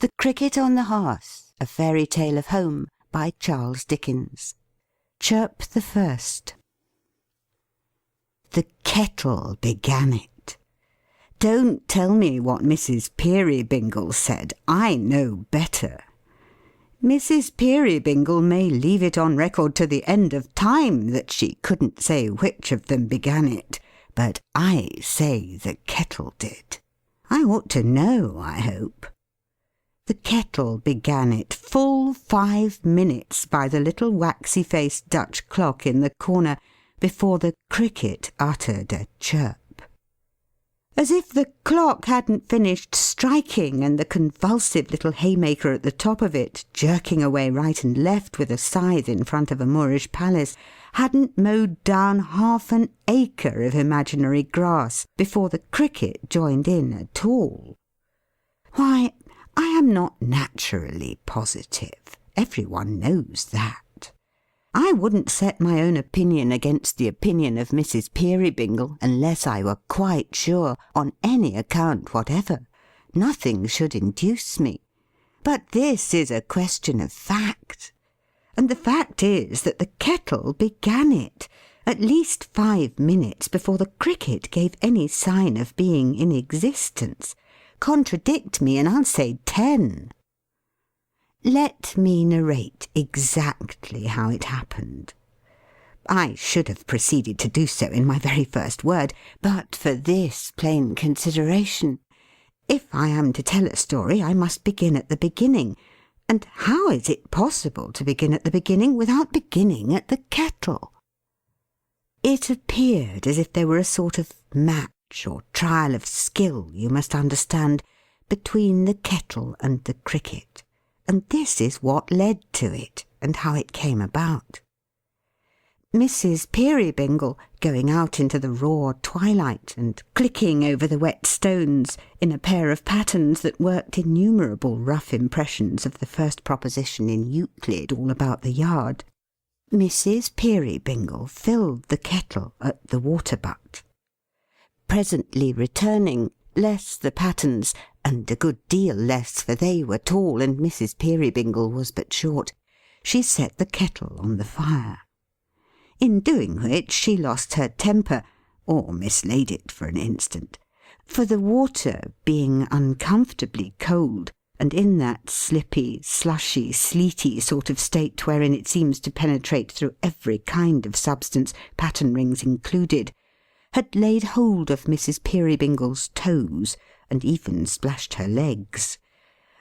The Cricket on the Hearth, A Fairy Tale of Home, by Charles Dickens. Chirp the First. The kettle began it. Don't tell me what Mrs. Peerybingle said. I know better. Mrs. Peerybingle may leave it on record to the end of time that she couldn't say which of them began it, but I say the kettle did. I ought to know, I hope. The kettle began it full 5 minutes by the little waxy-faced Dutch clock in the corner before the cricket uttered a chirp. As if the clock hadn't finished striking and the convulsive little haymaker at the top of it, jerking away right and left with a scythe in front of a Moorish palace, hadn't mowed down half an acre of imaginary grass before the cricket joined in at all. Why, I am not naturally positive. Everyone knows that. I wouldn't set my own opinion against the opinion of Mrs. Peerybingle unless I were quite sure, on any account whatever. Nothing should induce me. But this is a question of fact. And the fact is that the kettle began it, at least 5 minutes before the cricket gave any sign of being in existence. Contradict me and I'll say 10. Let me narrate exactly how it happened. I should have proceeded to do so in my very first word, but for this plain consideration. If I am to tell a story, I must begin at the beginning. And how is it possible to begin at the beginning without beginning at the kettle? It appeared as if there were a sort of match or trial of skill, you must understand, between the kettle and the cricket. And this is what led to it, and how it came about. Mrs. Peerybingle, going out into the raw twilight, and clicking over the wet stones, in a pair of pattens that worked innumerable rough impressions of the first proposition in Euclid all about the yard, Mrs. Peerybingle filled the kettle at the water-butt. Presently returning, less the pattens, and a good deal less, for they were tall and Mrs. Peerybingle was but short, she set the kettle on the fire. In doing which she lost her temper, or mislaid it for an instant, for the water, being uncomfortably cold, and in that slippy, slushy, sleety sort of state wherein it seems to penetrate through every kind of substance, patten rings included, had laid hold of Mrs. Peerybingle's toes, and even splashed her legs.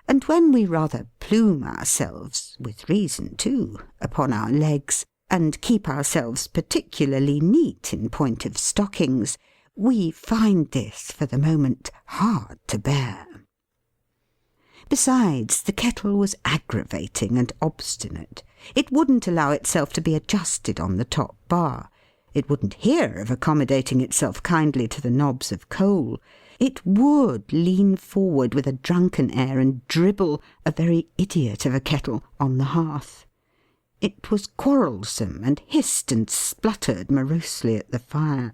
And when we rather plume ourselves, with reason too, upon our legs, and keep ourselves particularly neat in point of stockings, we find this, for the moment, hard to bear. Besides, the kettle was aggravating and obstinate. It wouldn't allow itself to be adjusted on the top bar. It wouldn't hear of accommodating itself kindly to the knobs of coal. It would lean forward with a drunken air and dribble, a very idiot of a kettle, on the hearth. It was quarrelsome, and hissed and spluttered morosely at the fire.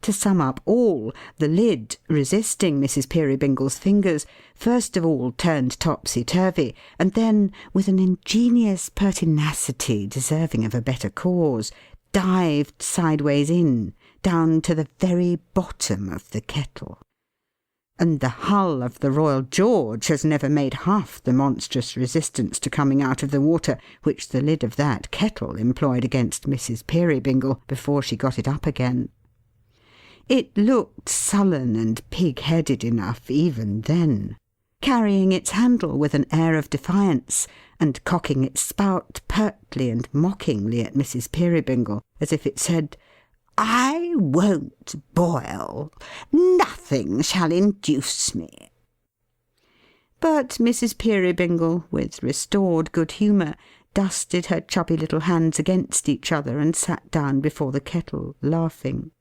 To sum up all, the lid, resisting Mrs. Peerybingle's fingers, first of all turned topsy-turvy, and then, with an ingenious pertinacity deserving of a better cause, dived sideways in, down to the very bottom of the kettle. And the hull of the Royal George has never made half the monstrous resistance to coming out of the water which the lid of that kettle employed against Mrs. Peerybingle before she got it up again. It looked sullen and pig-headed enough even then, carrying its handle with an air of defiance, and cocking its spout pertly and mockingly at Mrs. Peerybingle, as if it said, "I won't boil. Nothing shall induce me." But Mrs. Peerybingle, with restored good humour, dusted her chubby little hands against each other, and sat down before the kettle, laughing.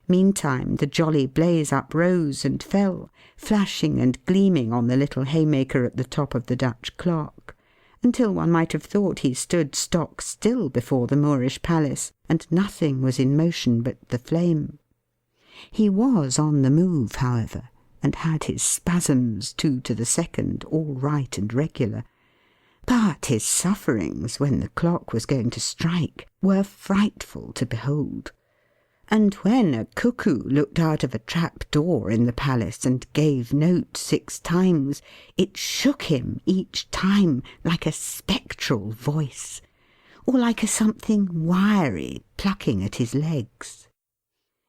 Meantime the jolly blaze uprose and fell, flashing and gleaming on the little haymaker at the top of the Dutch clock, until one might have thought he stood stock still before the Moorish palace, and nothing was in motion but the flame. He was on the move, however, and had his spasms 2 to the second, all right and regular. But his sufferings, when the clock was going to strike, were frightful to behold. And when a cuckoo looked out of a trap-door in the palace and gave note 6 times, it shook him each time like a spectral voice, or like a something wiry plucking at his legs.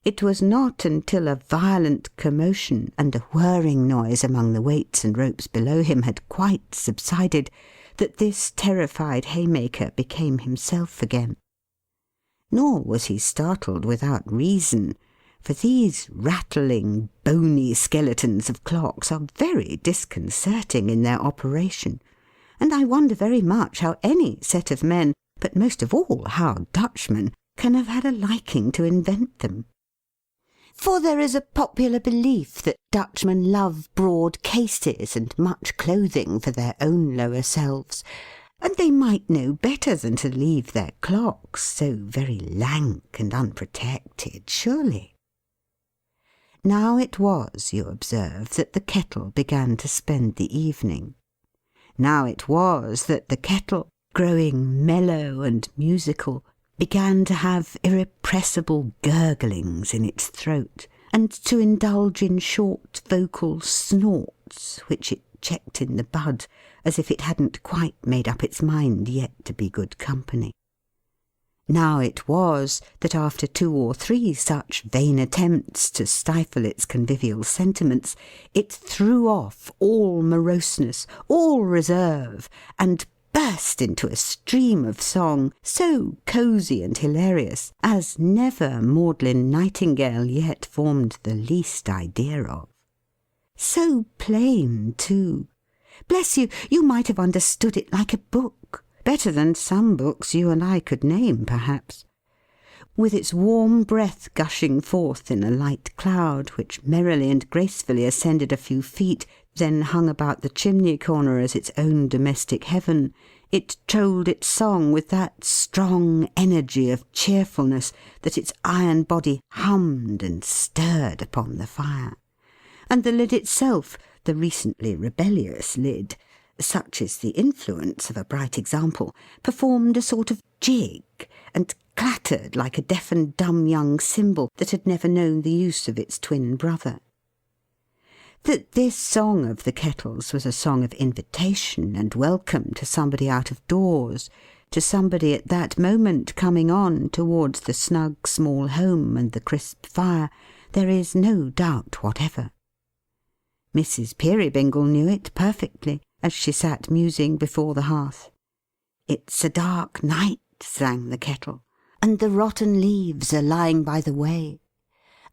It was not until a violent commotion and a whirring noise among the weights and ropes below him had quite subsided that this terrified haymaker became himself again. Nor was he startled without reason, for these rattling, bony skeletons of clocks are very disconcerting in their operation, and I wonder very much how any set of men, but most of all how Dutchmen, can have had a liking to invent them. For there is a popular belief that Dutchmen love broad cases and much clothing for their own lower selves, and they might know better than to leave their clocks so very lank and unprotected, surely. Now it was, you observe, that the kettle began to spend the evening. Now it was that the kettle, growing mellow and musical, began to have irrepressible gurglings in its throat, and to indulge in short vocal snorts, which it checked in the bud, as if it hadn't quite made up its mind yet to be good company. Now it was that after 2 or 3 such vain attempts to stifle its convivial sentiments, it threw off all moroseness, all reserve, and burst into a stream of song so cosy and hilarious as never Magdalen Nightingale yet formed the least idea of. So plain, too. Bless you, you might have understood it like a book, better than some books you and I could name, perhaps. With its warm breath gushing forth in a light cloud, which merrily and gracefully ascended a few feet, then hung about the chimney corner as its own domestic heaven, it trolled its song with that strong energy of cheerfulness that its iron body hummed and stirred upon the fire. And the lid itself, the recently rebellious lid, such is the influence of a bright example, performed a sort of jig, and clattered like a deaf and dumb young cymbal that had never known the use of its twin brother. That this song of the kettle's was a song of invitation and welcome to somebody out of doors, to somebody at that moment coming on towards the snug small home and the crisp fire, there is no doubt whatever. Mrs. Peerybingle knew it perfectly, as she sat musing before the hearth. "It's a dark night," sang the kettle, "and the rotten leaves are lying by the way,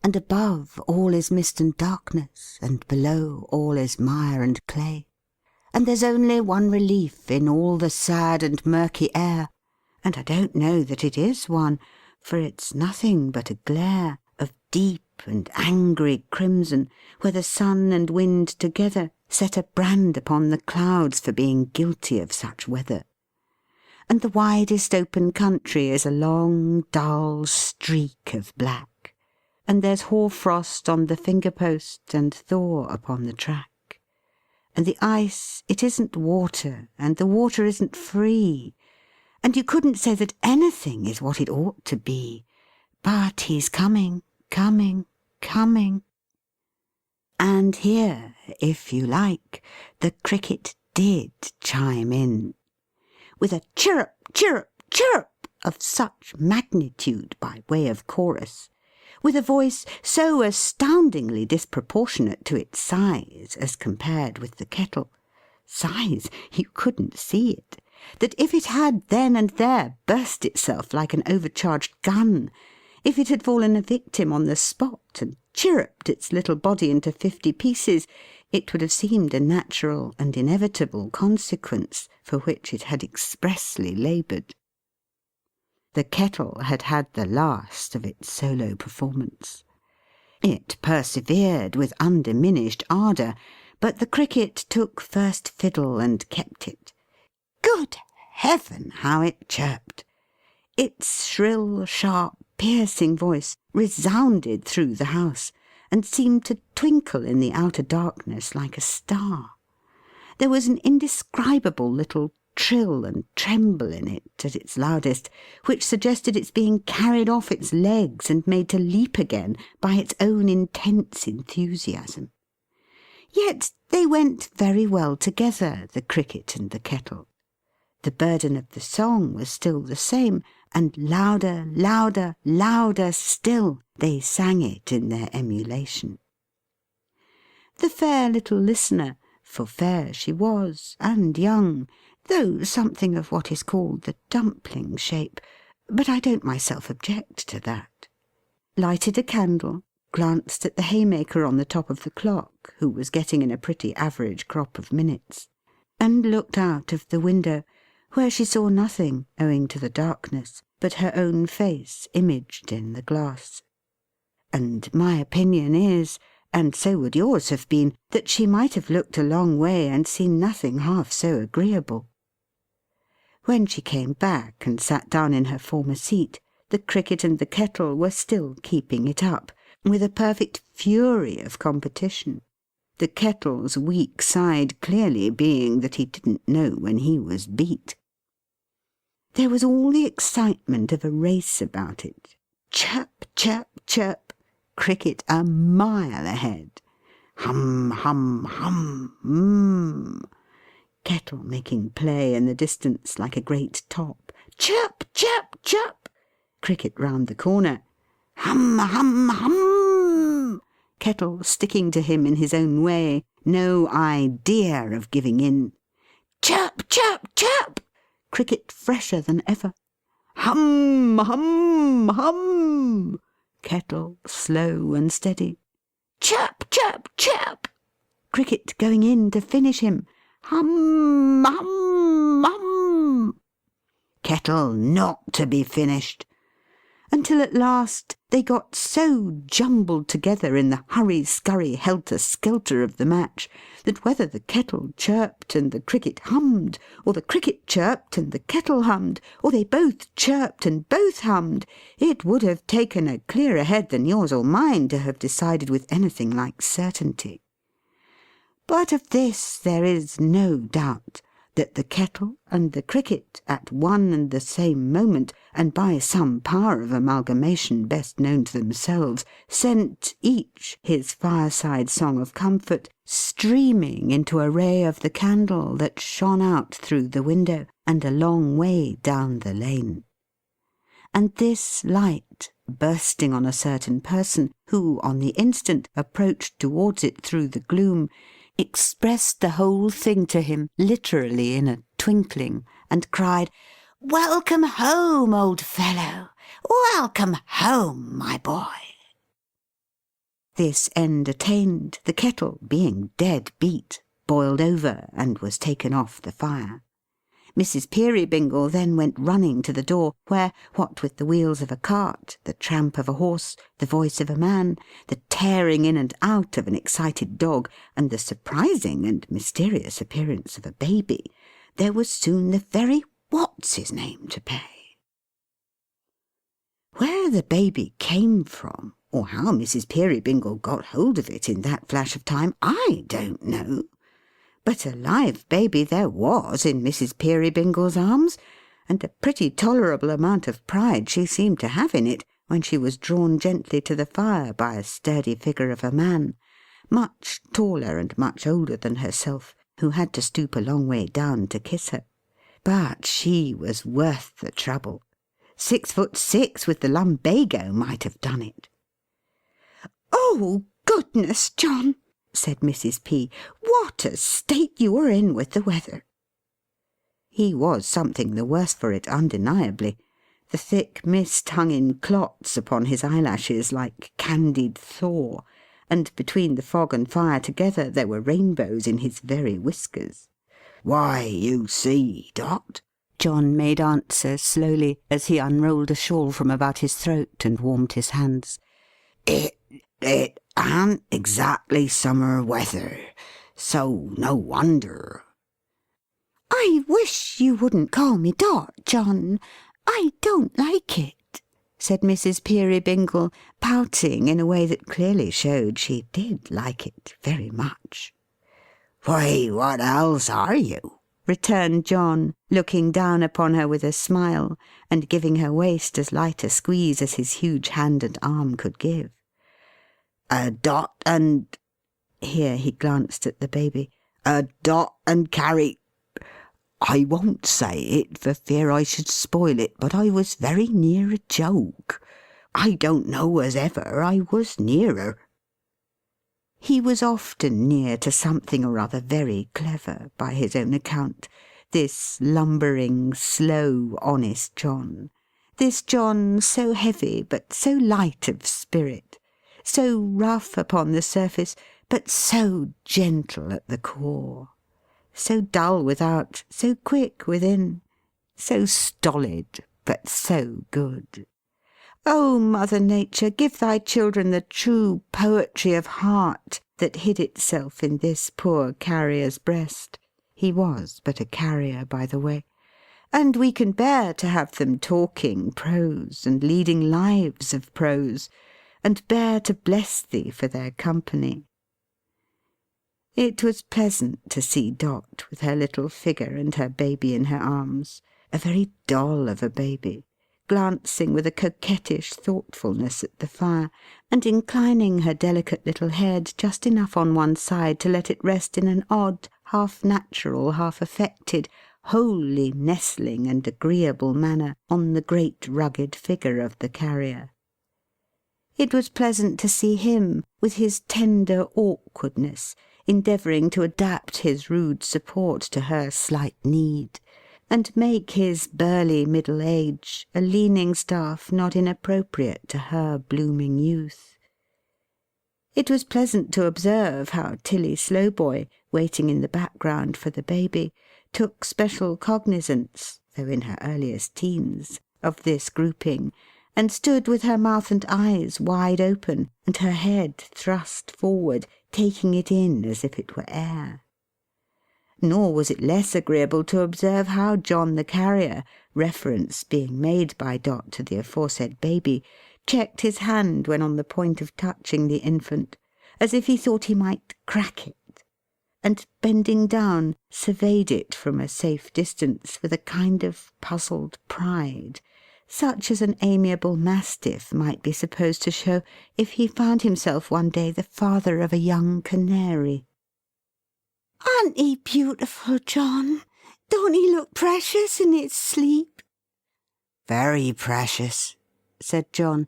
and above all is mist and darkness, and below all is mire and clay, and there's only one relief in all the sad and murky air, and I don't know that it is one, for it's nothing but a glare of deep and angry crimson, where the sun and wind together set a brand upon the clouds for being guilty of such weather. And the widest open country is a long dull streak of black, and there's hoarfrost on the finger-post and thaw upon the track. And the ice, it isn't water, and the water isn't free, and you couldn't say that anything is what it ought to be, but he's coming, coming, coming." And here, if you like, the cricket did chime in, with a chirrup, chirrup, chirrup of such magnitude by way of chorus, with a voice so astoundingly disproportionate to its size as compared with the kettle, size, you couldn't see it, that if it had then and there burst itself like an overcharged gun, if it had fallen a victim on the spot and chirruped its little body into 50 pieces, it would have seemed a natural and inevitable consequence for which it had expressly laboured. The kettle had had the last of its solo performance. It persevered with undiminished ardour, but the cricket took first fiddle and kept it. Good Heaven, how it chirped! Its shrill, sharp, piercing voice resounded through the house, and seemed to twinkle in the outer darkness like a star. There was an indescribable little trill and tremble in it at its loudest, which suggested its being carried off its legs and made to leap again by its own intense enthusiasm. Yet they went very well together, the cricket and the kettle. The burden of the song was still the same, and louder, louder, louder still, they sang it in their emulation. The fair little listener, for fair she was, and young, though something of what is called the dumpling shape, but I don't myself object to that, lighted a candle, glanced at the haymaker on the top of the clock, who was getting in a pretty average crop of minutes, and looked out of the window, where she saw nothing, owing to the darkness, but her own face imaged in the glass. And my opinion is, and so would yours have been, that she might have looked a long way and seen nothing half so agreeable. When she came back and sat down in her former seat, the cricket and the kettle were still keeping it up, with a perfect fury of competition, the kettle's weak side clearly being that he didn't know when he was beat. There was all the excitement of a race about it. Chirp, chirp, chirp, cricket a mile ahead. Hum, hum, hum, kettle making play in the distance like a great top. Chirp, chirp, chirp, cricket round the corner. Hum, hum, hum, kettle sticking to him in his own way, no idea of giving in. Chirp, chirp, chirp, cricket fresher than ever. Hum, hum, hum, kettle slow and steady. Chirp, chirp, chirp, cricket going in to finish him. Hum, hum, hum, kettle not to be finished. Until at last they got so jumbled together in the hurry-scurry helter-skelter of the match, that whether the kettle chirped and the cricket hummed, or the cricket chirped and the kettle hummed, or they both chirped and both hummed, it would have taken a clearer head than yours or mine to have decided with anything like certainty. But of this there is no doubt, that the kettle and the cricket, at one and the same moment, and by some power of amalgamation best known to themselves, sent each his fireside song of comfort streaming into a ray of the candle that shone out through the window, and a long way down the lane. And this light, bursting on a certain person, who on the instant approached towards it through the gloom, expressed the whole thing to him literally in a twinkling, and cried, "Welcome home, old fellow! Welcome home, my boy!" This end attained, the kettle, being dead beat, boiled over and was taken off the fire. Mrs. Peerybingle then went running to the door, where, what with the wheels of a cart, the tramp of a horse, the voice of a man, the tearing in and out of an excited dog, and the surprising and mysterious appearance of a baby, there was soon the very what's-his-name to pay. Where the baby came from, or how Mrs. Peerybingle got hold of it in that flash of time, I don't know. But a live baby there was in Mrs. Peerybingle's arms, and a pretty tolerable amount of pride she seemed to have in it, when she was drawn gently to the fire by a sturdy figure of a man, much taller and much older than herself, who had to stoop a long way down to kiss her. But she was worth the trouble. 6'6" with the lumbago might have done it. "Oh, goodness, John!" said Mrs. P. "What a state you are in with the weather!" He was something the worse for it, undeniably. The thick mist hung in clots upon his eyelashes like candied thaw, and between the fog and fire together there were rainbows in his very whiskers. "Why, you see, Dot," John made answer slowly, as he unrolled a shawl from about his throat and warmed his hands, It ain't exactly summer weather, so no wonder." "I wish you wouldn't call me Dot, John. I don't like it." said Mrs. Peerybingle, pouting in a way that clearly showed she did like it very much. "Why, what else are you?" returned John, looking down upon her with a smile, and giving her waist as light a squeeze as his huge hand and arm could give. "A Dot and—" here he glanced at the baby. "A Dot and Carry— I won't say it for fear I should spoil it, but I was very near a joke. I don't know as ever I was nearer." He was often near to something or other very clever, by his own account, this lumbering, slow, honest John. This John so heavy, but so light of spirit; so rough upon the surface, but so gentle at the core; so dull without, so quick within; so stolid, but so good. Oh, Mother Nature, give thy children the true poetry of heart that hid itself in this poor Carrier's breast (he was but a Carrier, by the way), and we can bear to have them talking prose, and leading lives of prose, and bear to bless thee for their company. It was pleasant to see Dot, with her little figure and her baby in her arms, a very doll of a baby, glancing with a coquettish thoughtfulness at the fire, and inclining her delicate little head just enough on one side to let it rest in an odd, half natural, half affected, wholly nestling and agreeable manner on the great rugged figure of the Carrier. It was pleasant to see him, with his tender awkwardness, endeavouring to adapt his rude support to her slight need, and make his burly middle age a leaning staff not inappropriate to her blooming youth. It was pleasant to observe how Tilly Slowboy, waiting in the background for the baby, took special cognizance, though in her earliest teens, of this grouping, and stood with her mouth and eyes wide open, and her head thrust forward, taking it in as if it were air. Nor was it less agreeable to observe how John the Carrier, reference being made by Dot to the aforesaid baby, checked his hand when on the point of touching the infant, as if he thought he might crack it, and bending down, surveyed it from a safe distance with a kind of puzzled pride, such as an amiable mastiff might be supposed to show if he found himself one day the father of a young canary. "Aren't he beautiful, John? Don't he look precious in his sleep?" "Very precious," said John.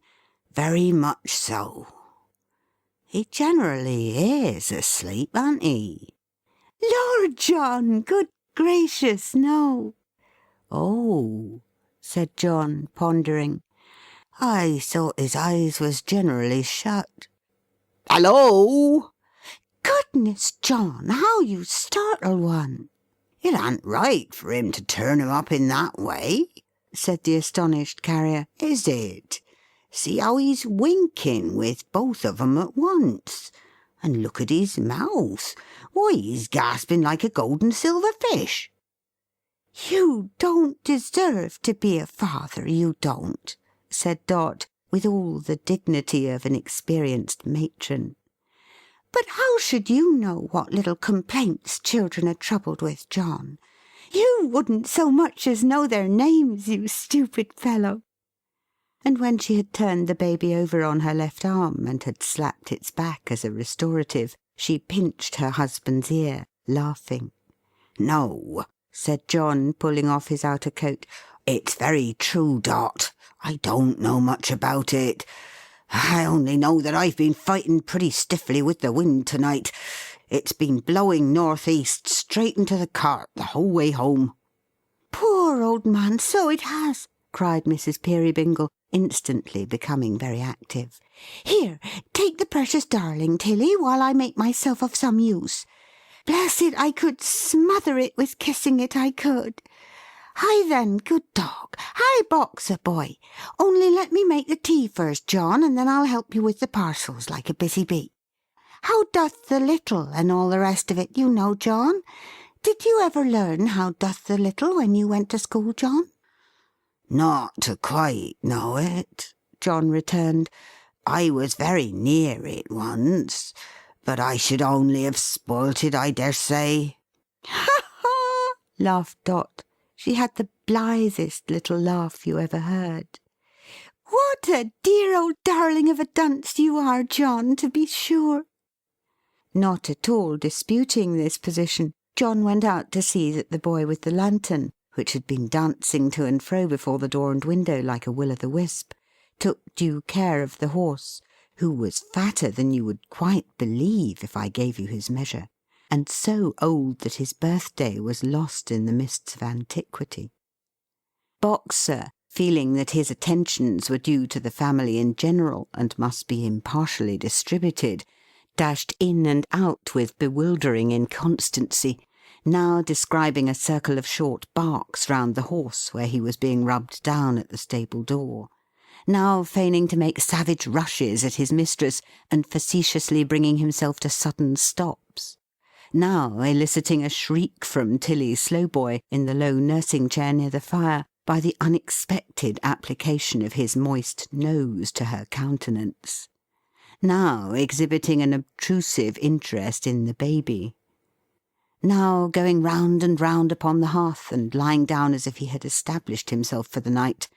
"Very much so. He generally is asleep, an't he?" "Lord, John! Good gracious, no!" "Oh!" said John, pondering. "I thought his eyes was generally shut. Hallo!" "Goodness, John, how you startle one!" "It an't right for him to turn 'em up in that way," said the astonished Carrier, "is it? See how he's winking with both of 'em at once. And look at his mouth. Why, he's gasping like a gold and silver fish." "You don't deserve to be a father, you don't," said Dot, with all the dignity of an experienced matron. "But how should you know what little complaints children are troubled with, John? You wouldn't so much as know their names, you stupid fellow." And when she had turned the baby over on her left arm, and had slapped its back as a restorative, she pinched her husband's ear, laughing. "No," said John, pulling off his outer coat. "It's very true, Dot. I don't know much about it. I only know that I've been fighting pretty stiffly with the wind to-night. It's been blowing north-east straight into the cart the whole way home." "Poor old man, so it has!" cried Mrs. Peerybingle, instantly becoming very active. "Here, take the precious darling, Tilly, while I make myself of some use. Bless it, I could smother it with kissing it, I could. Hi then, good dog. Hi, Boxer boy. Only let me make the tea first, John, and then I'll help you with the parcels, like a busy bee. How doth the little, and all the rest of it, you know, John? Did you ever learn how doth the little when you went to school, John?" "Not to quite know it," John returned. "I was very near it once, but I should only have spoilt it, I daresay." "Ha ha!" laughed Dot. She had the blithest little laugh you ever heard. "What a dear old darling of a dunce you are, John, to be sure!" Not at all disputing this position, John went out to see that the boy with the lantern, which had been dancing to and fro before the door and window like a will-o'-the-wisp, took due care of the horse, who was fatter than you would quite believe if I gave you his measure, and so old that his birthday was lost in the mists of antiquity. Boxer, feeling that his attentions were due to the family in general, and must be impartially distributed, dashed in and out with bewildering inconstancy, now describing a circle of short barks round the horse where he was being rubbed down at the stable door, now feigning to make savage rushes at his mistress, and facetiously bringing himself to sudden stops, now eliciting a shriek from Tilly Slowboy in the low nursing chair near the fire, by the unexpected application of his moist nose to her countenance, now exhibiting an obtrusive interest in the baby, now going round and round upon the hearth, and lying down as if he had established himself for the night,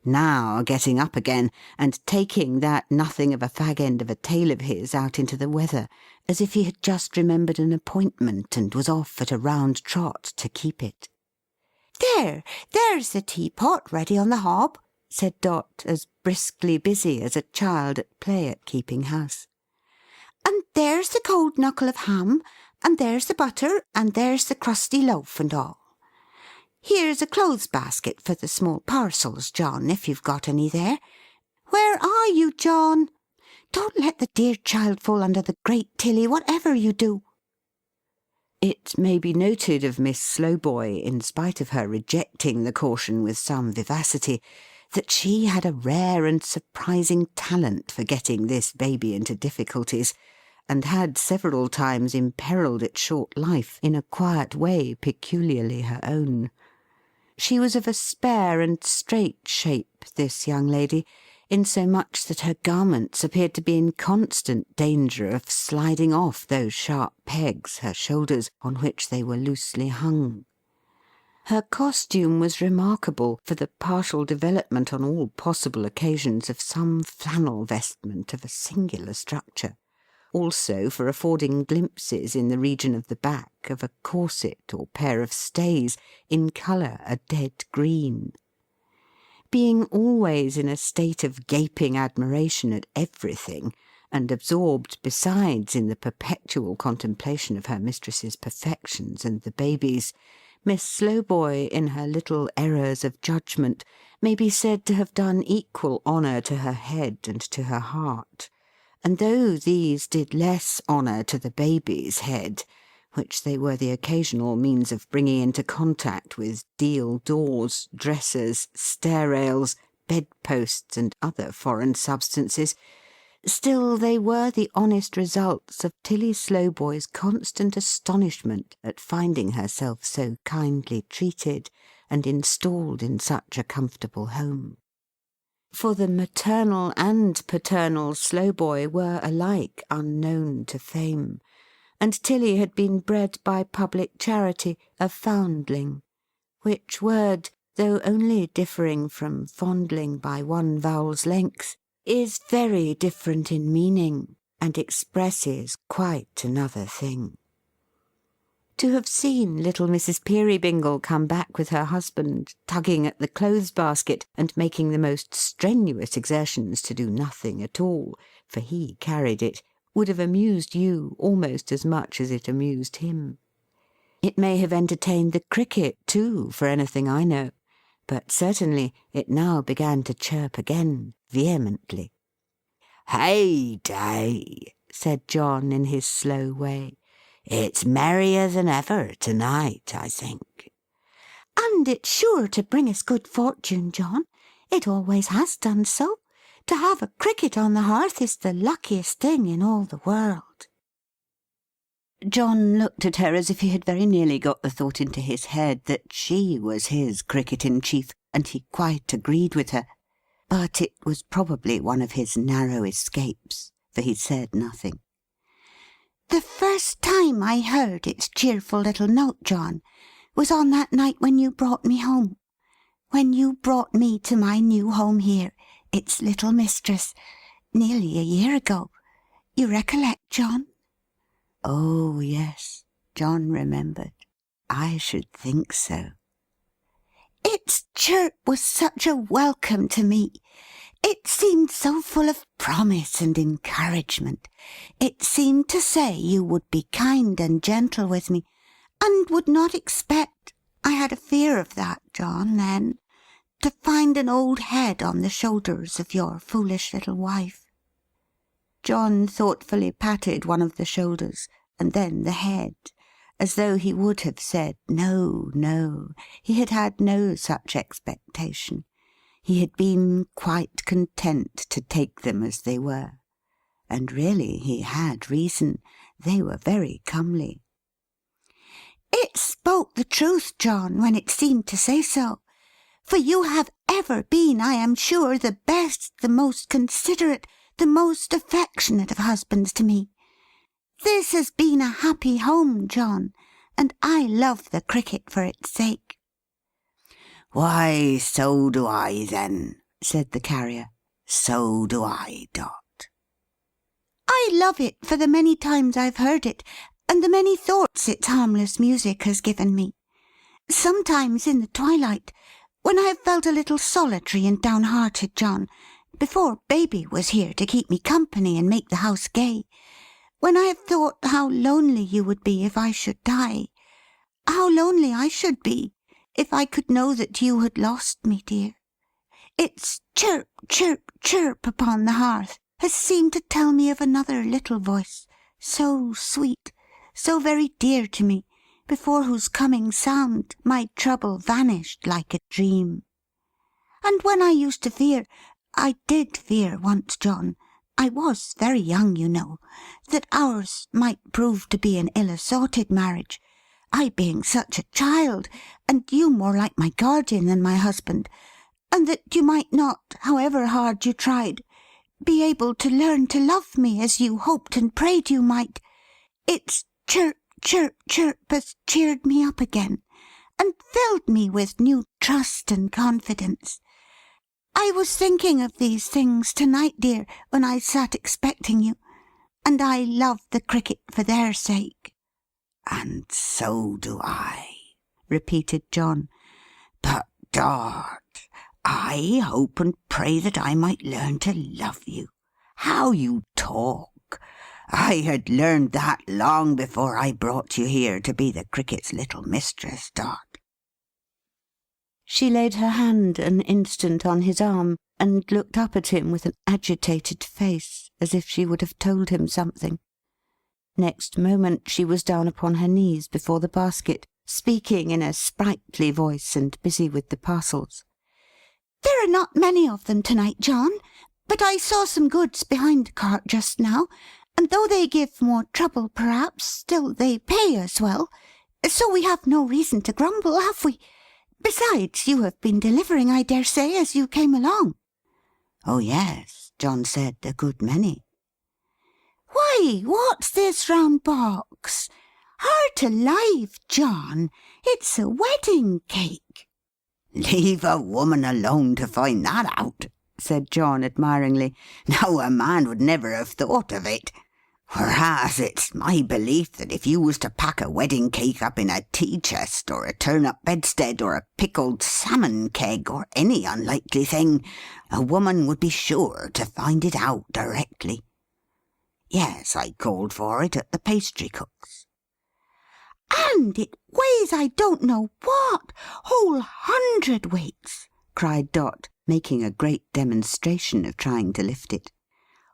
now getting up again, and taking that nothing of a fag-end of a tail of his out into the weather, as if he had just remembered an appointment, and was off at a round trot to keep it. There's the teapot ready on the hob," said Dot, as briskly busy as a child at play at keeping house. "And there's the cold knuckle of ham, and there's the butter, and there's the crusty loaf and all. Here's a clothes basket for the small parcels, John, if you've got any there. Where are you, John? Don't let the dear child fall under the grate, Tilly, whatever you do." It may be noted of Miss Slowboy, in spite of her rejecting the caution with some vivacity, that she had a rare and surprising talent for getting this baby into difficulties, and had several times imperilled its short life in a quiet way peculiarly her own. She was of a spare and straight shape, this young lady, insomuch that her garments appeared to be in constant danger of sliding off those sharp pegs, her shoulders, on which they were loosely hung. Her costume was remarkable for the partial development on all possible occasions of some flannel vestment of a singular structure, also for affording glimpses in the region of the back of a corset or pair of stays, in colour a dead green. Being always in a state of gaping admiration at everything, and absorbed besides in the perpetual contemplation of her mistress's perfections and the baby's, Miss Slowboy, in her little errors of judgment, may be said to have done equal honour to her head and to her heart, and though these did less honour to the baby's head, which they were the occasional means of bringing into contact with deal doors, dressers, stair-rails, bed-posts, and other foreign substances, still they were the honest results of Tilly Slowboy's constant astonishment at finding herself so kindly treated, and installed in such a comfortable home. For the maternal and paternal Slowboy were alike unknown to fame, and Tilly had been bred by public charity a foundling, which word, though only differing from fondling by one vowel's length, is very different in meaning, and expresses quite another thing. To have seen little Mrs. Peerybingle come back with her husband, tugging at the clothes-basket, and making the most strenuous exertions to do nothing at all, for he carried it, would have amused you almost as much as it amused him. It may have entertained the cricket too, for anything I know, but certainly it now began to chirp again, vehemently. "Hey day!" said John in his slow way. "It's merrier than ever to-night, I think." "And it's sure to bring us good fortune, John. It always has done so. To have a cricket on the hearth is the luckiest thing in all the world." John looked at her as if he had very nearly got the thought into his head that she was his cricket in chief, and he quite agreed with her. But it was probably one of his narrow escapes, for he said nothing. The first time I heard its cheerful little note, John, was on that night when you brought me home. When you brought me to my new home here, its little mistress, nearly a year ago. You recollect, John? Oh, yes, John remembered. I should think so. Its chirp was such a welcome to me. It seemed so full of promise and encouragement. It seemed to say you would be kind and gentle with me, and would not expect, I had a fear of that, John, then, to find an old head on the shoulders of your foolish little wife. John thoughtfully patted one of the shoulders, and then the head, as though he would have said, no, no, he had had no such expectation. He had been quite content to take them as they were. And really he had reason. They were very comely. It spoke the truth, John, when it seemed to say so. For you have ever been, I am sure, the best, the most considerate, the most affectionate of husbands to me. This has been a happy home, John, and I love the Cricket for its sake. Why, so do I, then, said the Carrier. So do I, Dot. I love it for the many times I've heard it, and the many thoughts its harmless music has given me. Sometimes in the twilight, when I have felt a little solitary and downhearted, John, before Baby was here to keep me company and make the house gay, when I have thought how lonely you would be if I should die, how lonely I should be if I could know that you had lost me, dear, its chirp, chirp, chirp upon the hearth has seemed to tell me of another little voice, so sweet, so very dear to me, before whose coming sound my trouble vanished like a dream. And when I used to fear, I did fear once, John, I was very young, you know, that ours might prove to be an ill-assorted marriage, I being such a child, and you more like my guardian than my husband, and that you might not, however hard you tried, be able to learn to love me as you hoped and prayed you might. Its chirp, chirp, chirp has cheered me up again, and filled me with new trust and confidence. I was thinking of these things to-night, dear, when I sat expecting you, and I love the Cricket for their sake. And so do I, repeated John. But, Dot, I hope and pray that I might learn to love you. How you talk! I had learned that long before I brought you here to be the Cricket's little mistress, Dot. She laid her hand an instant on his arm, and looked up at him with an agitated face, as if she would have told him something. Next moment she was down upon her knees before the basket, speaking in a sprightly voice and busy with the parcels. There are not many of them to-night, John, but I saw some goods behind the cart just now, and though they give more trouble perhaps, still they pay us well, so we have no reason to grumble, have we? Besides, you have been delivering, I dare say, as you came along. Oh yes, John said, a good many. Why, what's this round box? Heart alive, John, it's a wedding cake. Leave a woman alone to find that out, said John admiringly. Now a man would never have thought of it. Whereas it's my belief that if you was to pack a wedding cake up in a tea-chest, or a turn-up bedstead, or a pickled salmon keg, or any unlikely thing, a woman would be sure to find it out directly. Yes, I called for it at the pastry-cook's. And it weighs I don't know what, whole 100 weights, cried Dot, making a great demonstration of trying to lift it.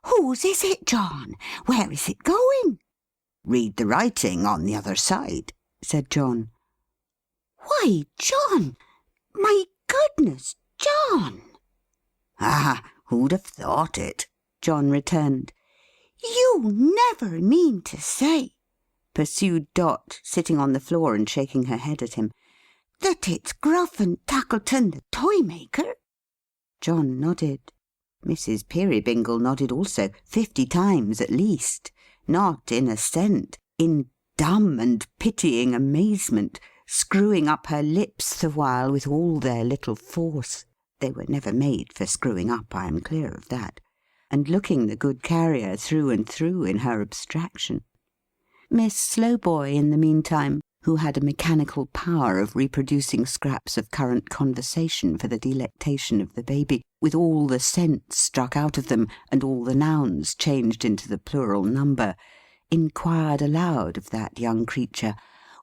Whose is it, John? Where is it going? Read the writing on the other side, said John. Why, John! My goodness, John! Ah, who'd have thought it? John returned. You never mean to say, pursued Dot, sitting on the floor and shaking her head at him, that it's Gruff and Tackleton the toy maker? John nodded. Mrs. Peerybingle nodded also, 50 times at least. Not in assent, in dumb and pitying amazement, screwing up her lips the while with all their little force (they were never made for screwing up, I am clear of that), and looking the good Carrier through and through in her abstraction. Miss Slowboy, in the meantime, who had a mechanical power of reproducing scraps of current conversation for the delectation of the baby, with all the sense struck out of them, and all the nouns changed into the plural number, inquired aloud of that young creature,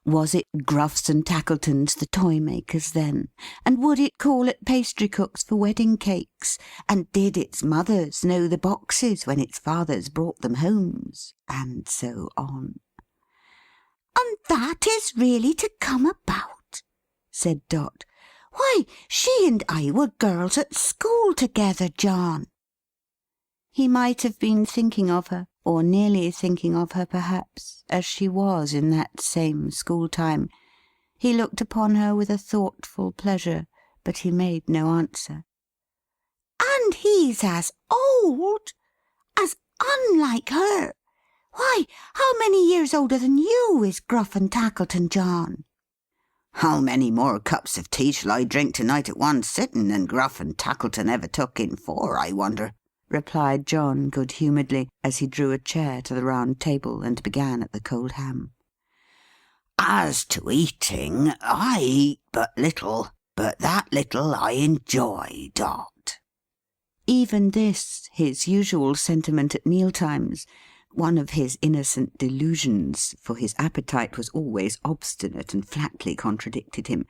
was it Gruffs and Tackletons the toy-makers then? And would it call at pastry-cooks for wedding cakes? And did its mothers know the boxes when its fathers brought them homes? And so on. "And that is really to come about?" said Dot. "Why, she and I were girls at school together, John." He might have been thinking of her, or nearly thinking of her perhaps, as she was in that same school-time. He looked upon her with a thoughtful pleasure, but he made no answer. "And he's as old! As unlike her! Why, how many years older than you is Gruff and Tackleton, John?" "How many more cups of tea shall I drink to-night at one sitting than Gruff and Tackleton ever took in 4, I wonder?" replied John good-humouredly, as he drew a chair to the round table, and began at the cold ham. "As to eating, I eat but little, but that little I enjoy, Dot." Even this, his usual sentiment at meal-times, one of his innocent delusions, for his appetite was always obstinate and flatly contradicted him,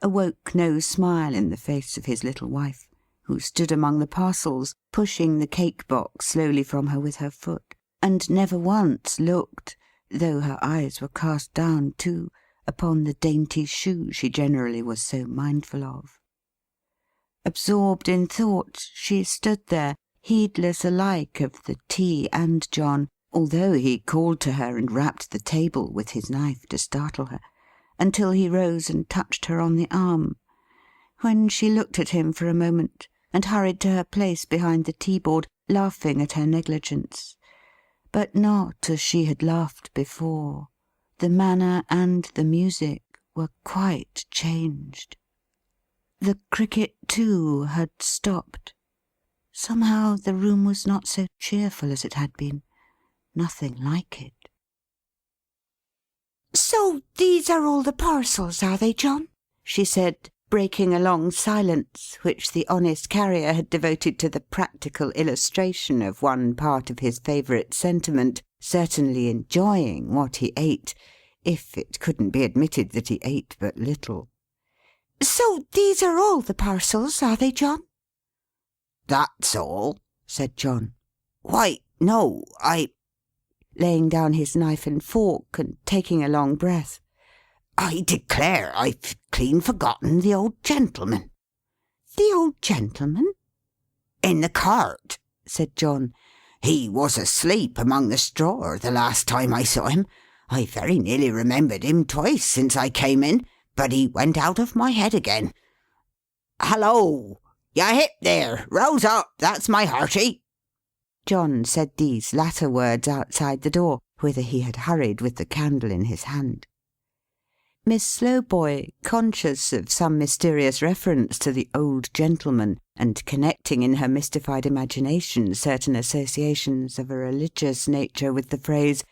awoke no smile in the face of his little wife, who stood among the parcels, pushing the cake-box slowly from her with her foot, and never once looked, though her eyes were cast down too, upon the dainty shoe she generally was so mindful of. Absorbed in thought, she stood there, heedless alike of the tea and John, although he called to her and rapped the table with his knife to startle her, until he rose and touched her on the arm, when she looked at him for a moment, and hurried to her place behind the tea-board, laughing at her negligence. But not as she had laughed before. The manner and the music were quite changed. The cricket, too, had stopped. Somehow the room was not so cheerful as it had been. Nothing like it. "So these are all the parcels, are they, John?" she said, breaking a long silence, which the honest Carrier had devoted to the practical illustration of one part of his favourite sentiment, certainly enjoying what he ate, if it couldn't be admitted that he ate but little. "So these are all the parcels, are they, John?" "That's all," said John. "Why, no, laying down his knife and fork, and taking a long breath, "I declare I've clean forgotten the old gentleman." "The old gentleman?" "In the cart," said John. "He was asleep among the straw the last time I saw him. I very nearly remembered him twice since I came in, but he went out of my head again. Hallo! You hip there! Rouse up! That's my hearty." John said these latter words outside the door, whither he had hurried with the candle in his hand. Miss Slowboy, conscious of some mysterious reference to the old gentleman, and connecting in her mystified imagination certain associations of a religious nature with the phrase,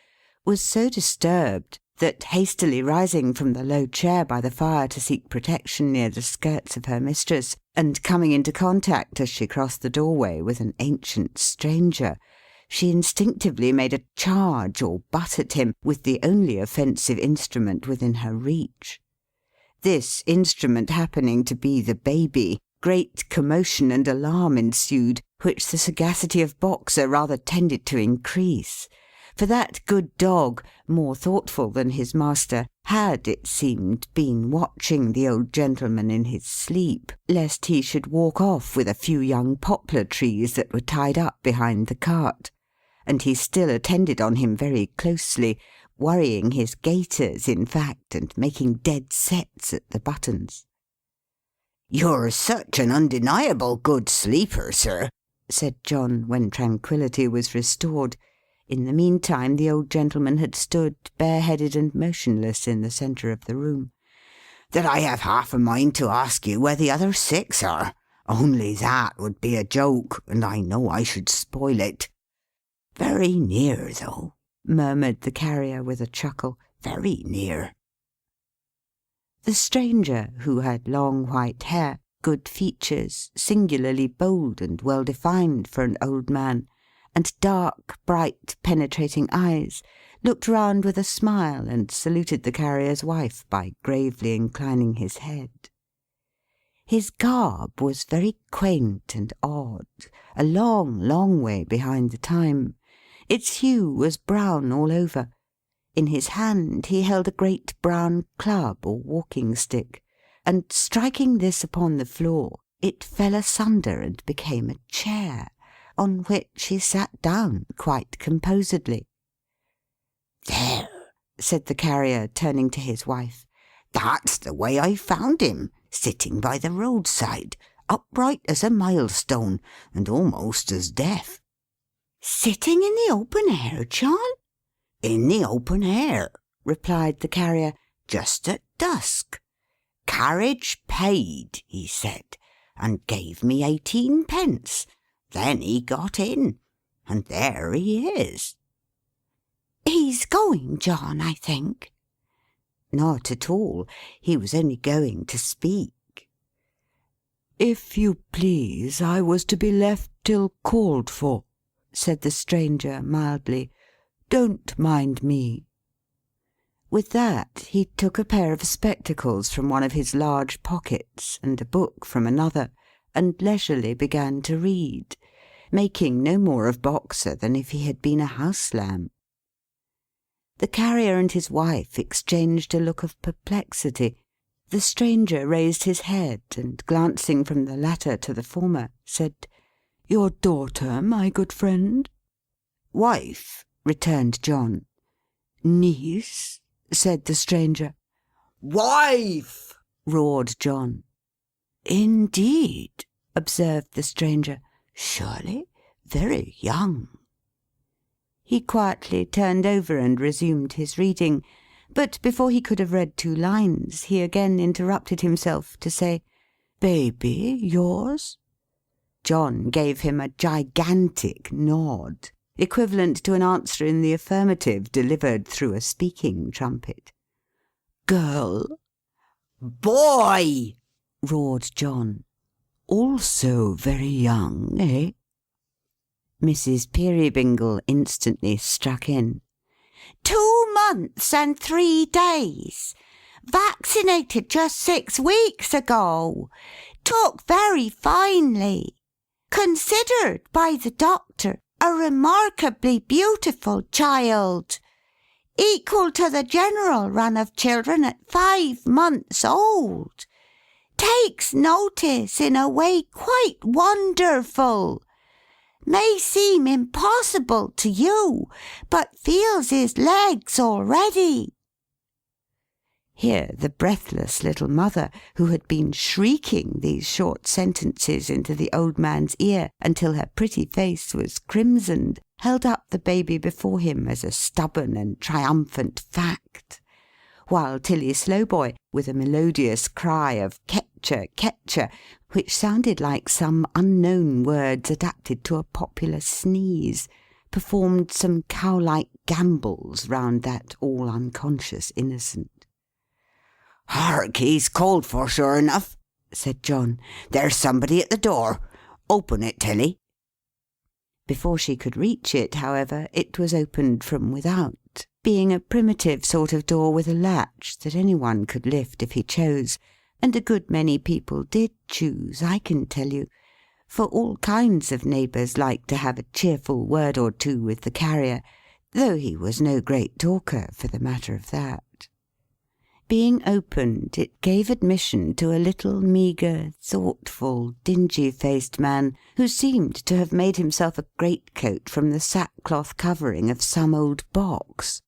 was so disturbed, that hastily rising from the low chair by the fire to seek protection near the skirts of her mistress, and coming into contact as she crossed the doorway with an ancient stranger, she instinctively made a charge or butt at him with the only offensive instrument within her reach. This instrument happening to be the baby, great commotion and alarm ensued, which the sagacity of Boxer rather tended to increase. For that good dog, more thoughtful than his master, had, it seemed, been watching the old gentleman in his sleep, lest he should walk off with a few young poplar trees that were tied up behind the cart, and he still attended on him very closely, worrying his gaiters, in fact, and making dead sets at the buttons. "You're such an undeniable good sleeper, sir," said John, when tranquillity was restored. In the meantime the old gentleman had stood, bareheaded and motionless, in the centre of the room, "that I have half a mind to ask you where the other 6 are. Only that would be a joke, and I know I should spoil it. Very near, though," murmured the Carrier with a chuckle. "Very near." The stranger, who had long white hair, good features, singularly bold and well defined for an old man, and dark, bright, penetrating eyes, looked round with a smile, and saluted the Carrier's wife by gravely inclining his head. His garb was very quaint and odd, a long, long way behind the time. Its hue was brown all over. In his hand he held a great brown club or walking stick, and striking this upon the floor, it fell asunder and became a chair, on which he sat down quite composedly. "There," said the Carrier, turning to his wife, "that's the way I found him, sitting by the roadside, upright as a milestone, and almost as deaf." "Sitting in the open air, John?" "In the open air," replied the Carrier, "just at dusk. 'Carriage paid,' he said, and gave me 18 pence. Then he got in, and there he is." "He's going, John, I think." "Not at all. He was only going to speak." "If you please, I was to be left till called for," said the stranger mildly. "Don't mind me." With that he took a pair of spectacles from one of his large pockets, and a book from another, and leisurely began to read, making no more of Boxer than if he had been a house lamb. The Carrier and his wife exchanged a look of perplexity. The stranger raised his head, and glancing from the latter to the former, said, "Your daughter, my good friend?" "Wife," returned John. "Niece?" said the stranger. "Wife!" roared John. "Indeed," observed the stranger. "Surely very young." He quietly turned over and resumed his reading, but before he could have read 2 lines, he again interrupted himself to say, "Baby yours?" John gave him a gigantic nod, equivalent to an answer in the affirmative delivered through a speaking trumpet. "Girl?" "Boy!" roared John. "Also very young, eh?" Mrs. Peerybingle instantly struck in. 2 months and 3 days. Vaccinated just 6 weeks ago. Took very finely. Considered by the doctor a remarkably beautiful child. Equal to the general run of children at 5 months old. Takes notice in a way quite wonderful. May seem impossible to you, but feels his legs already." Here the breathless little mother, who had been shrieking these short sentences into the old man's ear until her pretty face was crimsoned, held up the baby before him as a stubborn and triumphant fact, while Tilly Slowboy, with a melodious cry of "Ketcher, Ketcher," which sounded like some unknown words adapted to a popular sneeze, performed some cow-like gambols round that all unconscious innocent. "Hark! He's called for, sure enough," said John. "There's somebody at the door. Open it, Tilly." Before she could reach it, however, it was opened from without, being a primitive sort of door with a latch that any one could lift if he chose, and a good many people did choose, I can tell you, for all kinds of neighbours liked to have a cheerful word or 2 with the Carrier, though he was no great talker for the matter of that. Being opened, it gave admission to a little meagre, thoughtful, dingy-faced man, who seemed to have made himself a greatcoat from the sackcloth covering of some old box.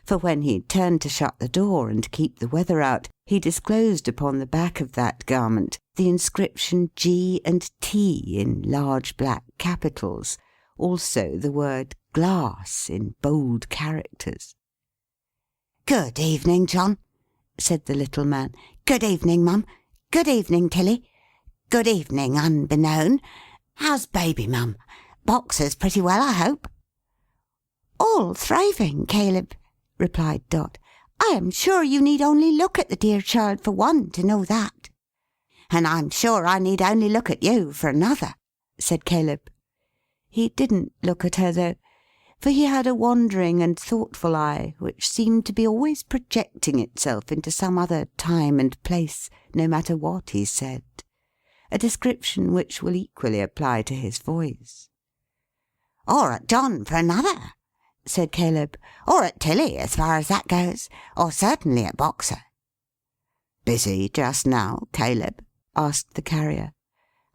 For when he turned to shut the door and keep the weather out, he disclosed upon the back of that garment the inscription G and T in large black capitals, also the word glass in bold characters. "Good evening, John," said the little man. "Good evening, Mum. Good evening, Tilly. Good evening, Unbeknown. How's baby, Mum? Boxer's pretty well, I hope?" "All thriving, Caleb," replied Dot. "I am sure you need only look at the dear child for one to know that." "And I'm sure I need only look at you for another," said Caleb. He didn't look at her, though, for he had a wandering and thoughtful eye which seemed to be always projecting itself into some other time and place, no matter what he said, a description which will equally apply to his voice. "Or at John for another," said Caleb. "Or at Tilly, as far as that goes. Or certainly at Boxer." Busy just now, Caleb? Asked the carrier.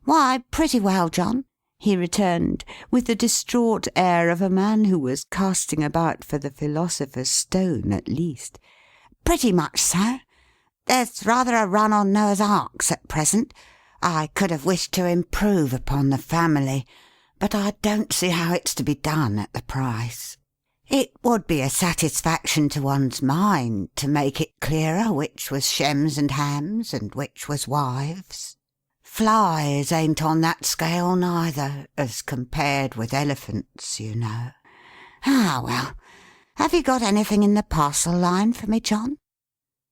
"Why, pretty well, John," he returned, with the distraught air of a man who was casting about for the philosopher's stone at least. "Pretty much so. There's rather a run on Noah's Arks at present. I could have wished to improve upon the family, but I don't see how it's to be done at the price. It would be a satisfaction to one's mind to make it clearer which was Shems and Hams, and which was wives. Flies ain't on that scale neither, as compared with elephants, you know. Ah, well, have you got anything in the parcel line for me, John?"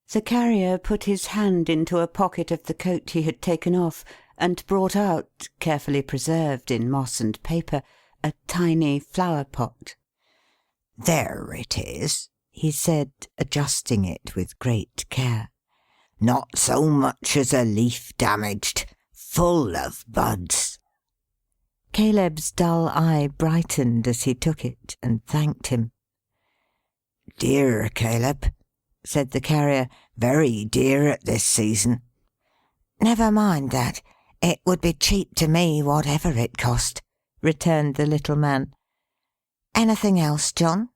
The carrier put his hand into a pocket of the coat he had taken off, and brought out, carefully preserved in moss and paper, a tiny flower pot. "There it is," he said, adjusting it with great care. "Not so much as a leaf damaged. Full of buds." Caleb's dull eye brightened as he took it, and thanked him. "Dear, Caleb," said the carrier. "Very dear at this season." "Never mind that. It would be cheap to me, whatever it cost," returned the little man. "Anything else, John?"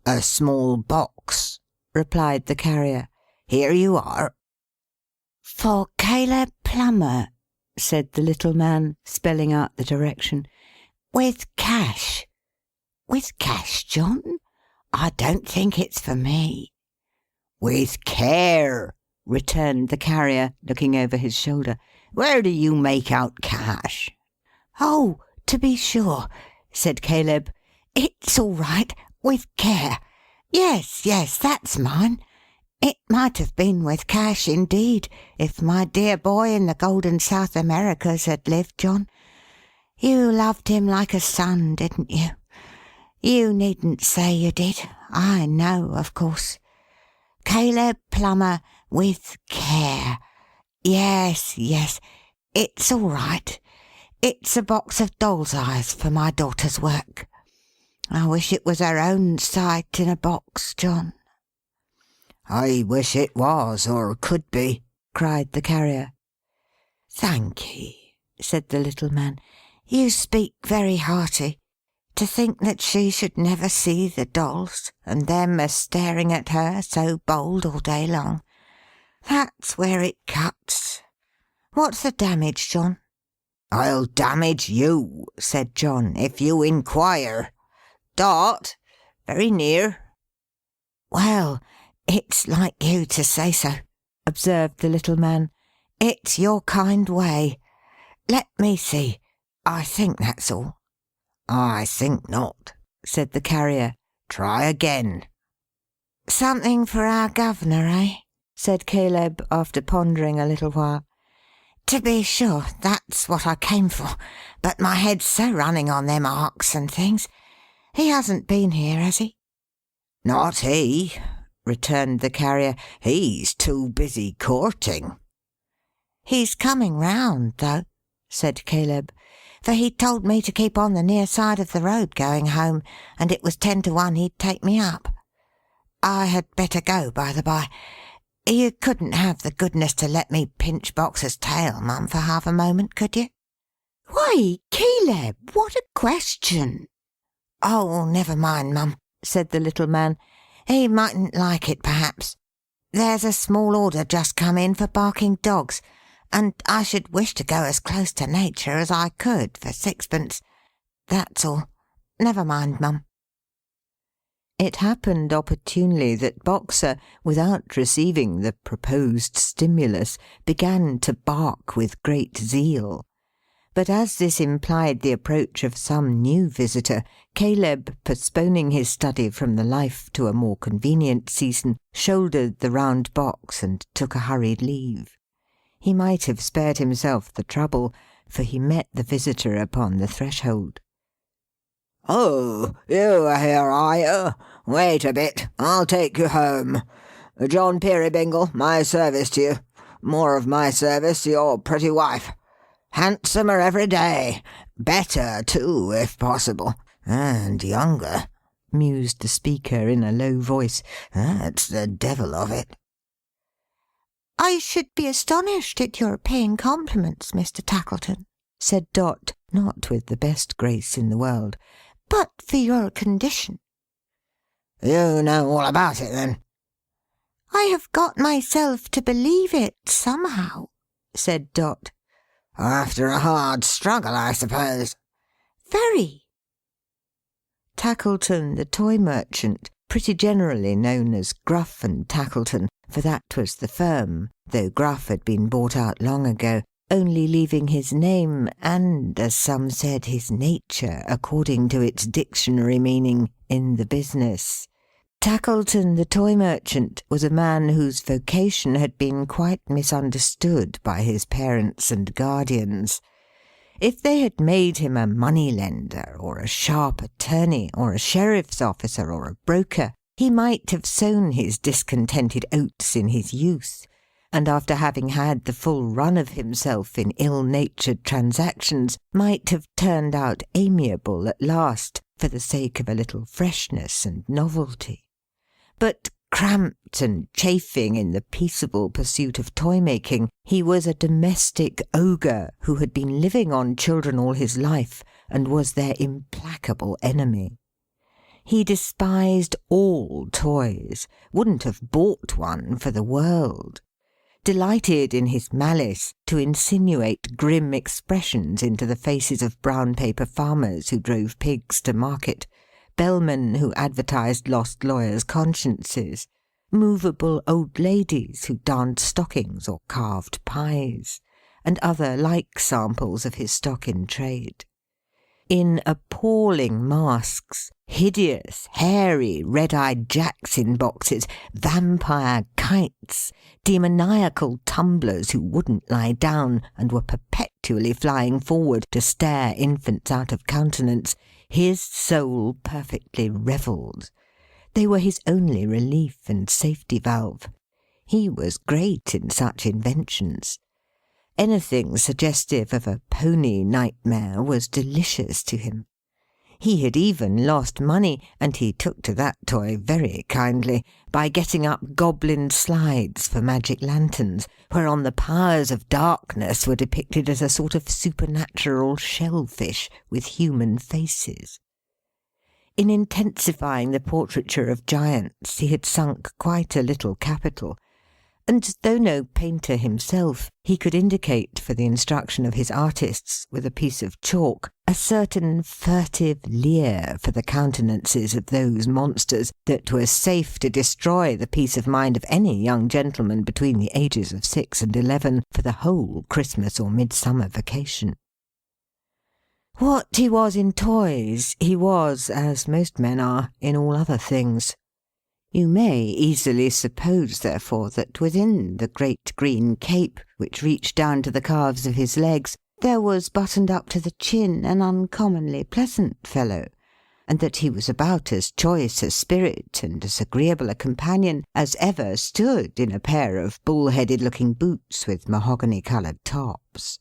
"A small box," replied the carrier. "Here you are." "For Caleb Plumber," said the little man, spelling out the direction. "With cash. With cash, John? I don't think it's for me." "With care," returned the carrier, looking over his shoulder. "Where do you make out cash?" "Oh, to be sure," said Caleb. "It's all right. With care. Yes, that's mine. It might have been with cash, indeed, if my dear boy in the golden South Americas had lived, John. You loved him like a son, didn't you? You needn't say you did. I know, of course. Caleb Plumber, with care. Yes, it's all right. It's a box of doll's eyes for my daughter's work. I wish it was her own sight in a box, John." "I wish it was, or could be," cried the carrier. "Thank ye," said the little man. "You speak very hearty. To think that she should never see the dolls, and them a staring at her so bold all day long. That's where it cuts. What's the damage, John?" "I'll damage you," said John, "if you inquire. Dot, very near." "Well, it's like you to say so," observed the little man. "It's your kind way. Let me see. I think that's all." "I think not," said the carrier. "Try again." "Something for our governor, eh?" said Caleb, after pondering a little while. "To be sure, that's what I came for, but my head's so running on them arks and things. He hasn't been here, has he?" "Not he," returned the carrier. "He's too busy courting." "He's coming round, though," said Caleb, "for he told me to keep on the near side of the road going home, and it was 10 to 1 he'd take me up. I had better go, by the by. You couldn't have the goodness to let me pinch Boxer's tail, Mum, for half a moment, could you?" "Why, Caleb, what a question!" "Oh, never mind, Mum," said the little man. "He mightn't like it, perhaps. There's a small order just come in for barking dogs, and I should wish to go as close to nature as I could for sixpence. That's all. Never mind, Mum." It happened opportunely that Boxer, without receiving the proposed stimulus, began to bark with great zeal. But as this implied the approach of some new visitor, Caleb, postponing his study from the Life to a more convenient season, shouldered the round box and took a hurried leave. He might have spared himself the trouble, for he met the visitor upon the threshold. "Oh, you are here, are you? Wait a bit. I'll take you home. John Peerybingle, my service to you. More of my service to your pretty wife. Handsomer every day. Better, too, if possible. And younger," mused the speaker in a low voice. "That's the devil of it." "I should be astonished at your paying compliments, Mr. Tackleton," said Dot, not with the best grace in the world, "but for your condition." "You know all about it, then?" "I have got myself to believe it, somehow," said Dot. "After a hard struggle, I suppose." "Very." Tackleton, the toy merchant, pretty generally known as Gruff and Tackleton, for that was the firm, though Gruff had been bought out long ago, only leaving his name and, as some said, his nature, according to its dictionary meaning, in the business. Tackleton, the toy merchant, was a man whose vocation had been quite misunderstood by his parents and guardians. If they had made him a money-lender, or a sharp attorney, or a sheriff's officer, or a broker, he might have sown his discontented oats in his youth, and after having had the full run of himself in ill-natured transactions, might have turned out amiable at last, for the sake of a little freshness and novelty. But cramped and chafing in the peaceable pursuit of toy-making, he was a domestic ogre who had been living on children all his life, and was their implacable enemy. He despised all toys, wouldn't have bought one for the world, delighted in his malice to insinuate grim expressions into the faces of brown-paper farmers who drove pigs to market, bellmen who advertised lost lawyers' consciences, movable old ladies who darned stockings or carved pies, and other like samples of his stock in trade. In appalling masks, hideous, hairy, red-eyed jacks in boxes, vampire kites, demoniacal tumblers who wouldn't lie down and were perpetually flying forward to stare infants out of countenance, his soul perfectly revelled. They were his only relief and safety valve. He was great in such inventions. Anything suggestive of a pony nightmare was delicious to him. He had even lost money, and he took to that toy very kindly, by getting up goblin slides for magic lanterns, whereon the powers of darkness were depicted as a sort of supernatural shellfish with human faces. In intensifying the portraiture of giants he had sunk quite a little capital, and though no painter himself, he could indicate for the instruction of his artists, with a piece of chalk, a certain furtive leer for the countenances of those monsters that was safe to destroy the peace of mind of any young gentleman between the ages of 6 and 11 for the whole Christmas or Midsummer vacation. What he was in toys, he was, as most men are, in all other things. You may easily suppose, therefore, that within the great green cape, which reached down to the calves of his legs, there was buttoned up to the chin an uncommonly pleasant fellow, and that he was about as choice a spirit and as agreeable a companion as ever stood in a pair of bull-headed looking boots with mahogany-coloured tops.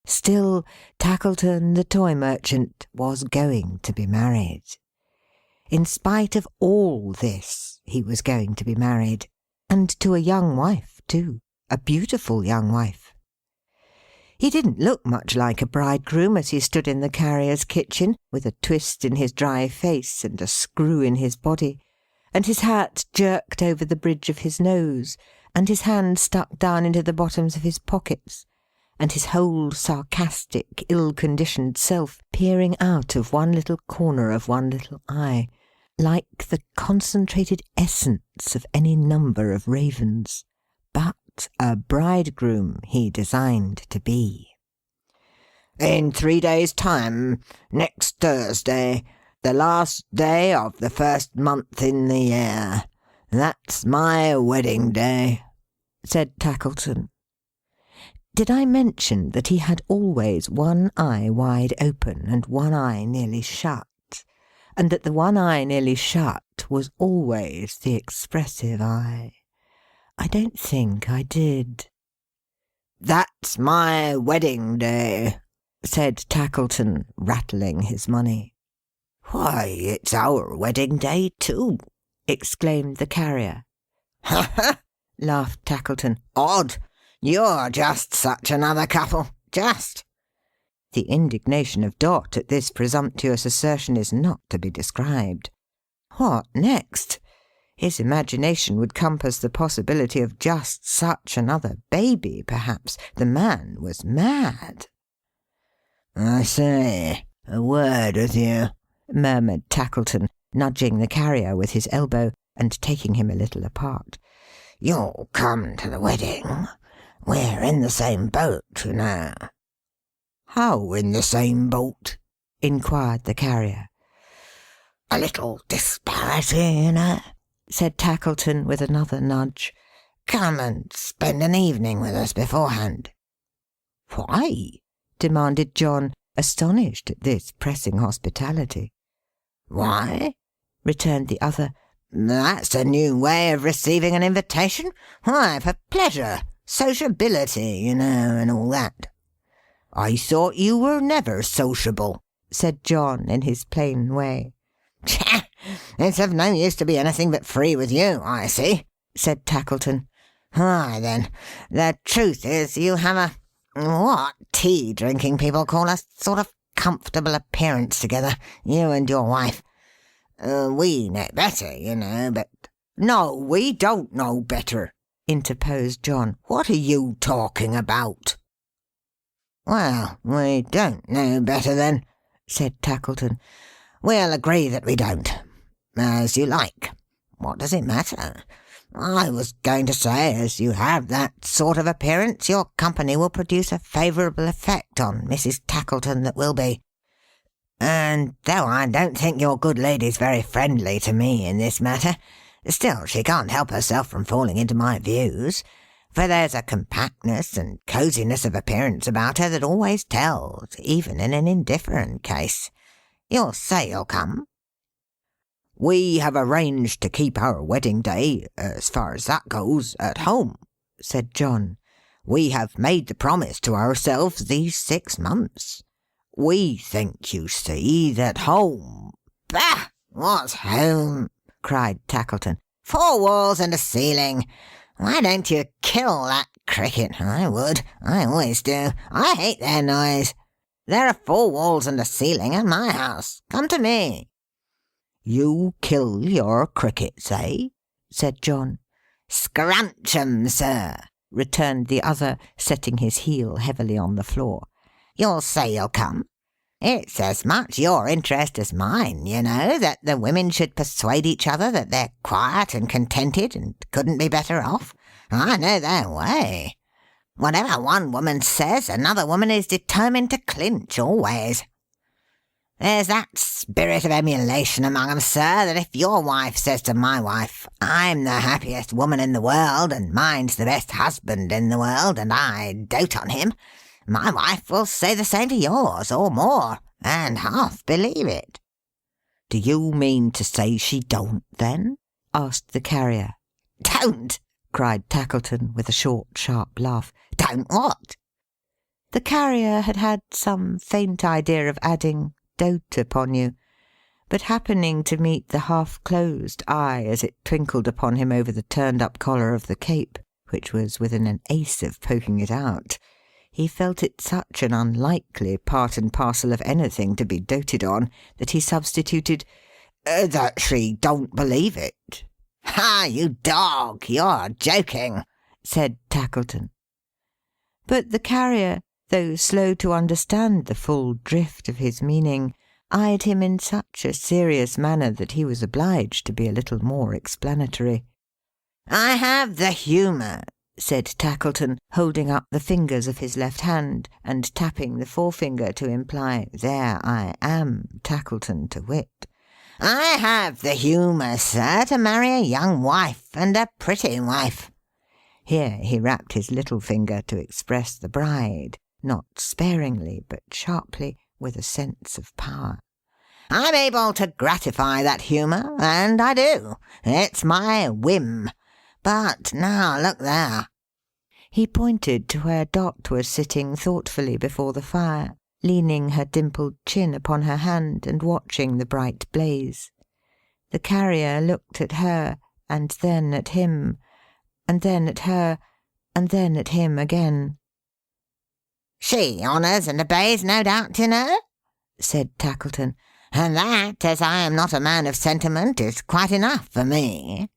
Still, Tackleton, the toy merchant, was going to be married. In spite of all this, he was going to be married, and to a young wife, too, a beautiful young wife. He didn't look much like a bridegroom as he stood in the carrier's kitchen, with a twist in his dry face and a screw in his body, and his hat jerked over the bridge of his nose, and his hands stuck down into the bottoms of his pockets, and his whole sarcastic, ill-conditioned self peering out of one little corner of one little eye, like the concentrated essence of any number of ravens, but a bridegroom he designed to be. In 3 days' time, next Thursday, the last day of the first month in the year. That's my wedding day," said Tackleton. Did I mention that he had always one eye wide open and one eye nearly shut, and that the one eye nearly shut was always the expressive eye? I don't think I did. "That's my wedding day," said Tackleton, rattling his money. "Why, it's our wedding day too," exclaimed the Carrier. "Ha ha!" laughed Tackleton. "Odd! You're just such another couple. Just!" The indignation of Dot at this presumptuous assertion is not to be described. What next? His imagination would compass the possibility of just such another baby, perhaps. The man was mad. "I say, a word with you," murmured Tackleton, nudging the Carrier with his elbow, and taking him a little apart. "You'll come to the wedding. We're in the same boat, you know." "How in the same boat?" inquired the Carrier. "A little disparity, you know," said Tackleton with another nudge. "Come and spend an evening with us beforehand." "Why?" demanded John, astonished at this pressing hospitality. "Why?" returned the other. "That's a new way of receiving an invitation. Why, for pleasure, sociability, you know, and all that." "I thought you were never sociable," said John in his plain way. "It's of no use to be anything but free with you, I see," said Tackleton. "Why, then, the truth is you have what tea-drinking people call a sort of comfortable appearance together, you and your wife. We know better, you know, but—" "No, we don't know better," interposed John. "What are you talking about?" "Well, we don't know better, then," said Tackleton. "We'll agree that we don't. As you like. What does it matter? I was going to say, as you have that sort of appearance, your company will produce a favourable effect on Mrs. Tackleton that will be. And though I don't think your good lady's very friendly to me in this matter, still she can't help herself from falling into my views, for there's a compactness and cosiness of appearance about her that always tells, even in an indifferent case. You'll say you'll come?" "We have arranged to keep our wedding day, as far as that goes, at home," said John. "We have made the promise to ourselves these 6 months. We think, you see, that home—" "Bah! What's home?" cried Tackleton. "4 walls and a ceiling. Why don't you kill that cricket? I would. I always do. I hate their noise. There are 4 walls and a ceiling in my house. Come to me." "You kill your crickets, eh?" said John. "Scrunch 'em, sir," returned the other, setting his heel heavily on the floor. "You'll say you'll come. It's as much your interest as mine, you know, that the women should persuade each other that they're quiet and contented and couldn't be better off. I know their way. Whatever one woman says, another woman is determined to clinch always. There's that spirit of emulation among 'em, sir, that if your wife says to my wife, 'I'm the happiest woman in the world, and mine's the best husband in the world, and I dote on him,' my wife will say the same to yours, or more, and half believe it." "Do you mean to say she don't, then?" asked the Carrier. "Don't!" cried Tackleton, with a short, sharp laugh. "Don't what?" The Carrier had had some faint idea of adding, "dote upon you," but happening to meet the half-closed eye as it twinkled upon him over the turned-up collar of the cape, which was within an ace of poking it out, he felt it such an unlikely part and parcel of anything to be doted on, that he substituted, "that she don't believe it." "Ha, you dog! You're joking," said Tackleton. But the Carrier, though slow to understand the full drift of his meaning, eyed him in such a serious manner that he was obliged to be a little more explanatory. I have the humour, said Tackleton, holding up the fingers of his left hand, and tapping the forefinger to imply, "There I am, Tackleton to wit." I have the humour, sir, to marry a young wife, and a pretty wife. Here he rapped his little finger to express the bride, not sparingly, but sharply, with a sense of power. I'm able to gratify that humour, and I do. It's my whim. But now look there. He pointed to where Dot was sitting thoughtfully before the fire, leaning her dimpled chin upon her hand and watching the bright blaze. The Carrier looked at her, and then at him, and then at her, and then at him again. She honours and obeys, no doubt, you know, said Tackleton. And that, as I am not a man of sentiment, is quite enough for me.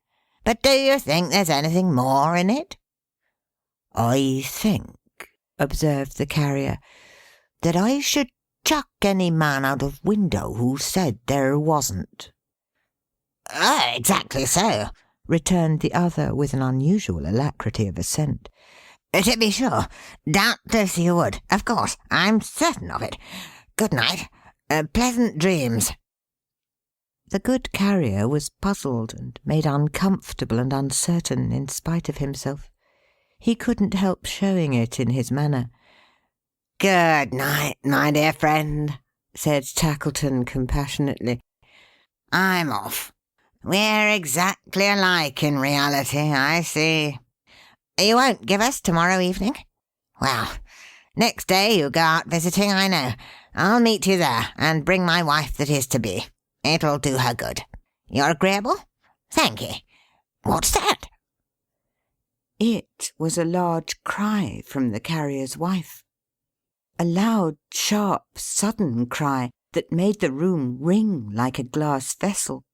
But do you think there's anything more in it? I think, observed the Carrier, that I should chuck any man out of window who said there wasn't. Exactly so, returned the other with an unusual alacrity of assent. To be sure. Doubtless you would. Of course. I'm certain of it. Good night. Pleasant dreams. The good Carrier was puzzled and made uncomfortable and uncertain in spite of himself. He couldn't help showing it in his manner. Good night, my dear friend, said Tackleton compassionately. I'm off. We're exactly alike in reality, I see. You won't give us tomorrow evening? Well, next day you go out visiting, I know. I'll meet you there, and bring my wife that is to be. It'll do her good. You're agreeable? Thank ye. What's that? It was a large cry from the Carrier's wife. A loud, sharp, sudden cry that made the room ring like a glass vessel.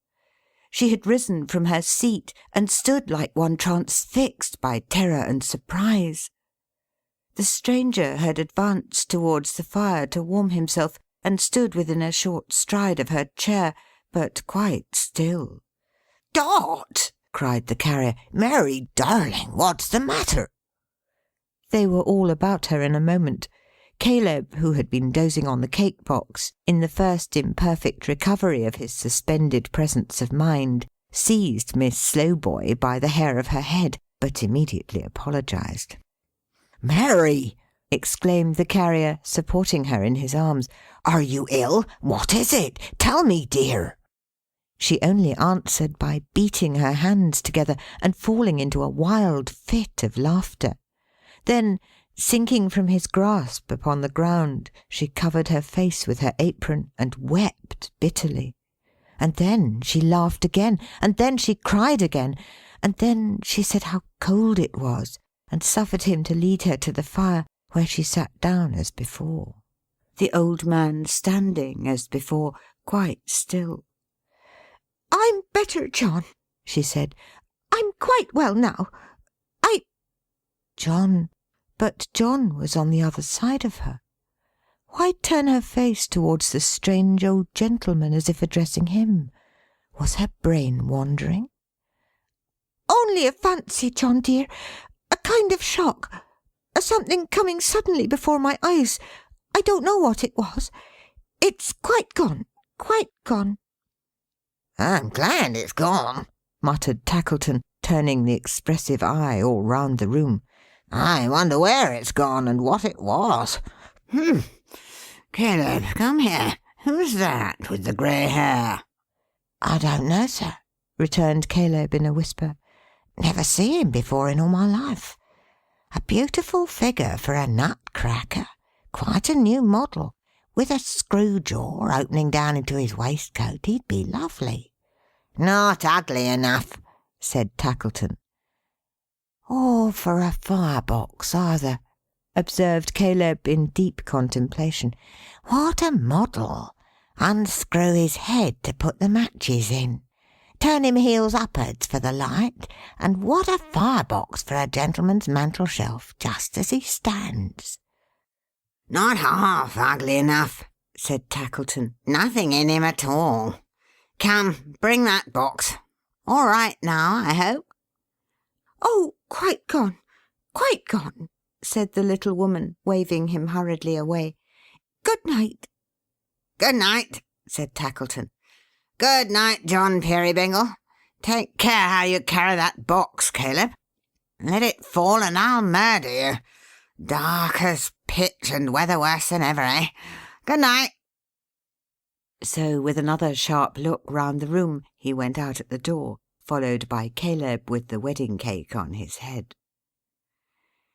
She had risen from her seat and stood like one transfixed by terror and surprise. The stranger had advanced towards the fire to warm himself, and stood within a short stride of her chair, but quite still. Dot! cried the Carrier. Mary, darling, what's the matter? They were all about her in a moment. Caleb, who had been dozing on the cake-box, in the first imperfect recovery of his suspended presence of mind, seized Miss Slowboy by the hair of her head, but immediately apologized. Mary! exclaimed the Carrier, supporting her in his arms. Are you ill? What is it? Tell me, dear. She only answered by beating her hands together and falling into a wild fit of laughter. Then, sinking from his grasp upon the ground, she covered her face with her apron and wept bitterly. And then she laughed again, and then she cried again, and then she said how cold it was, and suffered him to lead her to the fire, where she sat down as before. The old man standing as before, quite still. I'm better, John, she said. I'm quite well now. John. But John was on the other side of her. Why turn her face towards the strange old gentleman as if addressing him? Was her brain wandering? Only a fancy, John dear. A kind of shock. A something coming suddenly before my eyes. I don't know what it was. It's quite gone. Quite gone. I'm glad it's gone, muttered Tackleton, turning the expressive eye all round the room. I wonder where it's gone, and what it was. Caleb, come here. Who's that with the grey hair? I don't know, sir, returned Caleb in a whisper. Never see him before in all my life. A beautiful figure for a nutcracker. Quite a new model. With a screw jaw opening down into his waistcoat, he'd be lovely. Not ugly enough, said Tackleton. Or for a firebox either, observed Caleb in deep contemplation. What a model! Unscrew his head to put the matches in. Turn him heels upwards for the light, and what a firebox for a gentleman's mantel-shelf, just as he stands." "Not half ugly enough," said Tackleton. "Nothing in him at all. Come, bring that box. All right now, I hope?" "Oh, quite gone, quite gone," said the little woman, waving him hurriedly away. "Good night." "Good night," said Tackleton. "Good night, John Peerybingle. Take care how you carry that box, Caleb. Let it fall and I'll murder you. Dark as pitch and weather worse than ever, eh? Good night." So, with another sharp look round the room, he went out at the door, followed by Caleb with the wedding cake on his head.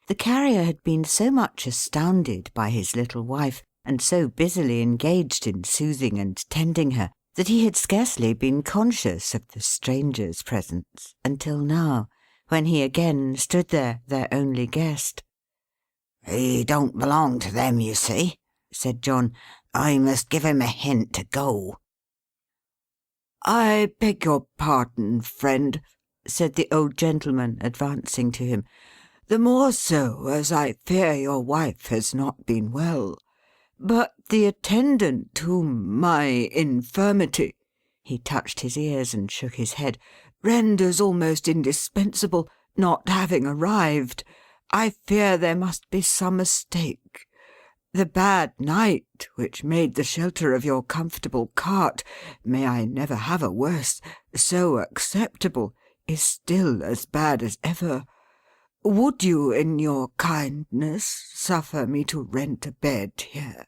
The carrier had been so much astounded by his little wife, and so busily engaged in soothing and tending her, that he had scarcely been conscious of the stranger's presence, until now, when he again stood there, their only guest. "He don't belong to them, you see," said John. "I must give him a hint to go." "I beg your pardon, friend," said the old gentleman, advancing to him. "The more so, as I fear your wife has not been well. But the attendant whom my infirmity," he touched his ears and shook his head, "renders almost indispensable, not having arrived, I fear there must be some mistake. The bad night, which made the shelter of your comfortable cart, may I never have a worse, so acceptable, is still as bad as ever. Would you, in your kindness, suffer me to rent a bed here?"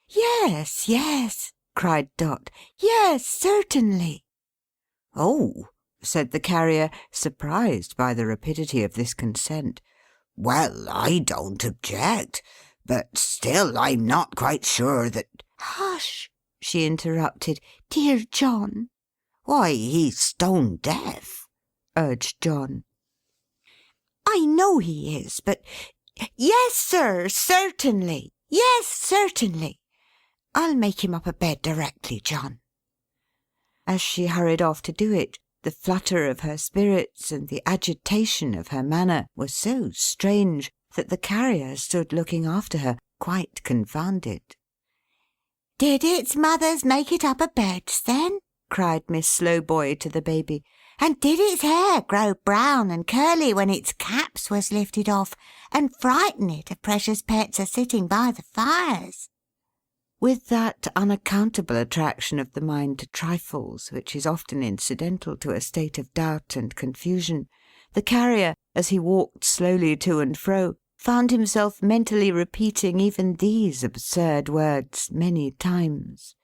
"Yes, yes," cried Dot. "Yes, certainly." "Oh!" said the carrier, surprised by the rapidity of this consent. "Well, I don't object. But still I'm not quite sure that—" "Hush!" she interrupted. "Dear John." "Why, he's stone deaf," urged John. "I know he is, but yes, sir, certainly. Yes, certainly. I'll make him up a bed directly, John." As she hurried off to do it, the flutter of her spirits and the agitation of her manner were so strange that the carrier stood looking after her, quite confounded. "Did its mothers make it up a beds, then?" cried Miss Slowboy to the baby. "And did its hair grow brown and curly when its caps was lifted off, and frighten it of precious pets a sitting by the fires?" With that unaccountable attraction of the mind to trifles, which is often incidental to a state of doubt and confusion, the carrier, as he walked slowly to and fro, found himself mentally repeating even these absurd words many times.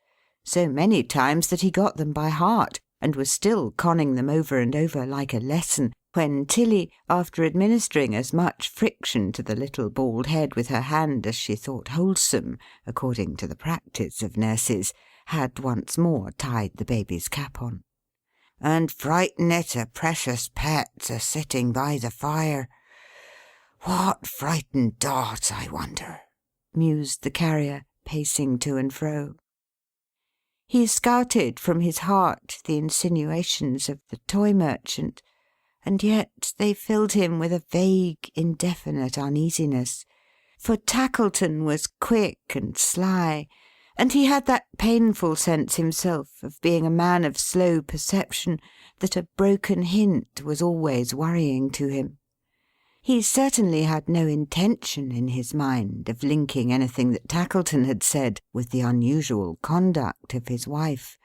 So many times that he got them by heart, and was still conning them over and over like a lesson, when Tilly, after administering as much friction to the little bald head with her hand as she thought wholesome, according to the practice of nurses, had once more tied the baby's cap on. "And frighten it of precious pets a sitting by the fire. What frightened Dot, I wonder?" mused the carrier, pacing to and fro. He scouted from his heart the insinuations of the toy merchant, and yet they filled him with a vague, indefinite uneasiness, for Tackleton was quick and sly, and he had that painful sense himself of being a man of slow perception, that a broken hint was always worrying to him. He certainly had no intention in his mind of linking anything that Tackleton had said with the unusual conduct of his wife,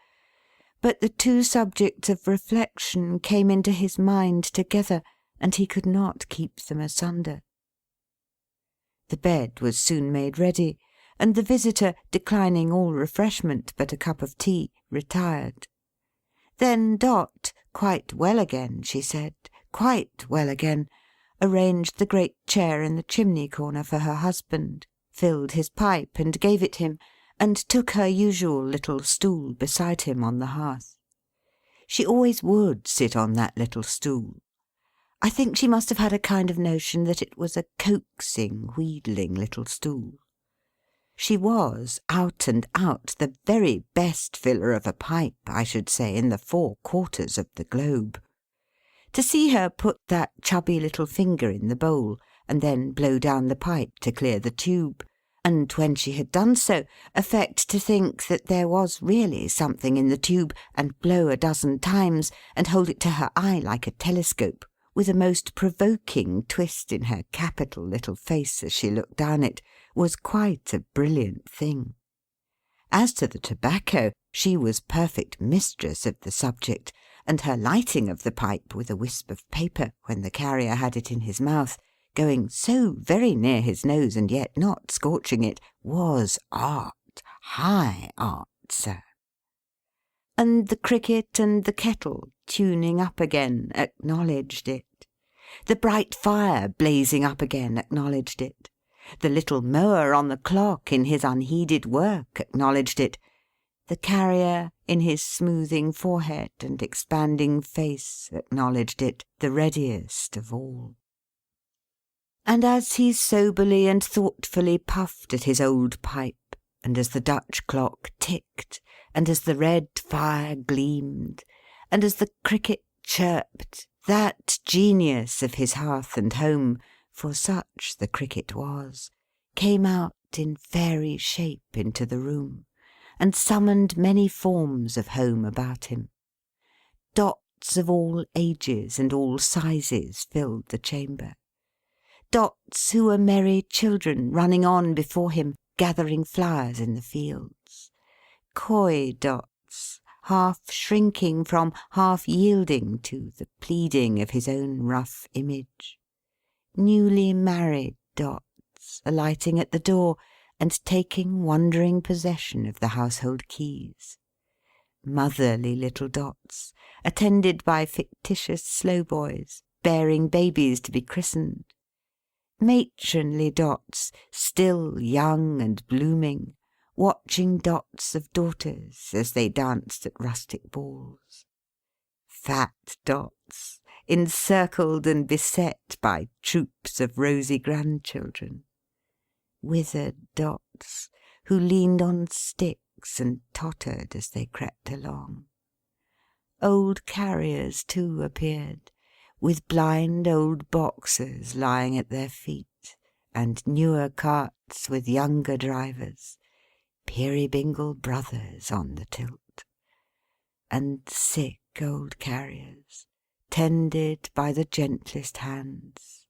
but the two subjects of reflection came into his mind together, and he could not keep them asunder. The bed was soon made ready, and the visitor, declining all refreshment but a cup of tea, retired. Then Dot, quite well again, she said, quite well again, arranged the great chair in the chimney corner for her husband, filled his pipe and gave it him, and took her usual little stool beside him on the hearth. She always would sit on that little stool. I think she must have had a kind of notion that it was a coaxing, wheedling little stool. She was, out and out, the very best filler of a pipe, I should say, in the 4 quarters of the globe. To see her put that chubby little finger in the bowl, and then blow down the pipe to clear the tube, and when she had done so, affect to think that there was really something in the tube, and blow a dozen times, and hold it to her eye like a telescope, with a most provoking twist in her capital little face as she looked down it, was quite a brilliant thing. As to the tobacco, she was perfect mistress of the subject, and her lighting of the pipe with a wisp of paper, when the carrier had it in his mouth, going so very near his nose and yet not scorching it, was art, high art, sir. And the cricket and the kettle, tuning up again, acknowledged it. The bright fire blazing up again acknowledged it. The little mower on the clock in his unheeded work acknowledged it. The carrier, in his smoothing forehead and expanding face, acknowledged it, the readiest of all. And as he soberly and thoughtfully puffed at his old pipe, and as the Dutch clock ticked, and as the red fire gleamed, and as the cricket chirped, that genius of his hearth and home, for such the cricket was, came out in fairy shape into the room, and summoned many forms of home about him. Dots of all ages and all sizes filled the chamber. Dots who were merry children running on before him, gathering flowers in the fields. Coy dots, half shrinking from, half yielding to, the pleading of his own rough image. Newly married dots, alighting at the door, and taking wondering possession of the household keys. Motherly little dots, attended by fictitious slowboys, bearing babies to be christened. Matronly dots, still young and blooming, watching dots of daughters as they danced at rustic balls. Fat dots, encircled and beset by troops of rosy grandchildren. Withered dots, who leaned on sticks and tottered as they crept along. Old carriers, too, appeared, with blind old boxers lying at their feet, and newer carts with younger drivers, Peerybingle brothers on the tilt, and sick old carriers, tended by the gentlest hands,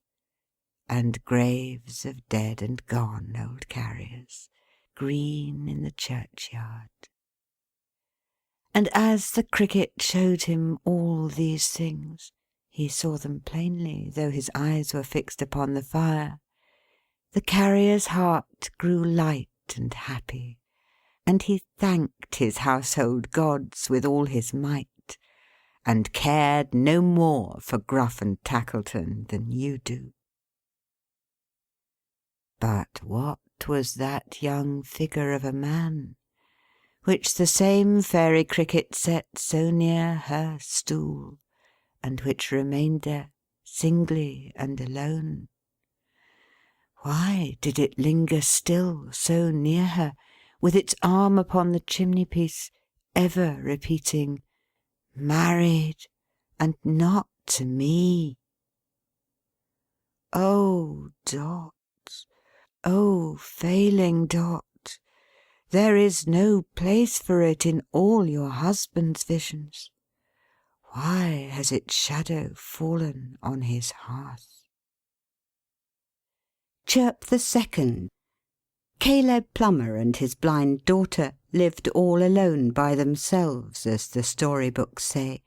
and graves of dead and gone old carriers, green in the churchyard. And as the cricket showed him all these things, he saw them plainly, though his eyes were fixed upon the fire. The carrier's heart grew light and happy, and he thanked his household gods with all his might, and cared no more for Gruff and Tackleton than you do. But what was that young figure of a man, which the same fairy cricket set so near her stool, and which remained there, singly and alone? Why did it linger still so near her, with its arm upon the chimney-piece, ever repeating, "Married, and not to me"? Oh, Dot! Oh, failing Dot! There is no place for it in all your husband's visions. Why has its shadow fallen on his hearth? Chirp the second. Caleb Plummer and his blind daughter lived all alone by themselves, as the story-books say,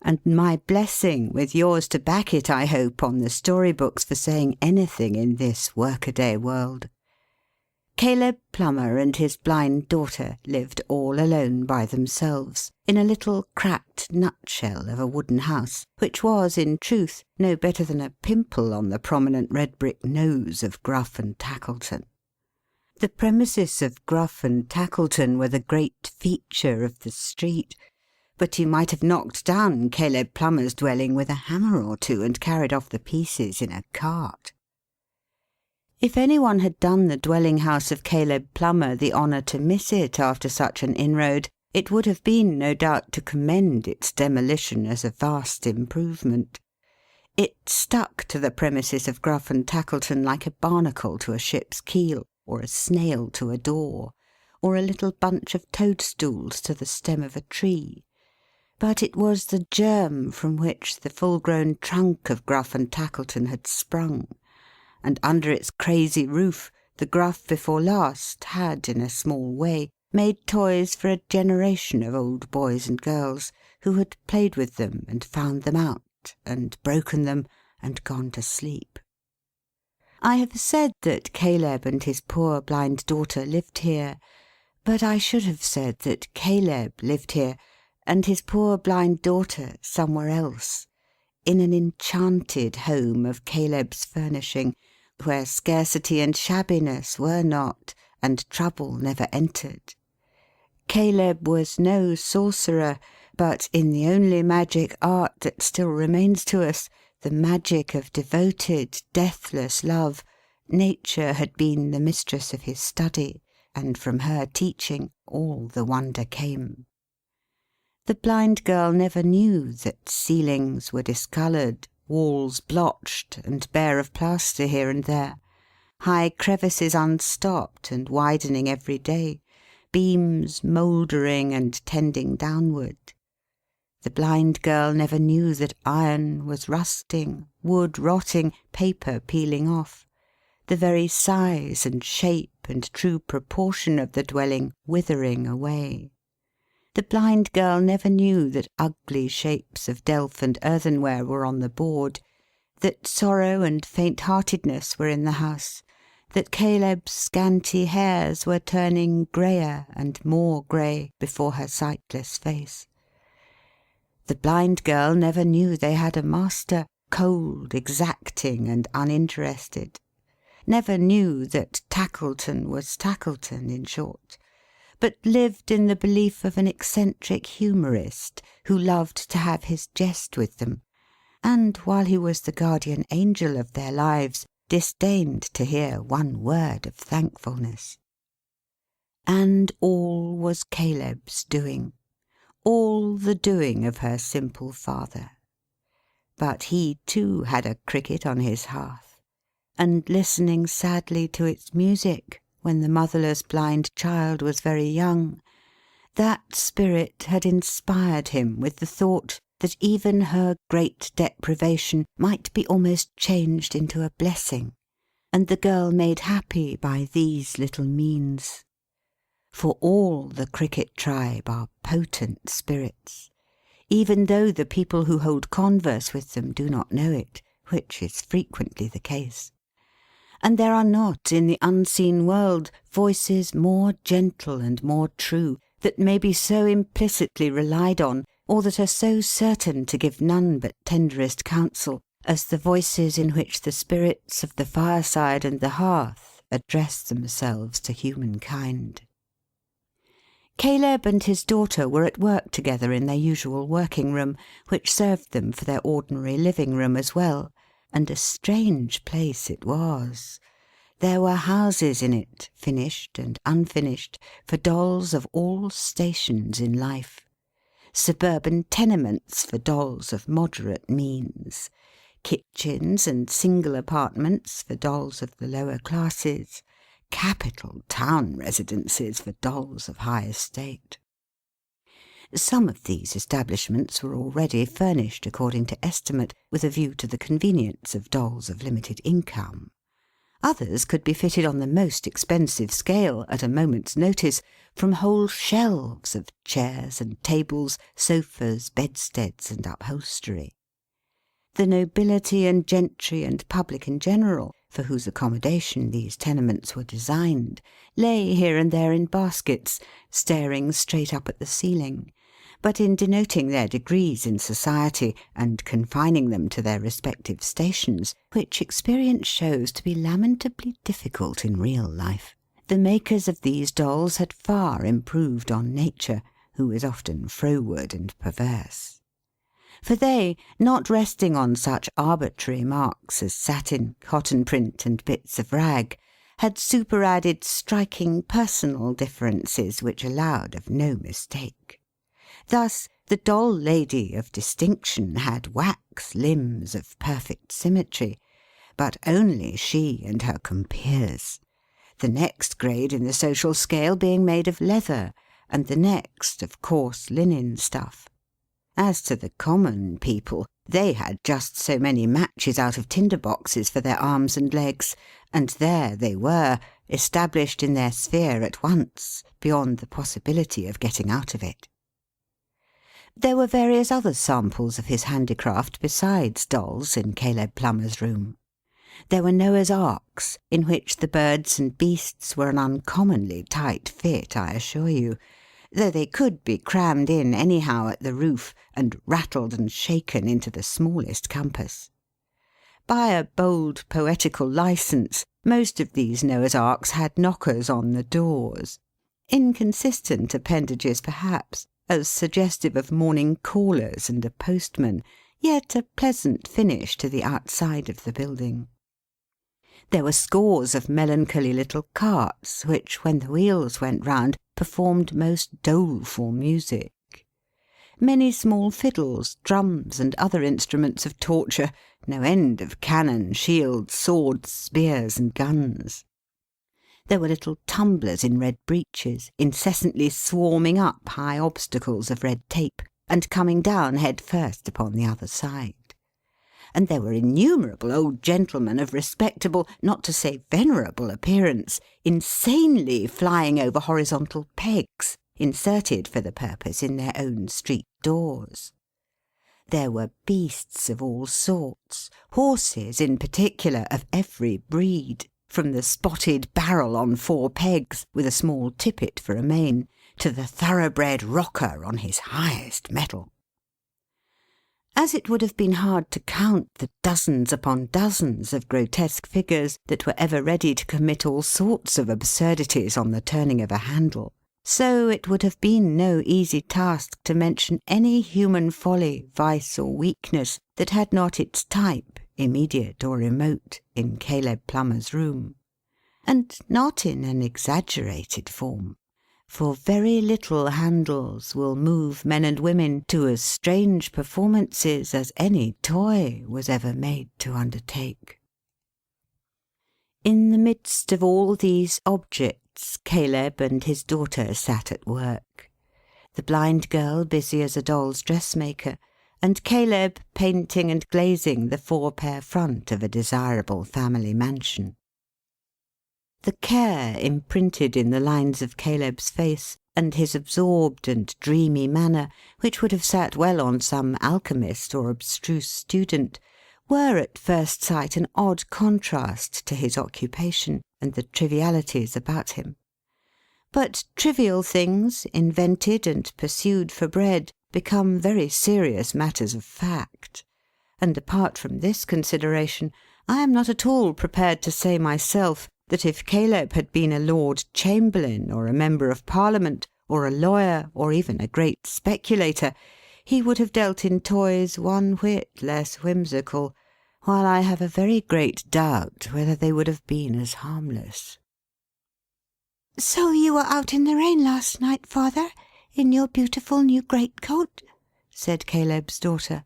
and my blessing with yours to back it, I hope, on the story-books for saying anything in this workaday world. Caleb Plummer and his blind daughter lived all alone by themselves, in a little cracked nutshell of a wooden house, which was, in truth, no better than a pimple on the prominent red brick nose of Gruff and Tackleton. The premises of Gruff and Tackleton were the great feature of the street, but you might have knocked down Caleb Plummer's dwelling with a hammer or two, and carried off the pieces in a cart. If anyone had done the dwelling-house of Caleb Plummer the honour to miss it after such an inroad, it would have been, no doubt, to commend its demolition as a vast improvement. It stuck to the premises of Gruff and Tackleton like a barnacle to a ship's keel, or a snail to a door, or a little bunch of toadstools to the stem of a tree. But it was the germ from which the full-grown trunk of Gruff and Tackleton had sprung, and under its crazy roof the Gruff before last had, in a small way, made toys for a generation of old boys and girls, who had played with them and found them out, and broken them, and gone to sleep. I have said that Caleb and his poor blind daughter lived here, but I should have said that Caleb lived here, and his poor blind daughter somewhere else, in an enchanted home of Caleb's furnishing, where scarcity and shabbiness were not, and trouble never entered. Caleb was no sorcerer, but in the only magic art that still remains to us, the magic of devoted, deathless love, Nature had been the mistress of his study, and from her teaching all the wonder came. The blind girl never knew that ceilings were discoloured, walls blotched and bare of plaster here and there, high crevices unstopped and widening every day, beams mouldering and tending downward. The blind girl never knew that iron was rusting, wood rotting, paper peeling off, the very size and shape and true proportion of the dwelling withering away. The blind girl never knew that ugly shapes of delf and earthenware were on the board, that sorrow and faint-heartedness were in the house, that Caleb's scanty hairs were turning greyer and more grey before her sightless face. The blind girl never knew they had a master, cold, exacting, and uninterested; never knew that Tackleton was Tackleton, in short, but lived in the belief of an eccentric humourist, who loved to have his jest with them, and, while he was the guardian angel of their lives, disdained to hear one word of thankfulness. And all was Caleb's doing, all the doing of her simple father. But he too had a cricket on his hearth, and listening sadly to its music when the motherless blind child was very young, that spirit had inspired him with the thought that even her great deprivation might be almost changed into a blessing, and the girl made happy by these little means. For all the cricket tribe are potent spirits, even though the people who hold converse with them do not know it, which is frequently the case. And there are not in the unseen world voices more gentle and more true, that may be so implicitly relied on, or that are so certain to give none but tenderest counsel, as the voices in which the spirits of the fireside and the hearth address themselves to humankind. Caleb and his daughter were at work together in their usual working room, which served them for their ordinary living room as well, and a strange place it was. There were houses in it, finished and unfinished, for dolls of all stations in life; suburban tenements for dolls of moderate means; kitchens and single apartments for dolls of the lower classes; capital town residences for dolls of high estate. Some of these establishments were already furnished according to estimate, with a view to the convenience of dolls of limited income. Others could be fitted on the most expensive scale, at a moment's notice, from whole shelves of chairs and tables, sofas, bedsteads, and upholstery. The nobility and gentry and public in general, for whose accommodation these tenements were designed, lay here and there in baskets, staring straight up at the ceiling; but in denoting their degrees in society, and confining them to their respective stations, which experience shows to be lamentably difficult in real life, the makers of these dolls had far improved on Nature, who is often froward and perverse. For they, not resting on such arbitrary marks as satin, cotton print, and bits of rag, had superadded striking personal differences which allowed of no mistake. Thus, the doll lady of distinction had wax limbs of perfect symmetry, but only she and her compeers, the next grade in the social scale being made of leather, and the next of coarse linen stuff. As to the common people, they had just so many matches out of tinder boxes for their arms and legs, and there they were, established in their sphere at once, beyond the possibility of getting out of it. There were various other samples of his handicraft besides dolls in Caleb Plummer's room. There were Noah's Arks, in which the birds and beasts were an uncommonly tight fit, I assure you, though they could be crammed in anyhow at the roof, and rattled and shaken into the smallest compass. By a bold poetical licence, most of these Noah's Arks had knockers on the doors. Inconsistent appendages, perhaps, as suggestive of morning callers and a postman, yet a pleasant finish to the outside of the building. There were scores of melancholy little carts, which, when the wheels went round, performed most doleful music. Many small fiddles, drums, and other instruments of torture, no end of cannon, shields, swords, spears, and guns. There were little tumblers in red breeches, incessantly swarming up high obstacles of red tape, and coming down head first upon the other side. And there were innumerable old gentlemen of respectable, not to say venerable appearance, insanely flying over horizontal pegs, inserted for the purpose in their own street doors. There were beasts of all sorts, horses in particular of every breed, from the spotted barrel on 4 pegs, with a small tippet for a mane, to the thoroughbred rocker on his highest mettle. As it would have been hard to count the dozens upon dozens of grotesque figures that were ever ready to commit all sorts of absurdities on the turning of a handle, so it would have been no easy task to mention any human folly, vice, or weakness that had not its type, immediate or remote, in Caleb Plummer's room, and not in an exaggerated form, for very little handles will move men and women to as strange performances as any toy was ever made to undertake. In the midst of all these objects, Caleb and his daughter sat at work, the blind girl busy as a doll's dressmaker, and Caleb painting and glazing the 4-pair front of a desirable family mansion. The care imprinted in the lines of Caleb's face, and his absorbed and dreamy manner, which would have sat well on some alchemist or abstruse student, were at first sight an odd contrast to his occupation and the trivialities about him. But trivial things, invented and pursued for bread, become very serious matters of fact, and apart from this consideration, I am not at all prepared to say myself that if Caleb had been a Lord Chamberlain, or a Member of Parliament, or a lawyer, or even a great speculator, he would have dealt in toys one whit less whimsical, while I have a very great doubt whether they would have been as harmless. "So you were out in the rain last night, father, in your beautiful new greatcoat?" said Caleb's daughter.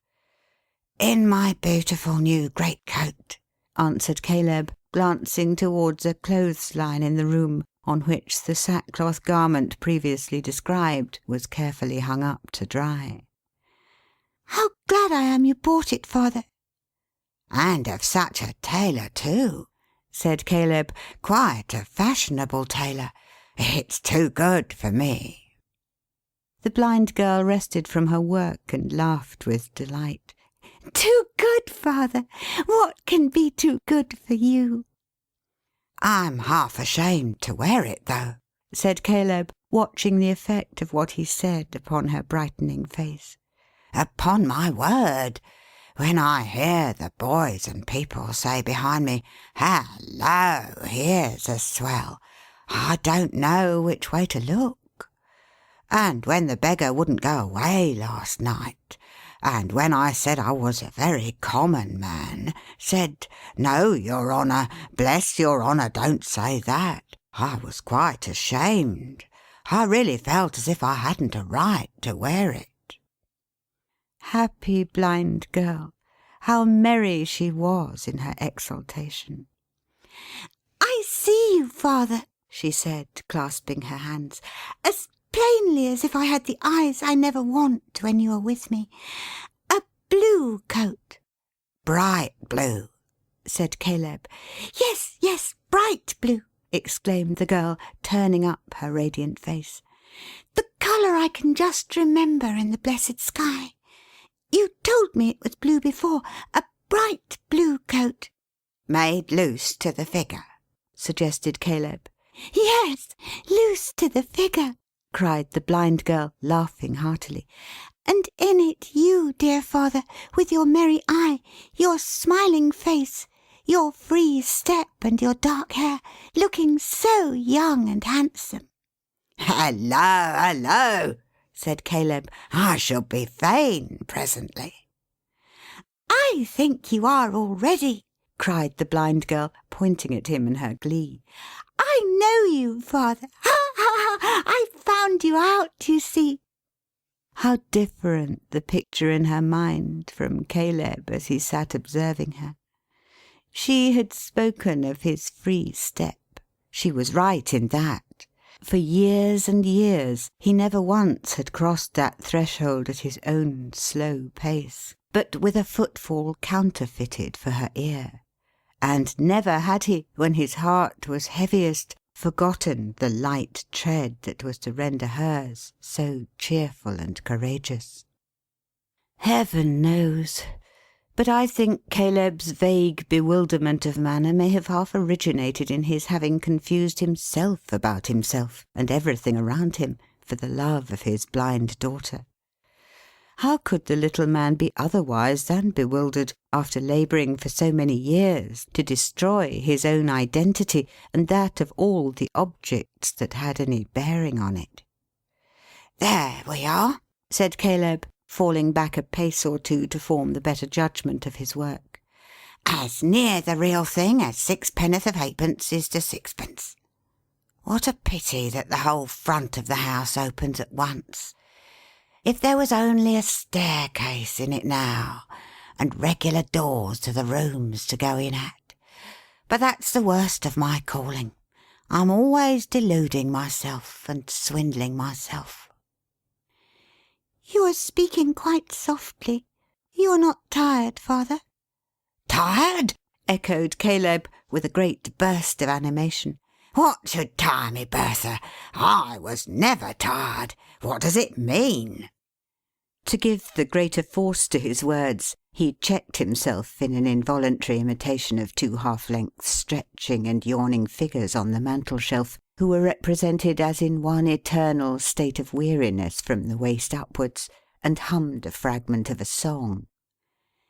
"In my beautiful new greatcoat," answered Caleb, glancing towards a clothes-line in the room, on which the sackcloth garment previously described was carefully hung up to dry. "How glad I am you bought it, father." "And of such a tailor too," said Caleb. "Quite a fashionable tailor. It's too good for me." The blind girl rested from her work and laughed with delight. "Too good, father! What can be too good for you?" "I'm half ashamed to wear it, though," said Caleb, watching the effect of what he said upon her brightening face. "Upon my word, when I hear the boys and people say behind me, 'Hallo, here's a swell,' I don't know which way to look. And when the beggar wouldn't go away last night, and when I said I was a very common man, said, 'No, your honour, bless your honour, don't say that. I was quite ashamed. I really felt as if I hadn't a right to wear it.'" Happy blind girl! How merry she was in her exultation. "I see you, father," she said, clasping her hands, "as plainly as if I had the eyes I never want when you are with me. A blue coat." "Bright blue," said Caleb. "Yes, yes, bright blue," exclaimed the girl, turning up her radiant face. "The colour I can just remember in the blessed sky. You told me it was blue before. A bright blue coat." "Made loose to the figure," suggested Caleb. "Yes, loose to the figure," cried the blind girl, laughing heartily. "And in it you, dear father, with your merry eye, your smiling face, your free step, and your dark hair, looking so young and handsome." "Hallo, hallo!" said Caleb. "I shall be vain presently." "I think you are already," cried the blind girl, pointing at him in her glee. "I know you, father. Ha, ha, ha! I found you out, you see." How different the picture in her mind from Caleb as he sat observing her. She had spoken of his free step. She was right in that. For years and years he never once had crossed that threshold at his own slow pace, but with a footfall counterfeited for her ear. And never had he, when his heart was heaviest, forgotten the light tread that was to render hers so cheerful and courageous. Heaven knows! But I think Caleb's vague bewilderment of manner may have half originated in his having confused himself about himself and everything around him for the love of his blind daughter. How could the little man be otherwise than bewildered, after labouring for so many years to destroy his own identity and that of all the objects that had any bearing on it? "There we are," said Caleb, falling back a pace or two to form the better judgment of his work. "As near the real thing as 6 of halfpence is to 6. What a pity that the whole front of the house opens at once. If there was only a staircase in it now, and regular doors to the rooms to go in at. But that's the worst of my calling. I'm always deluding myself and swindling myself." "You are speaking quite softly. You are not tired, father?" "Tired?" echoed Caleb, with a great burst of animation. "What should tire me, Bertha? I was never tired. What does it mean?" To give the greater force to his words, he checked himself in an involuntary imitation of 2 half-lengths stretching and yawning figures on the mantel-shelf, who were represented as in one eternal state of weariness from the waist upwards, and hummed a fragment of a song.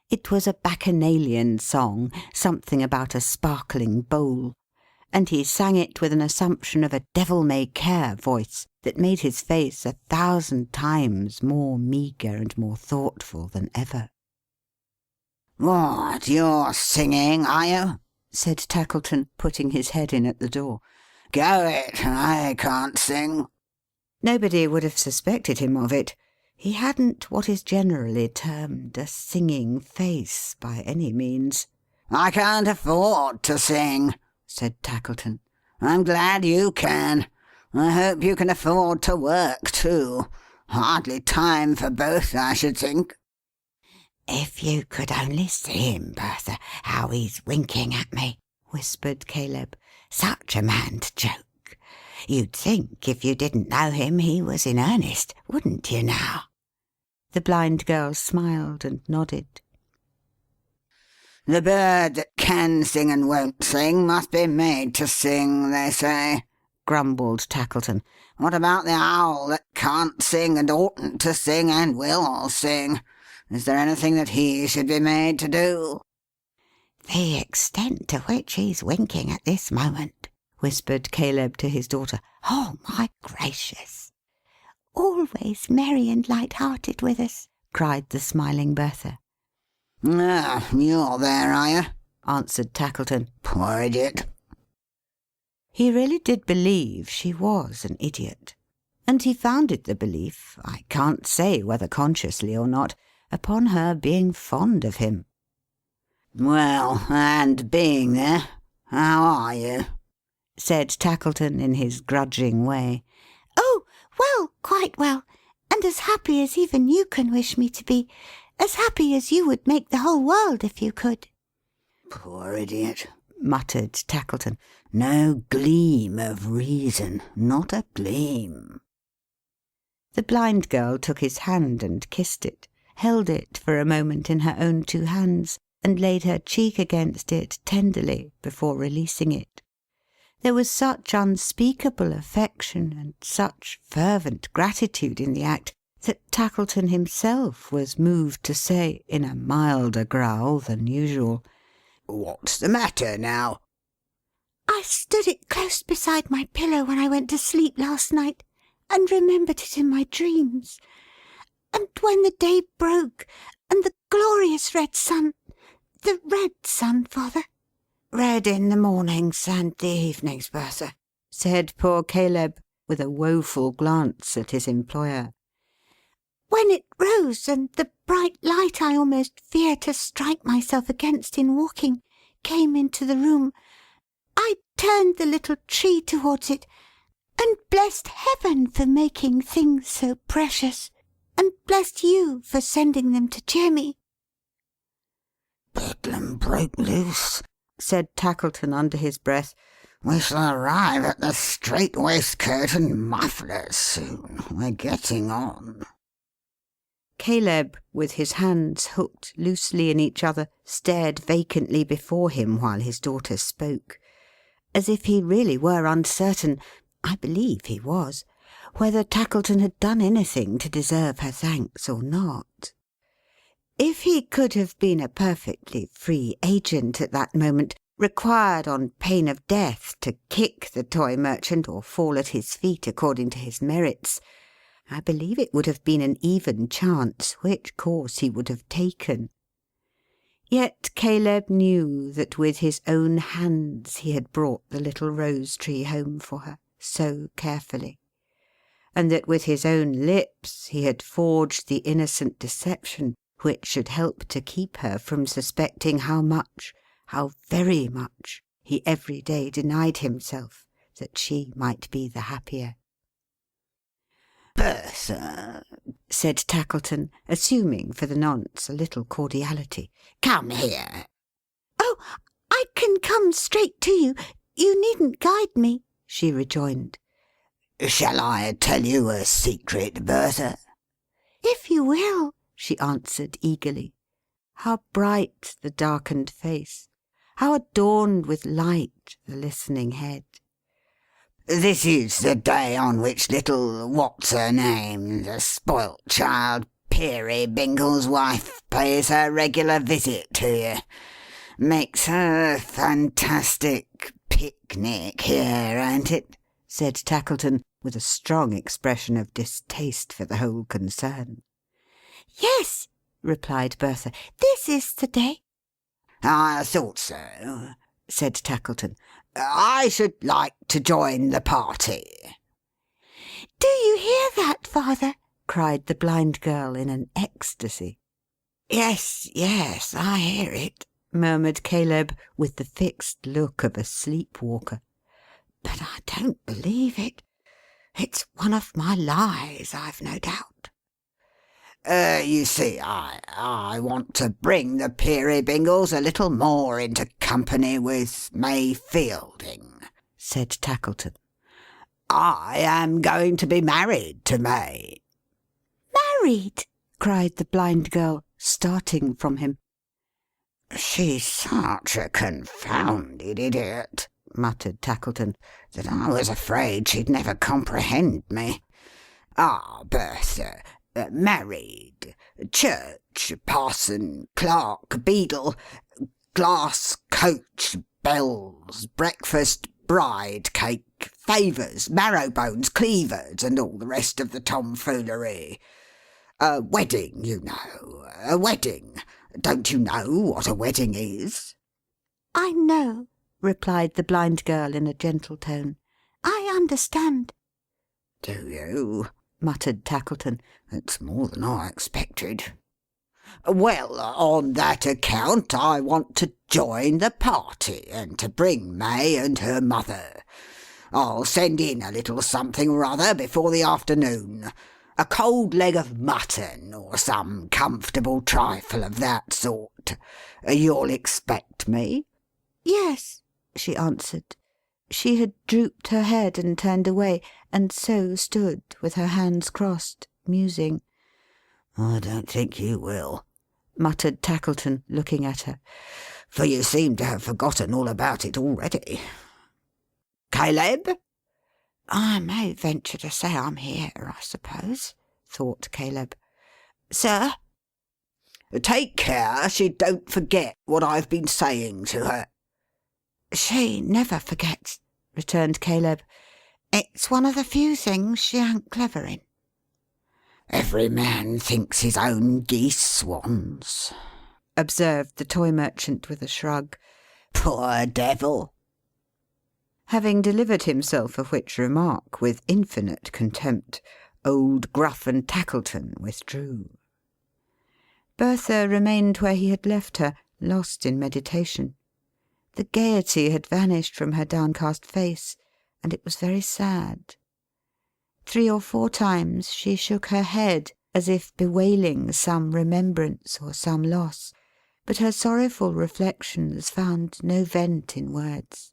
It was a bacchanalian song, something about a sparkling bowl, and he sang it with an assumption of a devil-may-care voice that made his face 1,000 times more meagre and more thoughtful than ever. "What, you're singing, are you?" said Tackleton, putting his head in at the door. "Go it, I can't sing." Nobody would have suspected him of it. He hadn't what is generally termed a singing face, by any means. "I can't afford to sing," said Tackleton. "I'm glad you can. I hope you can afford to work, too. Hardly time for both, I should think." "If you could only see him, Bertha, how he's winking at me," whispered Caleb. "Such a man to joke. You'd think, if you didn't know him, he was in earnest, wouldn't you now?" The blind girl smiled and nodded. "The bird that can sing and won't sing must be made to sing, they say," grumbled Tackleton. "What about the owl that can't sing and oughtn't to sing and will sing? Is there anything that he should be made to do?" "The extent to which he's winking at this moment," whispered Caleb to his daughter. "Oh, my gracious!" "Always merry and light-hearted with us," cried the smiling Bertha. Ah, you're there, are you? Answered Tackleton. Poor idiot. He really did believe she was an idiot, and he founded the belief, I can't say whether consciously or not, upon her being fond of him. Well, and being there, how are you? Said Tackleton in his grudging way. Oh, well, quite well, and as happy as even you can wish me to be. As happy as you would make the whole world if you could. Poor idiot, muttered Tackleton. No gleam of reason, not a gleam. The blind girl took his hand and kissed it, held it for a moment in her own two hands, and laid her cheek against it tenderly before releasing it. There was such unspeakable affection and such fervent gratitude in the act, that Tackleton himself was moved to say, in a milder growl than usual, What's the matter now? I stood it close beside my pillow when I went to sleep last night, and remembered it in my dreams. And when the day broke, and the glorious red sun, the red sun, father. Red in the mornings and the evenings, Bertha, said poor Caleb, with a woeful glance at his employer. When it rose, and the bright light I almost feared to strike myself against in walking, came into the room, I turned the little tree towards it, and blessed Heaven for making things so precious, and blessed you for sending them to cheer me. Bedlam broke loose, said Tackleton under his breath. We shall arrive at the strait waistcoat and mufflers soon. We're getting on. Caleb, with his hands hooked loosely in each other, stared vacantly before him while his daughter spoke, as if he really were uncertain, I believe he was, whether Tackleton had done anything to deserve her thanks or not. If he could have been a perfectly free agent at that moment, required on pain of death to kick the toy merchant or fall at his feet according to his merits, I believe it would have been an even chance which course he would have taken. Yet Caleb knew that with his own hands he had brought the little rose tree home for her, so carefully, and that with his own lips he had forged the innocent deception which should help to keep her from suspecting how much, how very much, he every day denied himself that she might be the happier. Bertha, said Tackleton, assuming for the nonce a little cordiality, come here. Oh, I can come straight to you. You needn't guide me, she rejoined. Shall I tell you a secret, Bertha? If you will, she answered eagerly. How bright the darkened face! How adorned with light the listening head! This is the day on which little what's-her-name, the spoilt child, Peerybingle's wife, pays her regular visit to you. Makes her fantastic picnic here, ain't it? Said Tackleton, with a strong expression of distaste for the whole concern. Yes, replied Bertha, this is the day. I thought so, said Tackleton. I should like to join the party. Do you hear that, father? cried the blind girl in an ecstasy. Yes, yes, I hear it, murmured Caleb, with the fixed look of a sleep-walker. But I don't believe it. It's one of my lies, I've no doubt. You see, I want to bring the Peerybingles a little more into company with May Fielding, said Tackleton. I am going to be married to May. Married? cried the blind girl, starting from him. She's such a confounded idiot, muttered Tackleton, that I was afraid she'd never comprehend me. Ah, Bertha, married, church, parson, clerk, beadle, glass, coach, bells, breakfast, bride, cake, favours, marrow-bones, cleavers, and all the rest of the tomfoolery. A wedding, you know. A wedding. Don't you know what a wedding is?" "I know," replied the Blind Girl in a gentle tone. "I understand." "Do you?" muttered Tackleton. "It's more than I expected. Well, on that account I want to join the party, and to bring May and her mother. I'll send in a little something or other before the afternoon. A cold leg of mutton, or some comfortable trifle of that sort. You'll expect me?" "Yes," she answered. She had drooped her head and turned away, and so stood, with her hands crossed, musing. "I don't think you will," muttered Tackleton, looking at her, "for you seem to have forgotten all about it already. Caleb?" "I may venture to say I'm here, I suppose," thought Caleb. "Sir?" "Take care she don't forget what I've been saying to her." "She never forgets," returned Caleb. "It's one of the few things she ain't clever in." "Every man thinks his own geese swans," observed the Toy Merchant with a shrug. "Poor devil!" Having delivered himself of which remark with infinite contempt, old Gruff and Tackleton withdrew. Bertha remained where he had left her, lost in meditation. The gaiety had vanished from her downcast face, and it was very sad. 3 or 4 times she shook her head, as if bewailing some remembrance or some loss, but her sorrowful reflections found no vent in words.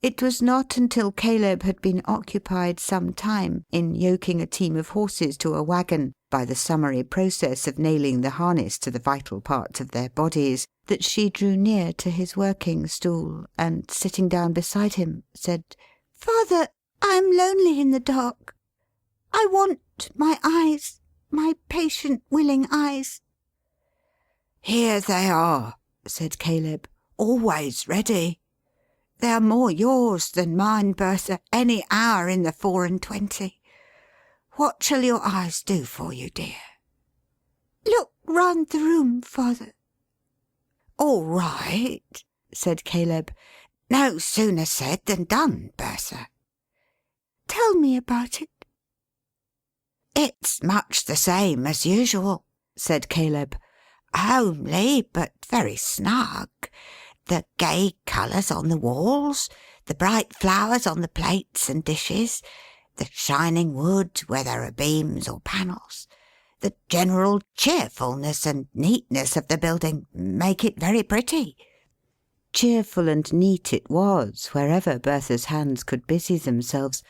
It was not until Caleb had been occupied some time in yoking a team of horses to a waggon, by the summary process of nailing the harness to the vital parts of their bodies, that she drew near to his working stool, and sitting down beside him, said, "Father, I'm lonely in the dark. I want my eyes, my patient, willing eyes." "Here they are," said Caleb, "always ready. They're more yours than mine, Bertha, any hour in the 24. What shall your eyes do for you, dear?" "Look round the room, father." "All right," said Caleb. "No sooner said than done, Bertha." "Tell me about it." "It's much the same as usual," said Caleb. "Homely, but very snug. The gay colours on the walls, the bright flowers on the plates and dishes, the shining wood where there are beams or panels, the general cheerfulness and neatness of the building, make it very pretty." Cheerful and neat it was, wherever Bertha's hands could busy themselves,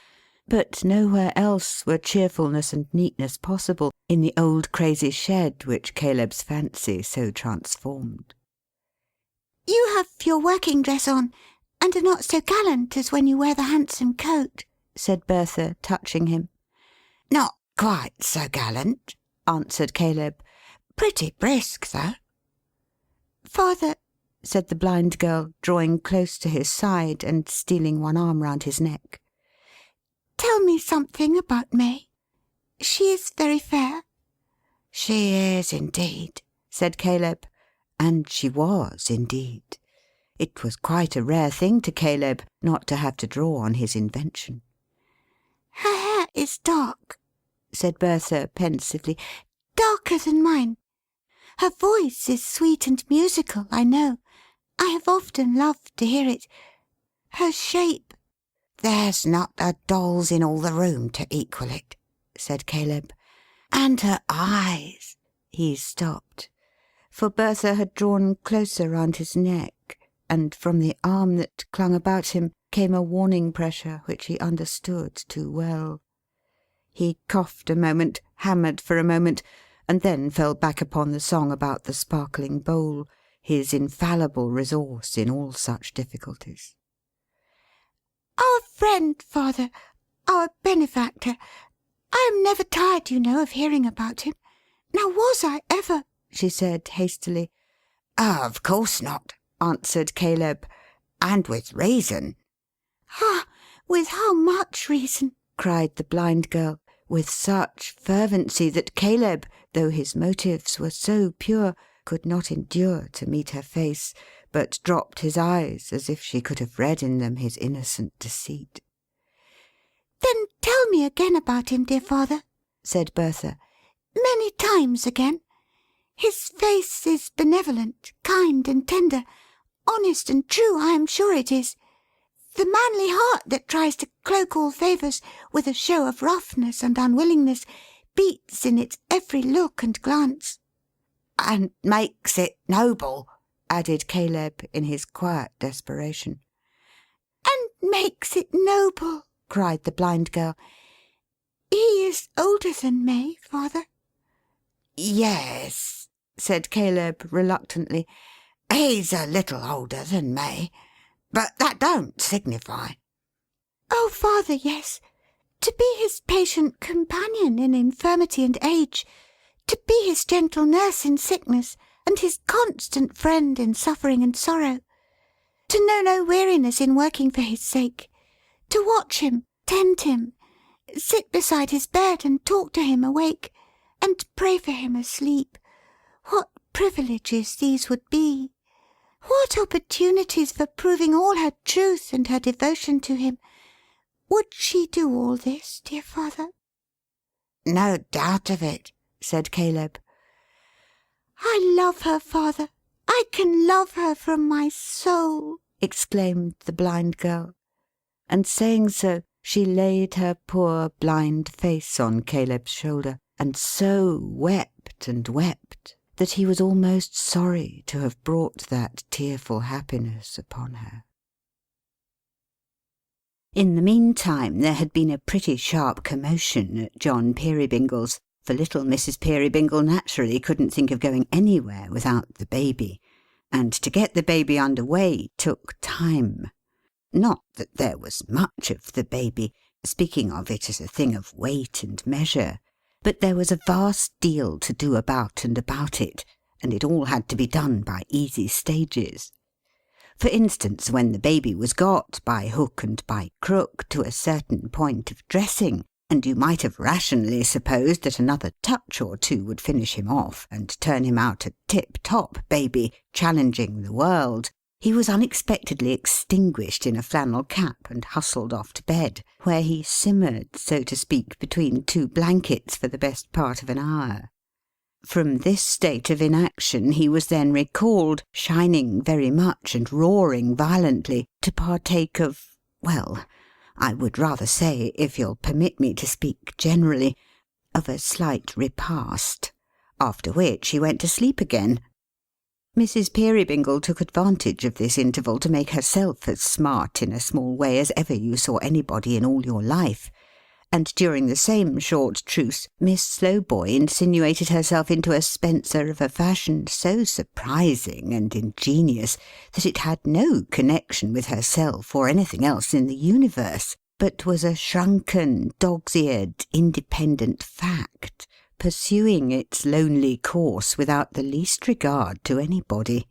but nowhere else were cheerfulness and neatness possible in the old crazy shed which Caleb's fancy so transformed. "You have your working dress on, and are not so gallant as when you wear the handsome coat," said Bertha, touching him. "Not quite so gallant," answered Caleb. "Pretty brisk, though." "Father," said the Blind Girl, drawing close to his side, and stealing one arm round his neck, "tell me something about May. She is very fair." "She is indeed," said Caleb. And she was indeed. It was quite a rare thing to Caleb, not to have to draw on his invention. "Her hair is dark," said Bertha pensively. "Darker than mine. Her voice is sweet and musical, I know. I have often loved to hear it. Her shape—" "There's not a doll's in all the room to equal it," said Caleb. "And her eyes—" He stopped. For Bertha had drawn closer round his neck, and from the arm that clung about him came a warning pressure which he understood too well. He coughed a moment, hammered for a moment, and then fell back upon the song about the sparkling bowl, his infallible resource in all such difficulties. "Our friend, father, our benefactor. I am never tired, you know, of hearing about him. Now was I ever?" she said hastily. "Of course not," answered Caleb, "and with reason." "Ah! With how much reason!" cried the Blind Girl. with such fervency that Caleb, though his motives were so pure, could not endure to meet her face, but dropped his eyes as if she could have read in them his innocent deceit. "Then tell me again about him, dear father," said Bertha. "Many times again. His face is benevolent, kind, and tender. Honest and true, I am sure it is. The manly heart that tries to cloak all favours with a show of roughness and unwillingness beats in its every look and glance." "And makes it noble," added Caleb, in his quiet desperation. "And makes it noble!" cried the Blind Girl. "He is older than May, father." "Yes," said Caleb, reluctantly. "He's a little older than May. But that don't signify." "Oh, father, yes. To be his patient companion in infirmity and age, to be his gentle nurse in sickness, and his constant friend in suffering and sorrow. To know no weariness in working for his sake. To watch him, tend him, sit beside his bed and talk to him awake, and pray for him asleep. What privileges these would be! What opportunities for proving all her truth and her devotion to him! Would she do all this, dear father?" "No doubt of it," said Caleb. "I love her, father. I can love her from my soul!" exclaimed the Blind Girl. And saying so, she laid her poor blind face on Caleb's shoulder, and so wept and wept, that he was almost sorry to have brought that tearful happiness upon her. In the meantime there had been a pretty sharp commotion at John Peerybingle's, for little Mrs. Peerybingle naturally couldn't think of going anywhere without the baby, and to get the baby under way took time. Not that there was much of the baby, speaking of it as a thing of weight and measure, but there was a vast deal to do about and about it, and it all had to be done by easy stages. For instance, when the baby was got, by hook and by crook, to a certain point of dressing, and you might have rationally supposed that another touch or two would finish him off, and turn him out a tip-top baby, challenging the world, he was unexpectedly extinguished in a flannel cap, and hustled off to bed, where he simmered, so to speak, between two blankets for the best part of an hour. From this state of inaction he was then recalled, shining very much and roaring violently, to partake of, well, I would rather say, if you'll permit me to speak generally, of a slight repast, after which he went to sleep again. Mrs. Peerybingle took advantage of this interval to make herself as smart in a small way as ever you saw anybody in all your life, and during the same short truce Miss Slowboy insinuated herself into a Spencer of a fashion so surprising and ingenious that it had no connection with herself or anything else in the universe, but was a shrunken, dog's-eared, independent fact, pursuing its lonely course without the least regard to anybody.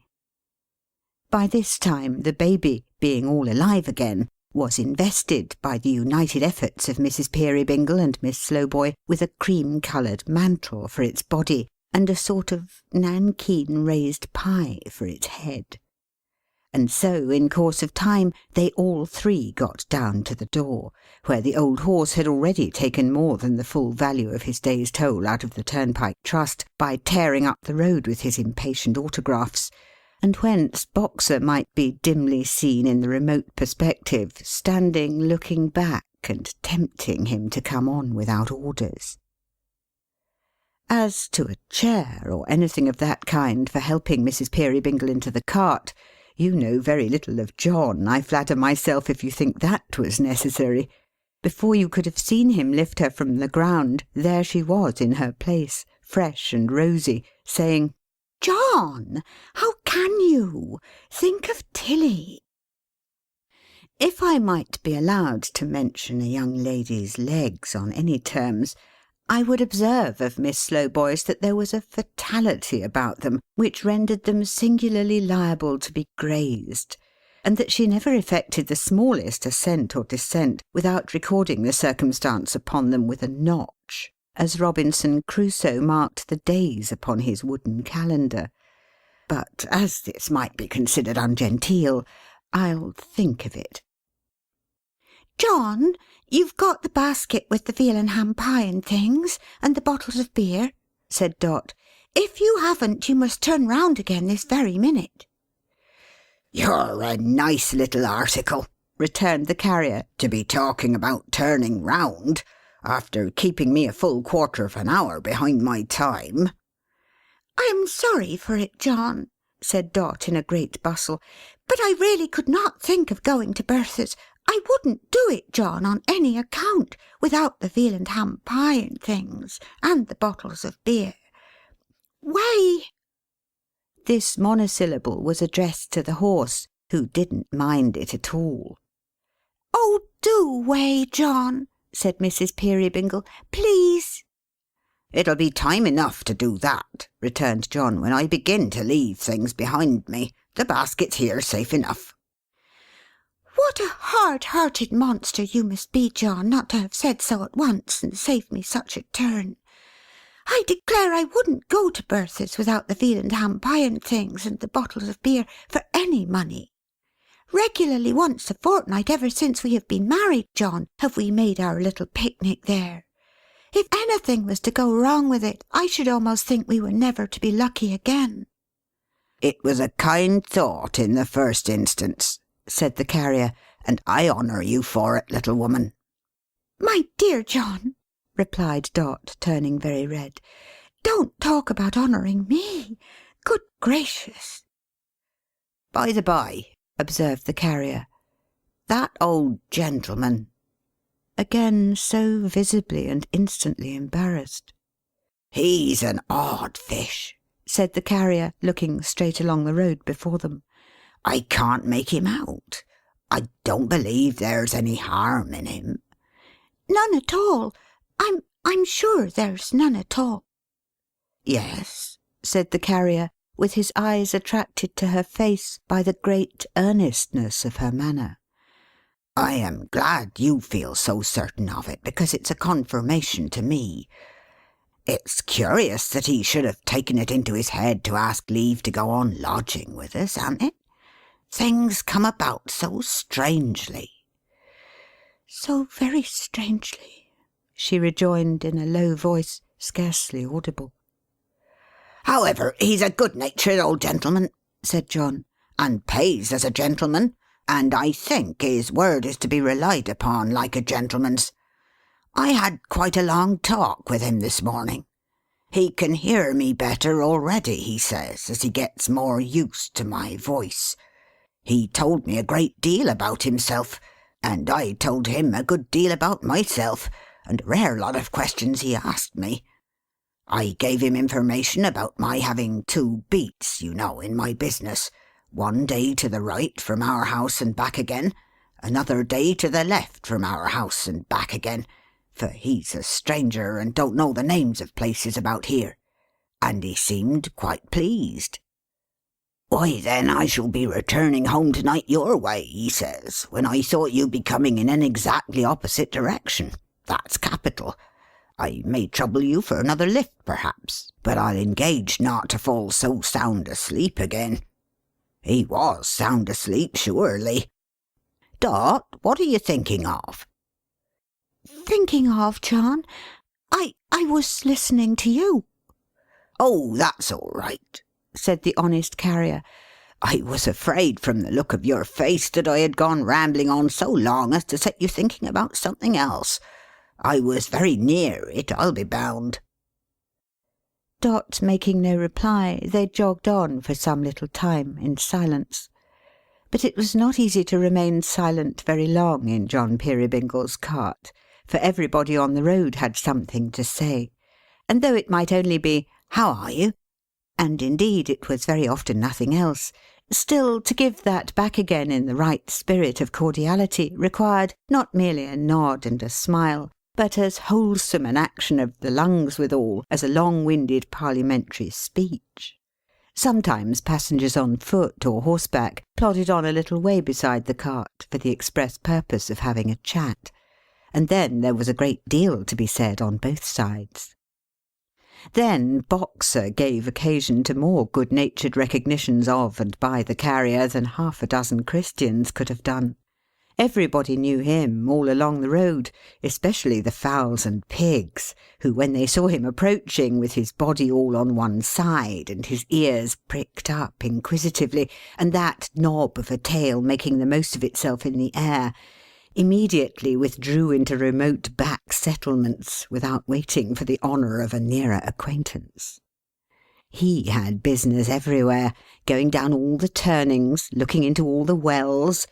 By this time the baby, being all alive again, was invested, by the united efforts of Mrs. Peerybingle and Miss Slowboy, with a cream-coloured mantle for its body, and a sort of nankeen raised pie for its head. And so, in course of time, they all three got down to the door, where the old horse had already taken more than the full value of his day's toll out of the Turnpike Trust, by tearing up the road with his impatient autographs, and whence Boxer might be dimly seen in the remote perspective, standing looking back and tempting him to come on without orders. As to a chair, or anything of that kind, for helping Mrs. Peerybingle into the cart, you know very little of John, I flatter myself, if you think that was necessary. Before you could have seen him lift her from the ground, there she was in her place, fresh and rosy, saying, "John, how can you? Think of Tilly." If I might be allowed to mention a young lady's legs on any terms, I would observe of Miss Slowboy's that there was a fatality about them which rendered them singularly liable to be grazed, and that she never effected the smallest ascent or descent without recording the circumstance upon them with a notch, as Robinson Crusoe marked the days upon his wooden calendar. But as this might be considered ungenteel, I'll think of it. John, you've got the basket with the veal and ham pie and things, and the bottles of beer, said Dot. If you haven't, you must turn round again this very minute. You're a nice little article, returned the carrier, to be talking about turning round, after keeping me a full quarter of an hour behind my time. I am sorry for it, John, said Dot in a great bustle, but I really could not think of going to Bertha's. I wouldn't do it, John, on any account, without the veal and ham pie and things, and the bottles of beer. Way! This monosyllable was addressed to the horse, who didn't mind it at all. Oh, do way, John, said Mrs. Peerybingle, please. It'll be time enough to do that, returned John, when I begin to leave things behind me. The basket's here safe enough. What a hard-hearted monster you must be, John, not to have said so at once and saved me such a turn. I declare I wouldn't go to Bertha's without the veal and ham pie and things and the bottles of beer for any money. Regularly once a fortnight ever since we have been married, John, have we made our little picnic there. If anything was to go wrong with it, I should almost think we were never to be lucky again. It was a kind thought in the first instance, said the carrier, and I honour you for it, little woman. My dear John, replied Dot, turning very red, don't talk about honouring me. Good gracious! By the by, observed the carrier, that old gentleman, again so visibly and instantly embarrassed. He's an odd fish, said the carrier, looking straight along the road before them. I can't make him out. I don't believe there's any harm in him. None at all. I'm sure there's none at all. Yes, said the carrier, with his eyes attracted to her face by the great earnestness of her manner. I am glad you feel so certain of it, because it's a confirmation to me. It's curious that he should have taken it into his head to ask leave to go on lodging with us, ain't it? Things come about so strangely. So very strangely, she rejoined in a low voice, scarcely audible. However, he's a good-natured old gentleman, said John, and pays as a gentleman, and I think his word is to be relied upon like a gentleman's. I had quite a long talk with him this morning. He can hear me better already, he says, as he gets more used to my voice. He told me a great deal about himself, and I told him a good deal about myself, and a rare lot of questions he asked me. I gave him information about my having 2 beats, you know, in my business, one day to the right from our house and back again, another day to the left from our house and back again, for he's a stranger and don't know the names of places about here, and he seemed quite pleased. Why, then I shall be returning home tonight your way, he says, when I thought you'd be coming in an exactly opposite direction. That's capital. I may trouble you for another lift, perhaps, but I'll engage not to fall so sound asleep again. He was sound asleep, surely. Dot, what are you thinking of? Thinking of, John? I was listening to you. Oh, that's all right, said the honest carrier. I was afraid from the look of your face that I had gone rambling on so long as to set you thinking about something else. I was very near it, I'll be bound. Dot making no reply, they jogged on for some little time in silence. But it was not easy to remain silent very long in John Peerybingle's cart, for everybody on the road had something to say, and though it might only be, "How are you?" and indeed it was very often nothing else, still to give that back again in the right spirit of cordiality required not merely a nod and a smile, but as wholesome an action of the lungs withal as a long-winded parliamentary speech. Sometimes passengers on foot or horseback plodded on a little way beside the cart for the express purpose of having a chat, and then there was a great deal to be said on both sides. Then Boxer gave occasion to more good-natured recognitions of and by the carrier than half a dozen Christians could have done. Everybody knew him all along the road, especially the fowls and pigs, who, when they saw him approaching with his body all on one side and his ears pricked up inquisitively, and that knob of a tail making the most of itself in the air, immediately withdrew into remote back settlements without waiting for the honour of a nearer acquaintance. He had business everywhere, going down all the turnings, looking into all the wells,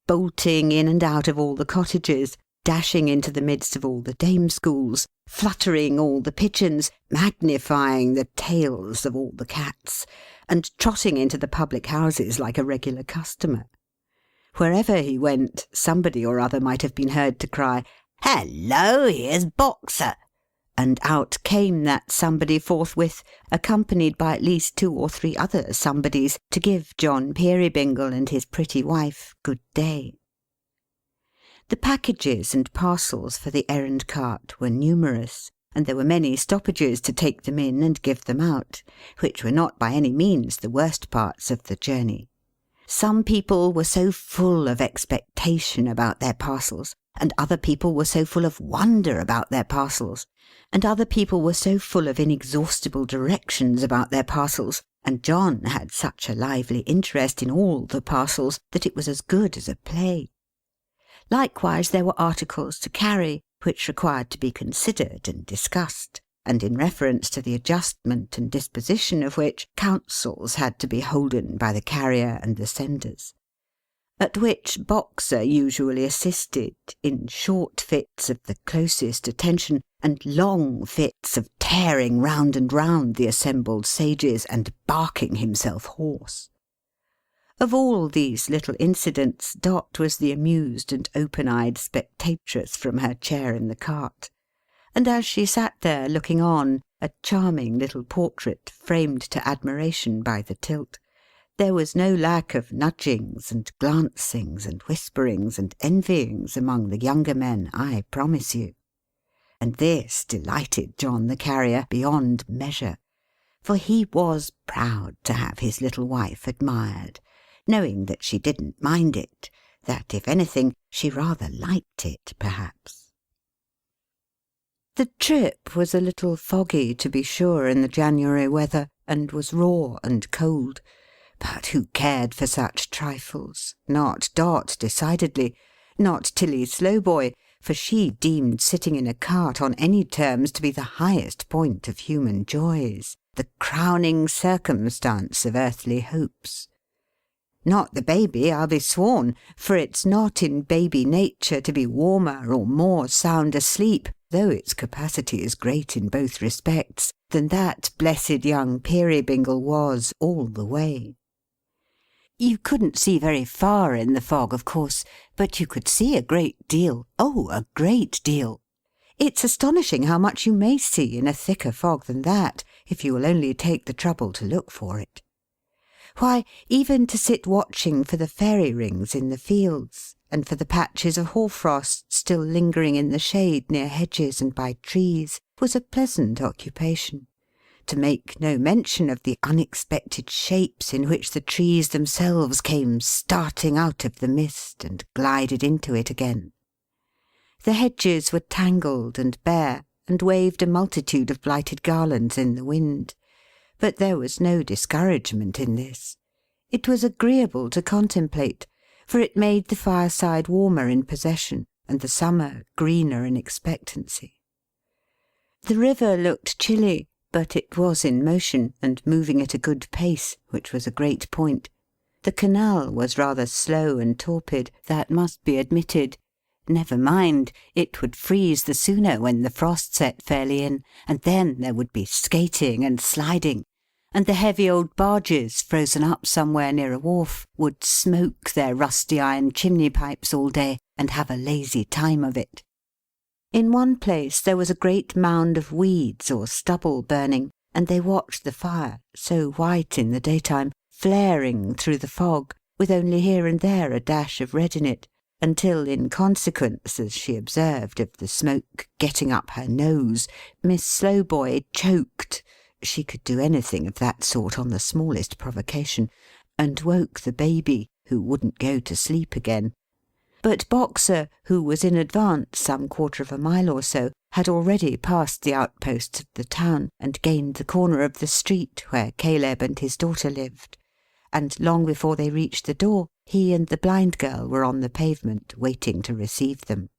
bolting in and out of all the cottages, dashing into the midst of all the dame schools, fluttering all the pigeons, magnifying the tails of all the cats, and trotting into the public houses like a regular customer. Wherever he went, somebody or other might have been heard to cry, "Hello, here's Boxer!" and out came that somebody forthwith, accompanied by at least 2 or 3 other somebodies, to give John Peerybingle and his pretty wife good day. The packages and parcels for the errand cart were numerous, and there were many stoppages to take them in and give them out, which were not by any means the worst parts of the journey. Some people were so full of expectation about their parcels, and other people were so full of wonder about their parcels, and other people were so full of inexhaustible directions about their parcels, and John had such a lively interest in all the parcels that it was as good as a play. Likewise there were articles to carry, which required to be considered and discussed, and in reference to the adjustment and disposition of which, councils had to be holden by the carrier and the senders, at which Boxer usually assisted, in short fits of the closest attention, and long fits of tearing round and round the assembled sages, and barking himself hoarse. Of all these little incidents, Dot was the amused and open-eyed spectatress from her chair in the cart, and as she sat there looking on, a charming little portrait framed to admiration by the tilt, there was no lack of nudgings and glancings and whisperings and envyings among the younger men, I promise you. And this delighted John the carrier beyond measure, for he was proud to have his little wife admired, knowing that she didn't mind it, that, if anything, she rather liked it, perhaps. The trip was a little foggy, to be sure, in the January weather, and was raw and cold. But who cared for such trifles? Not Dot, decidedly. Not Tilly Slowboy, for she deemed sitting in a cart on any terms to be the highest point of human joys, the crowning circumstance of earthly hopes. Not the baby, I'll be sworn, for it's not in baby nature to be warmer or more sound asleep, though its capacity is great in both respects, than that blessed young Peerybingle was all the way. You couldn't see very far in the fog, of course, but you could see a great deal. Oh, a great deal! It's astonishing how much you may see in a thicker fog than that, if you will only take the trouble to look for it. Why, even to sit watching for the fairy rings in the fields, and for the patches of hoarfrost still lingering in the shade near hedges and by trees, was a pleasant occupation, to make no mention of the unexpected shapes in which the trees themselves came starting out of the mist and glided into it again. The hedges were tangled and bare, and waved a multitude of blighted garlands in the wind, but there was no discouragement in this. It was agreeable to contemplate, for it made the fireside warmer in possession, and the summer greener in expectancy. The river looked chilly, but it was in motion, and moving at a good pace, which was a great point. The canal was rather slow and torpid, that must be admitted. Never mind, it would freeze the sooner when the frost set fairly in, and then there would be skating and sliding, and the heavy old barges, frozen up somewhere near a wharf, would smoke their rusty iron chimney pipes all day, and have a lazy time of it. In one place there was a great mound of weeds or stubble burning, and they watched the fire, so white in the daytime, flaring through the fog, with only here and there a dash of red in it, until in consequence, as she observed, of the smoke getting up her nose, Miss Slowboy choked (she could do anything of that sort on the smallest provocation), and woke the baby, who wouldn't go to sleep again. But Boxer, who was in advance some quarter of a mile or so, had already passed the outposts of the town, and gained the corner of the street where Caleb and his daughter lived, and long before they reached the door, he and the blind girl were on the pavement, waiting to receive them.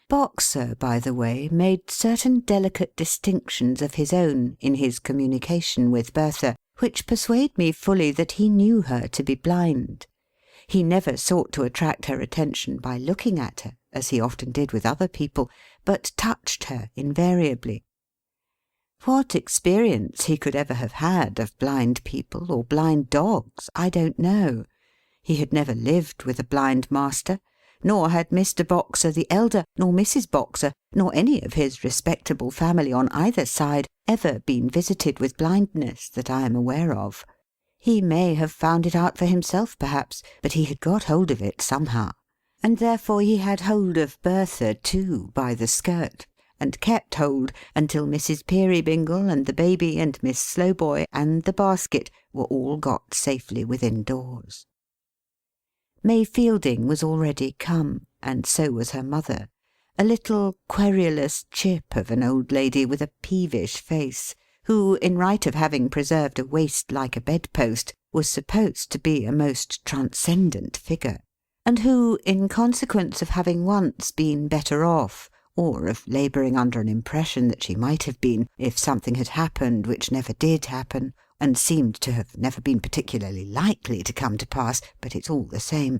Boxer, by the way, made certain delicate distinctions of his own in his communication with Bertha, which persuade me fully that he knew her to be blind. He never sought to attract her attention by looking at her, as he often did with other people, but touched her invariably. What experience he could ever have had of blind people or blind dogs, I don't know. He had never lived with a blind master, nor had Mr. Boxer the elder, nor Mrs. Boxer, nor any of his respectable family on either side, ever been visited with blindness that I am aware of. He may have found it out for himself, perhaps, but he had got hold of it somehow. And therefore he had hold of Bertha, too, by the skirt, and kept hold until Mrs. Peerybingle and the baby and Miss Slowboy and the basket were all got safely within doors. May Fielding was already come, and so was her mother, a little querulous chip of an old lady with a peevish face, who, in right of having preserved a waist like a bedpost, was supposed to be a most transcendent figure, and who, in consequence of having once been better off, or of labouring under an impression that she might have been, if something had happened which never did happen, and seemed to have never been particularly likely to come to pass, but it's all the same,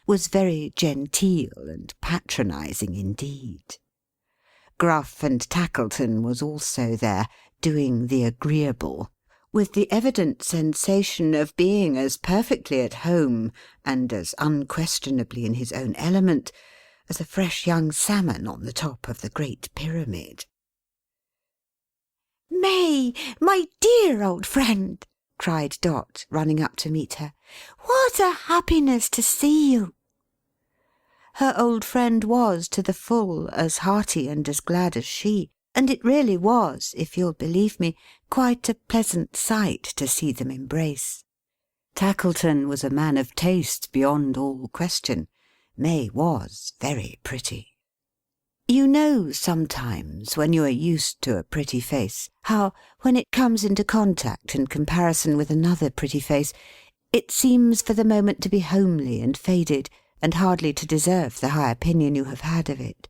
was very genteel and patronizing indeed. Gruff and Tackleton was also there, doing the agreeable, with the evident sensation of being as perfectly at home, and as unquestionably in his own element, as a fresh young salmon on the top of the Great Pyramid. May, my dear old friend, cried Dot, running up to meet her. What a happiness to see you! Her old friend was, to the full, as hearty and as glad as she, and it really was, if you'll believe me, quite a pleasant sight to see them embrace. Tackleton was a man of taste beyond all question. May was very pretty. You know sometimes, when you are used to a pretty face, how, when it comes into contact and comparison with another pretty face, it seems for the moment to be homely and faded, and hardly to deserve the high opinion you have had of it.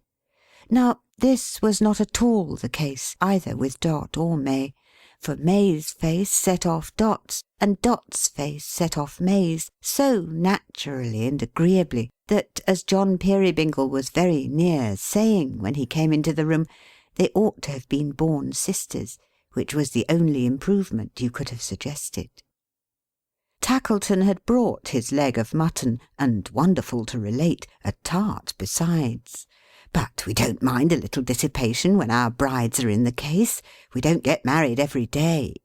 Now, this was not at all the case, either with Dot or May, for May's face set off Dot's, and Dot's face set off May's, so naturally and agreeably, that, as John Peerybingle was very near saying when he came into the room, they ought to have been born sisters, which was the only improvement you could have suggested. Tackleton had brought his leg of mutton, and, wonderful to relate, a tart besides. But we don't mind a little dissipation when our brides are in the case. We don't get married every day.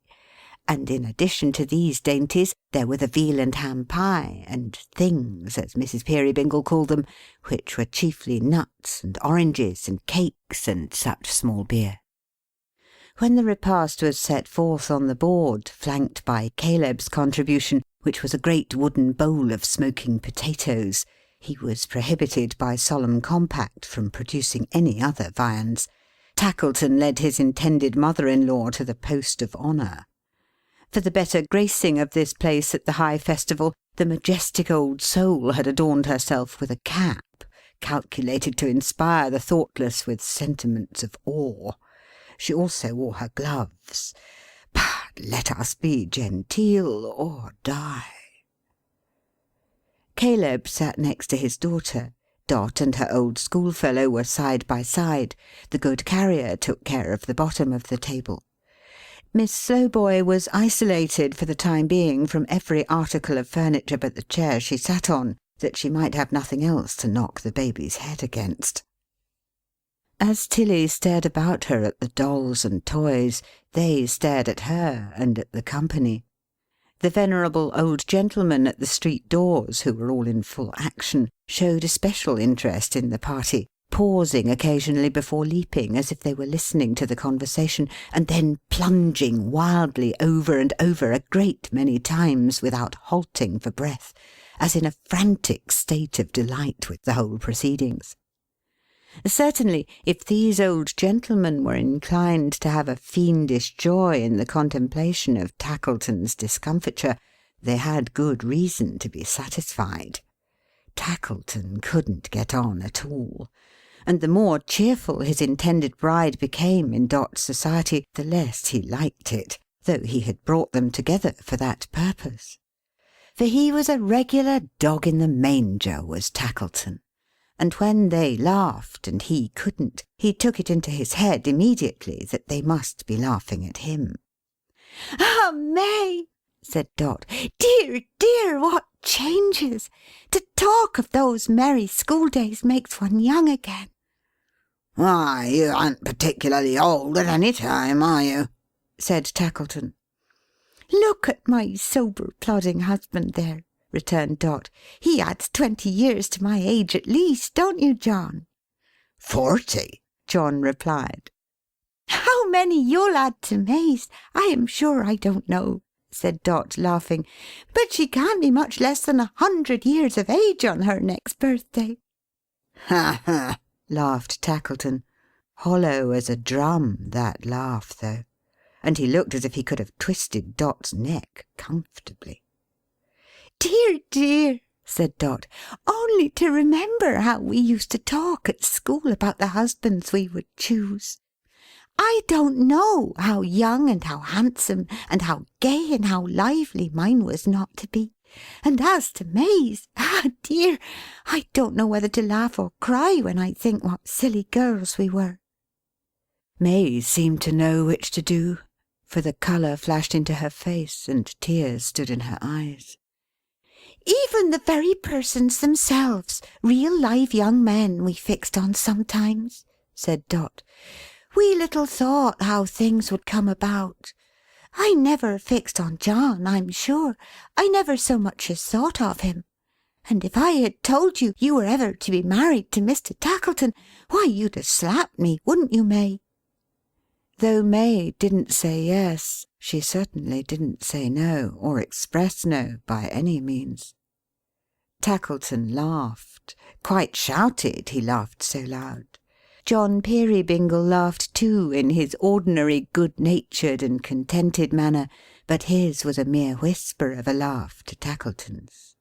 And in addition to these dainties, there were the veal and ham pie, and things, as Mrs. Peerybingle called them, which were chiefly nuts, and oranges, and cakes, and such small beer. When the repast was set forth on the board, flanked by Caleb's contribution, which was a great wooden bowl of smoking potatoes, he was prohibited by solemn compact from producing any other viands. Tackleton led his intended mother-in-law to the post of honour. For the better gracing of this place at the high festival, the majestic old soul had adorned herself with a cap, calculated to inspire the thoughtless with sentiments of awe. She also wore her gloves. But let us be genteel or die. Caleb sat next to his daughter. Dot and her old schoolfellow were side by side. The good carrier took care of the bottom of the table. Miss Slowboy was isolated for the time being from every article of furniture but the chair she sat on, that she might have nothing else to knock the baby's head against. As Tilly stared about her at the dolls and toys, They stared at her and at the company. The venerable old gentlemen at the street doors, who were all in full action, showed especial interest in the party, pausing occasionally before leaping as if they were listening to the conversation, and then plunging wildly over and over a great many times without halting for breath, as in a frantic state of delight with the whole proceedings. Certainly, if these old gentlemen were inclined to have a fiendish joy in the contemplation of Tackleton's discomfiture, they had good reason to be satisfied. Tackleton couldn't get on at all, and the more cheerful his intended bride became in Dot's society, the less he liked it, though he had brought them together for that purpose. For he was a regular dog in the manger, was Tackleton. And when they laughed, and he couldn't, he took it into his head immediately that they must be laughing at him. "Ah, May!" said Dot. "Dear, dear, what changes! To talk of those merry school days makes one young again." "Why, you aren't particularly old at any time, are you?" said Tackleton. "Look at my sober, plodding husband there," returned Dot. "He adds 20 years to my age at least, don't you, John?" 40, John replied. "How many you'll add to May's, I am sure I don't know," said Dot, laughing. "But she can't be much less than 100 years of age on her next birthday." "Ha, ha!" laughed Tackleton. Hollow as a drum, that laugh, though. And he looked as if he could have twisted Dot's neck comfortably. "Dear, dear," said Dot. "Only to remember how we used to talk at school about the husbands we would choose. I don't know how young and how handsome and how gay and how lively mine was not to be. And as to May's, ah dear, I don't know whether to laugh or cry when I think what silly girls we were." May seemed to know which to do, for the colour flashed into her face and tears stood in her eyes. "Even the very persons themselves, real live young men, we fixed on sometimes," said Dot. "We little thought how things would come about. I never fixed on John, I'm sure. I never so much as thought of him. And if I had told you you were ever to be married to Mr. Tackleton, why you'd have slapped me, wouldn't you, May?" Though May didn't say yes, she certainly didn't say no, or express no, by any means. Tackleton laughed. Quite shouted, he laughed so loud. John Peerybingle laughed too, in his ordinary good-natured and contented manner, but his was a mere whisper of a laugh to Tackleton's.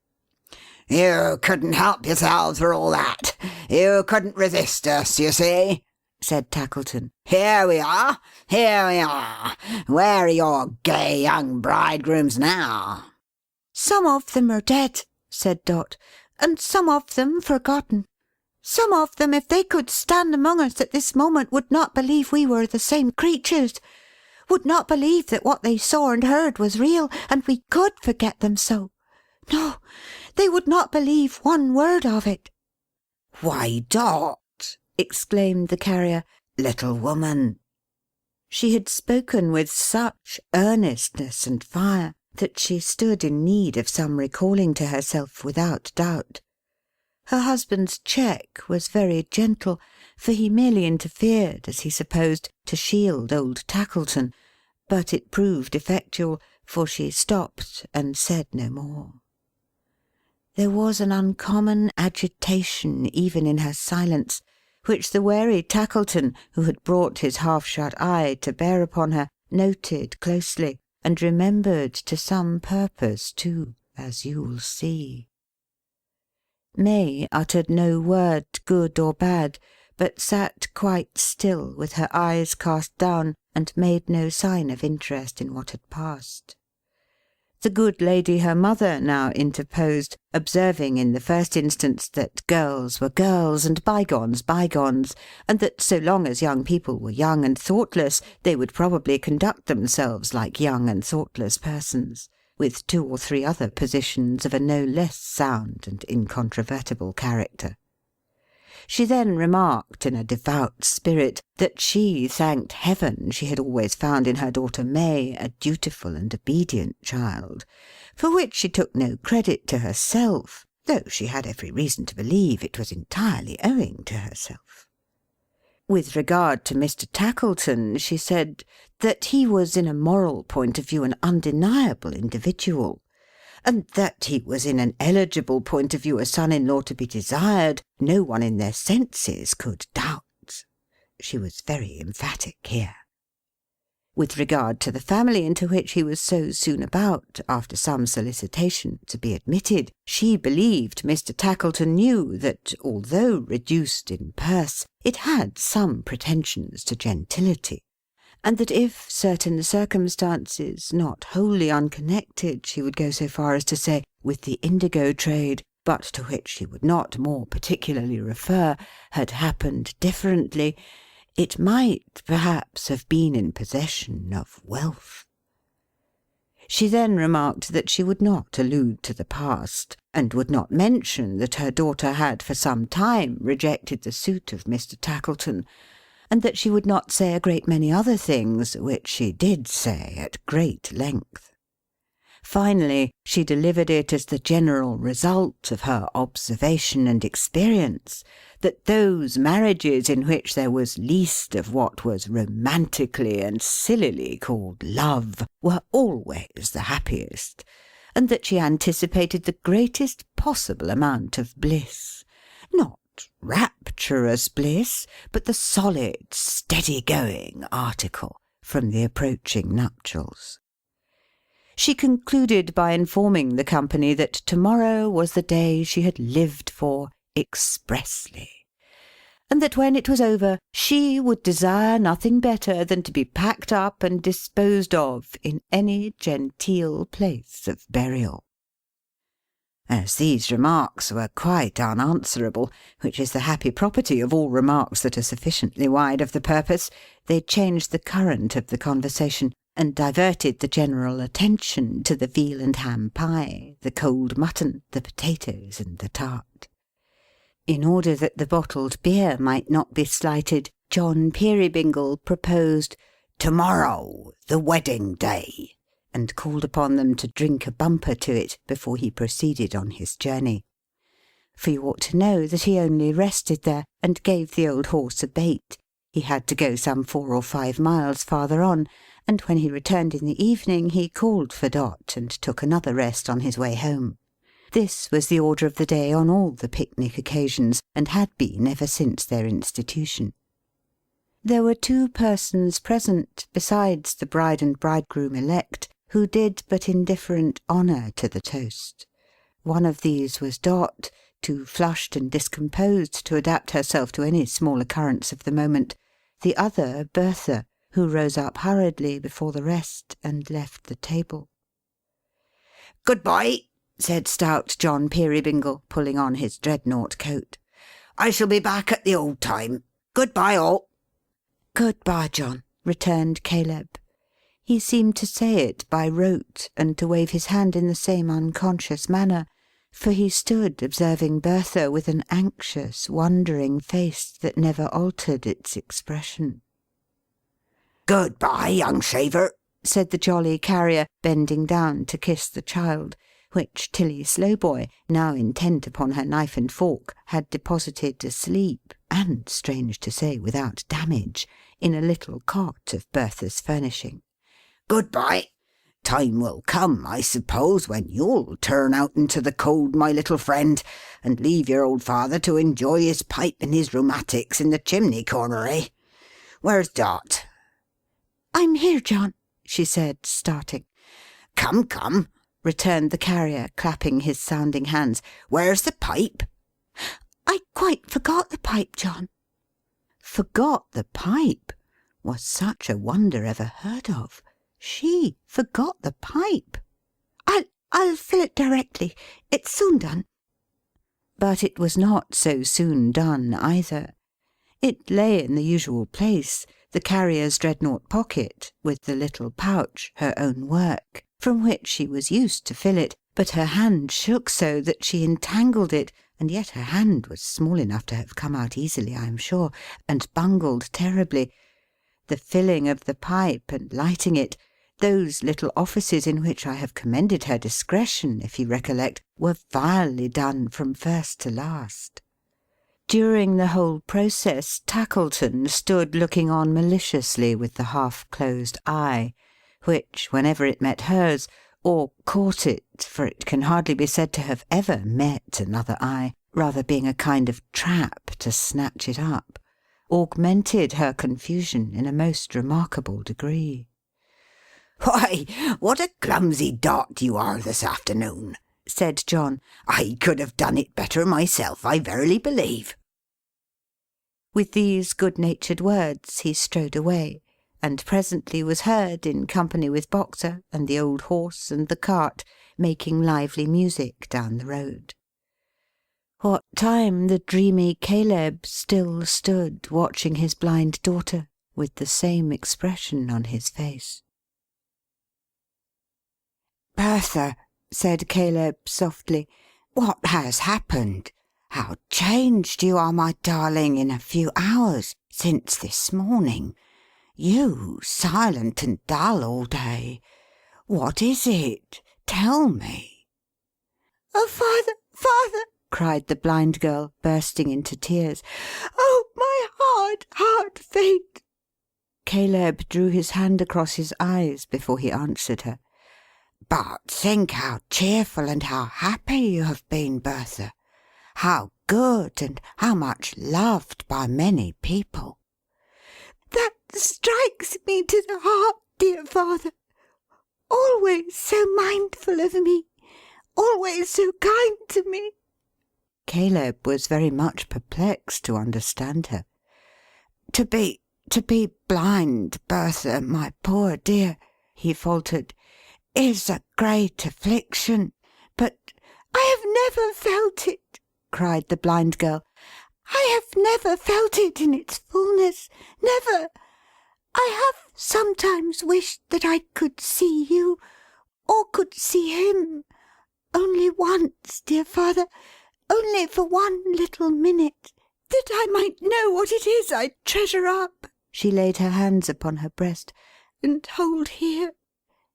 "You couldn't help yourselves for all that. You couldn't resist us, you see," said Tackleton. "Here we are! Here we are! Where are your gay young bridegrooms now?" "Some of them are dead," said Dot, "and some of them forgotten. Some of them, if they could stand among us at this moment, would not believe we were the same creatures, would not believe that what they saw and heard was real, and we could forget them so. No, they would not believe one word of it." "Why, Dot!" exclaimed the Carrier. "Little woman!" She had spoken with such earnestness and fire that she stood in need of some recalling to herself without doubt. Her husband's check was very gentle, for he merely interfered, as he supposed, to shield old Tackleton, but it proved effectual, for she stopped and said no more. There was an uncommon agitation even in her silence, which the wary Tackleton, who had brought his half-shut eye to bear upon her, noted closely, and remembered to some purpose too, as you'll see. May uttered no word, good or bad, but sat quite still, with her eyes cast down, and made no sign of interest in what had passed. The good lady her mother now interposed, observing in the first instance that girls were girls, and bygones bygones, and that so long as young people were young and thoughtless, they would probably conduct themselves like young and thoughtless persons, with 2 or 3 other positions of a no less sound and incontrovertible character. She then remarked, in a devout spirit, that she thanked Heaven she had always found in her daughter May a dutiful and obedient child, for which she took no credit to herself, though she had every reason to believe it was entirely owing to herself. With regard to Mr. Tackleton, she said that he was in a moral point of view an undeniable individual, and that he was in an eligible point of view a son-in-law to be desired, no one in their senses could doubt. She was very emphatic here. With regard to the family into which he was so soon about, after some solicitation, to be admitted, she believed Mr. Tackleton knew that, although reduced in purse, it had some pretensions to gentility, and that if certain circumstances, not wholly unconnected, she would go so far as to say, with the indigo trade, but to which she would not more particularly refer, had happened differently, it might perhaps have been in possession of wealth. She then remarked that she would not allude to the past, and would not mention that her daughter had for some time rejected the suit of Mr. Tackleton, and that she would not say a great many other things, which she did say at great length. Finally, she delivered it as the general result of her observation and experience, that those marriages in which there was least of what was romantically and sillily called love were always the happiest, and that she anticipated the greatest possible amount of bliss, not rapturous bliss, but the solid, steady-going article from the approaching nuptials. She concluded by informing the company that to-morrow was the day she had lived for expressly, and that when it was over she would desire nothing better than to be packed up and disposed of in any genteel place of burial. As these remarks were quite unanswerable, which is the happy property of all remarks that are sufficiently wide of the purpose, they changed the current of the conversation, and diverted the general attention to the veal and ham pie, the cold mutton, the potatoes, and the tart. In order that the bottled beer might not be slighted, John Peerybingle proposed "To-morrow, the wedding day," and called upon them to drink a bumper to it before he proceeded on his journey. For you ought to know that he only rested there, and gave the old horse a bait. He had to go some 4 or 5 miles farther on, and when he returned in the evening he called for Dot, and took another rest on his way home. This was the order of the day on all the picnic occasions, and had been ever since their institution. There were 2 persons present, besides the bride and bridegroom elect, who did but indifferent honour to the toast. One of these was Dot, too flushed and discomposed to adapt herself to any small occurrence of the moment; the other Bertha, who rose up hurriedly before the rest, and left the table. "Good-bye," said stout John Peerybingle, pulling on his dreadnought coat. "I shall be back at the old time. Good-bye, all." "Good-bye, John," returned Caleb. He seemed to say it by rote, and to wave his hand in the same unconscious manner, for he stood observing Bertha with an anxious, wondering face that never altered its expression. "Good-bye, young shaver," said the jolly carrier, bending down to kiss the child, which Tilly Slowboy, now intent upon her knife and fork, had deposited asleep, and, strange to say, without damage, in a little cot of Bertha's furnishing. "Good-bye. Time will come, I suppose, when you'll turn out into the cold, my little friend, and leave your old father to enjoy his pipe and his rheumatics in the chimney corner, eh? Where's Dot?" "I'm here, John," she said, starting. "Come, come," returned the carrier, clapping his sounding hands. "Where's the pipe?" "I quite forgot the pipe, John." Forgot the pipe! Was such a wonder ever heard of? She forgot the pipe! "I'll fill it directly. It's soon done." But it was not so soon done, either. It lay in the usual place, the carrier's dreadnought pocket, with the little pouch, her own work, from which she was used to fill it, but her hand shook so that she entangled it, and yet her hand was small enough to have come out easily, I am sure, and bungled terribly. The filling of the pipe and lighting it, those little offices in which I have commended her discretion, if you recollect, were vilely done from first to last. During the whole process, Tackleton stood looking on maliciously with the half-closed eye, which, whenever it met hers, or caught it, for it can hardly be said to have ever met another eye, rather being a kind of trap to snatch it up, augmented her confusion in a most remarkable degree. "Why, what a clumsy dot you are this afternoon," said John. "I could have done it better myself, I verily believe." With these good-natured words he strode away, and presently was heard, in company with Boxer, and the old horse, and the cart, making lively music down the road. What time the dreamy Caleb still stood watching his blind daughter, with the same expression on his face. "Bertha," said Caleb softly, "what has happened? How changed you are, my darling, in a few hours, since this morning. You, silent and dull all day. What is it? Tell me." "Oh, father, father!" cried the blind girl, bursting into tears. "Oh, my hard fate!" Caleb drew his hand across his eyes before he answered her. "But think how cheerful and how happy you have been, Bertha. How good and how much loved by many people." "That strikes me to the heart, dear father. Always so mindful of me. Always so kind to me." Caleb was very much perplexed to understand her. To be blind, Bertha, my poor dear," he faltered, "is a great affliction, but—" "I have never felt it," cried the blind girl. "I have never felt it in its fullness. Never. I have sometimes wished that I could see you, or could see him. Only once, dear father. Only for one little minute. That I might know what it is I treasure up," she laid her hands upon her breast, "and hold here.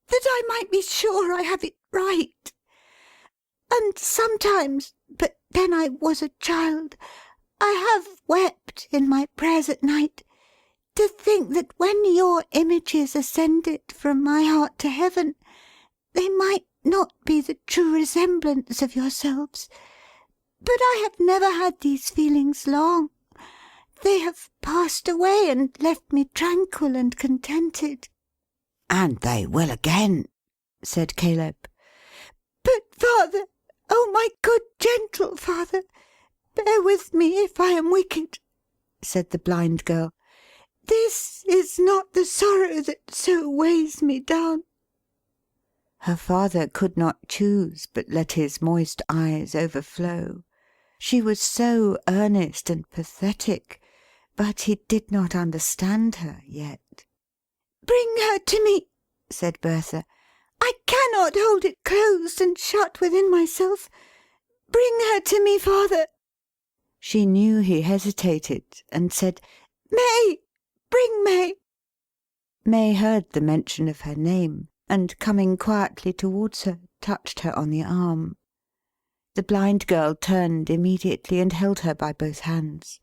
That I might be sure I have it right. And sometimes, but then I was a child, I have wept in my prayers at night, to think that when your images ascended from my heart to heaven, they might not be the true resemblance of yourselves. But I have never had these feelings long. They have passed away and left me tranquil and contented." "And they will again," said Caleb. "But, father, oh, my good, gentle father, bear with me if I am wicked," said the blind girl. "This is not the sorrow that so weighs me down." Her father could not choose but let his moist eyes overflow. She was so earnest and pathetic, but he did not understand her yet. "Bring her to me," said Bertha. "I cannot hold it closed and shut within myself. Bring her to me, father." She knew he hesitated, and said, "May! Bring May!" May heard the mention of her name, and coming quietly towards her, touched her on the arm. The blind girl turned immediately, and held her by both hands.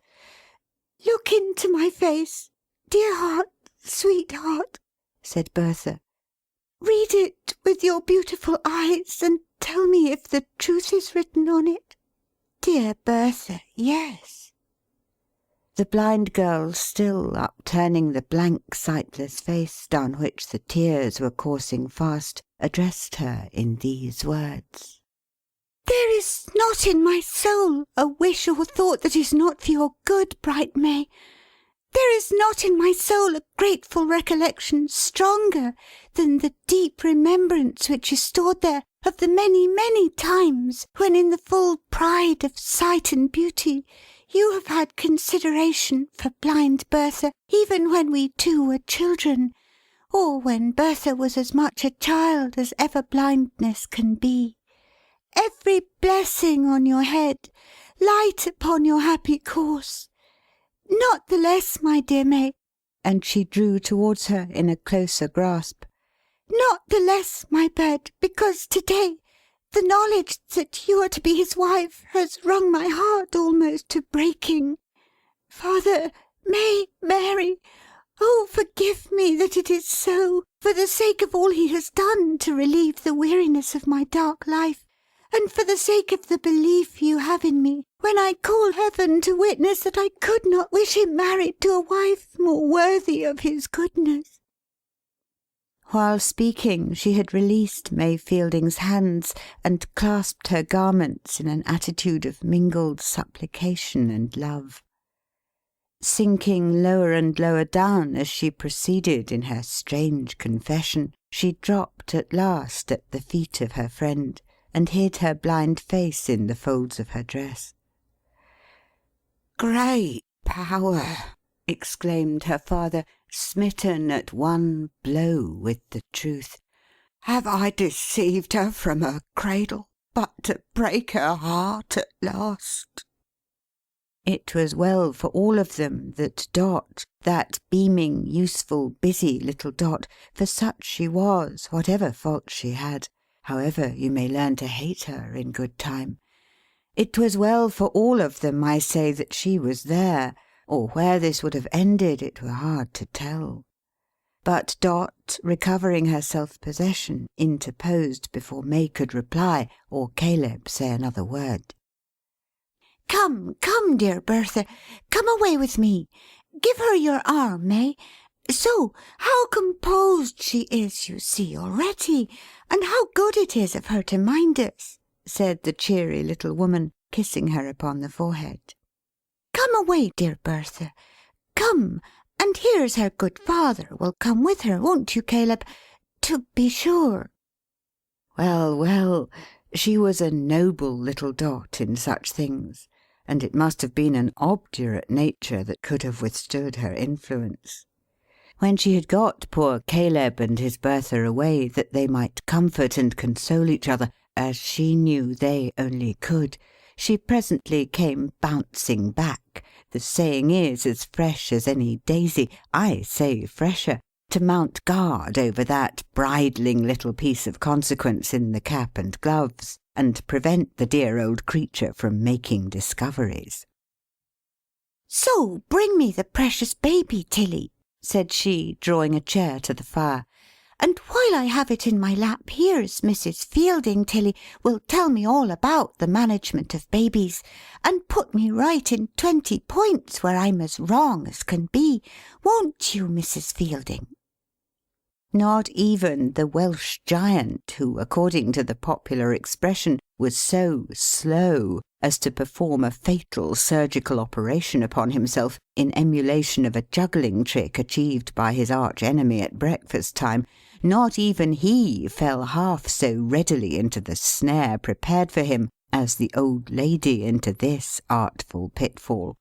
"Look into my face, dear heart, sweet heart," said Bertha. "Read it with your beautiful eyes, and tell me if the truth is written on it." "Dear Bertha, yes." The blind girl, still upturning the blank sightless face, down which the tears were coursing fast, addressed her in these words: "There is not in my soul a wish or thought that is not for your good, bright May. There is not in my soul a grateful recollection stronger than the deep remembrance which is stored there of the many, many times when in the full pride of sight and beauty you have had consideration for blind Bertha, even when we two were children, or when Bertha was as much a child as ever blindness can be. Every blessing on your head, light upon your happy course. Not the less, my dear May," and she drew towards her in a closer grasp, "not the less, my bird, because to-day the knowledge that you are to be his wife has wrung my heart almost to breaking. Father, May, Mary, oh, forgive me that it is so, for the sake of all he has done to relieve the weariness of my dark life, and for the sake of the belief you have in me, when I call Heaven to witness that I could not wish him married to a wife more worthy of his goodness." While speaking, she had released May Fielding's hands, and clasped her garments in an attitude of mingled supplication and love. Sinking lower and lower down as she proceeded in her strange confession, she dropped at last at the feet of her friend, and hid her blind face in the folds of her dress. "Great power!" exclaimed her father, smitten at one blow with the truth. "Have I deceived her from her cradle, but to break her heart at last?" It was well for all of them that Dot, that beaming, useful, busy little Dot, for such she was, whatever faults she had, however you may learn to hate her in good time, it was well for all of them, I say, that she was there, or where this would have ended it were hard to tell. But Dot, recovering her self-possession, interposed before May could reply, or Caleb say another word. "Come, come, dear Bertha, come away with me. Give her your arm, May. So, how composed she is, you see, already, and how good it is of her to mind us," said the cheery little woman, kissing her upon the forehead. "Come away, dear Bertha. Come, and here's her good father will come with her, won't you, Caleb? To be sure." Well, well, she was a noble little Dot in such things, and it must have been an obdurate nature that could have withstood her influence. When she had got poor Caleb and his Bertha away, that they might comfort and console each other, as she knew they only could, she presently came bouncing back, the saying is as fresh as any daisy, I say fresher, to mount guard over that bridling little piece of consequence in the cap and gloves, and prevent the dear old creature from making discoveries. "So bring me the precious baby, Tilly," said she, drawing a chair to the fire. "And while I have it in my lap, here's Mrs. Fielding, Tilly, will tell me all about the management of babies, and put me right in 20 points where I'm as wrong as can be. Won't you, Mrs. Fielding?" Not even the Welsh giant, who, according to the popular expression, was so slow as to perform a fatal surgical operation upon himself in emulation of a juggling trick achieved by his arch enemy at breakfast time, not even he fell half so readily into the snare prepared for him as the old lady into this artful pitfall.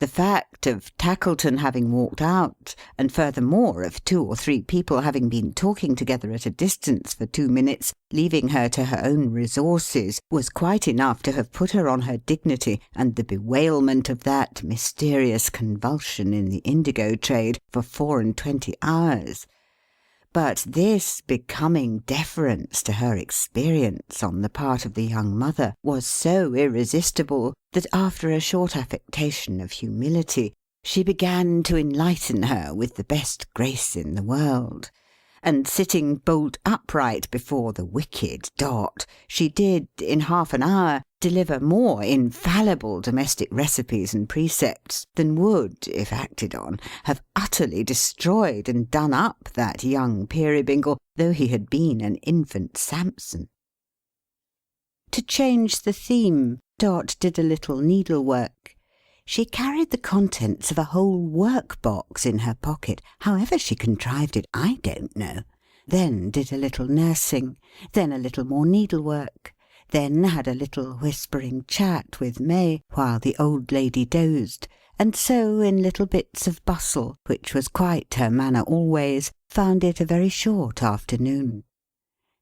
The fact of Tackleton having walked out, and furthermore of 2 or 3 people having been talking together at a distance for 2 minutes, leaving her to her own resources, was quite enough to have put her on her dignity, and the bewailment of that mysterious convulsion in the indigo trade for 24 hours. But this becoming deference to her experience on the part of the young mother was so irresistible, that after a short affectation of humility, she began to enlighten her with the best grace in the world; and sitting bolt upright before the wicked Dot, she did, in half an hour, deliver more infallible domestic recipes and precepts than would, if acted on, have utterly destroyed and done up that young Peerybingle, though he had been an infant Samson. To change the theme, Dot did a little needlework. She carried the contents of a whole work-box in her pocket. However she contrived it, I don't know. Then did a little nursing. Then a little more needlework. Then had a little whispering chat with May, while the old lady dozed, and so in little bits of bustle, which was quite her manner always, found it a very short afternoon.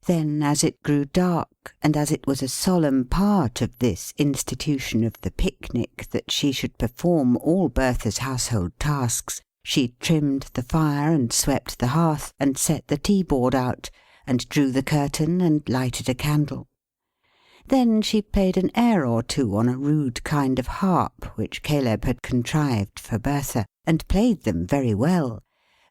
Then, as it grew dark, and as it was a solemn part of this institution of the picnic that she should perform all Bertha's household tasks, she trimmed the fire and swept the hearth, and set the tea-board out, and drew the curtain, and lighted a candle. Then she played an air or two on a rude kind of harp which Caleb had contrived for Bertha, and played them very well,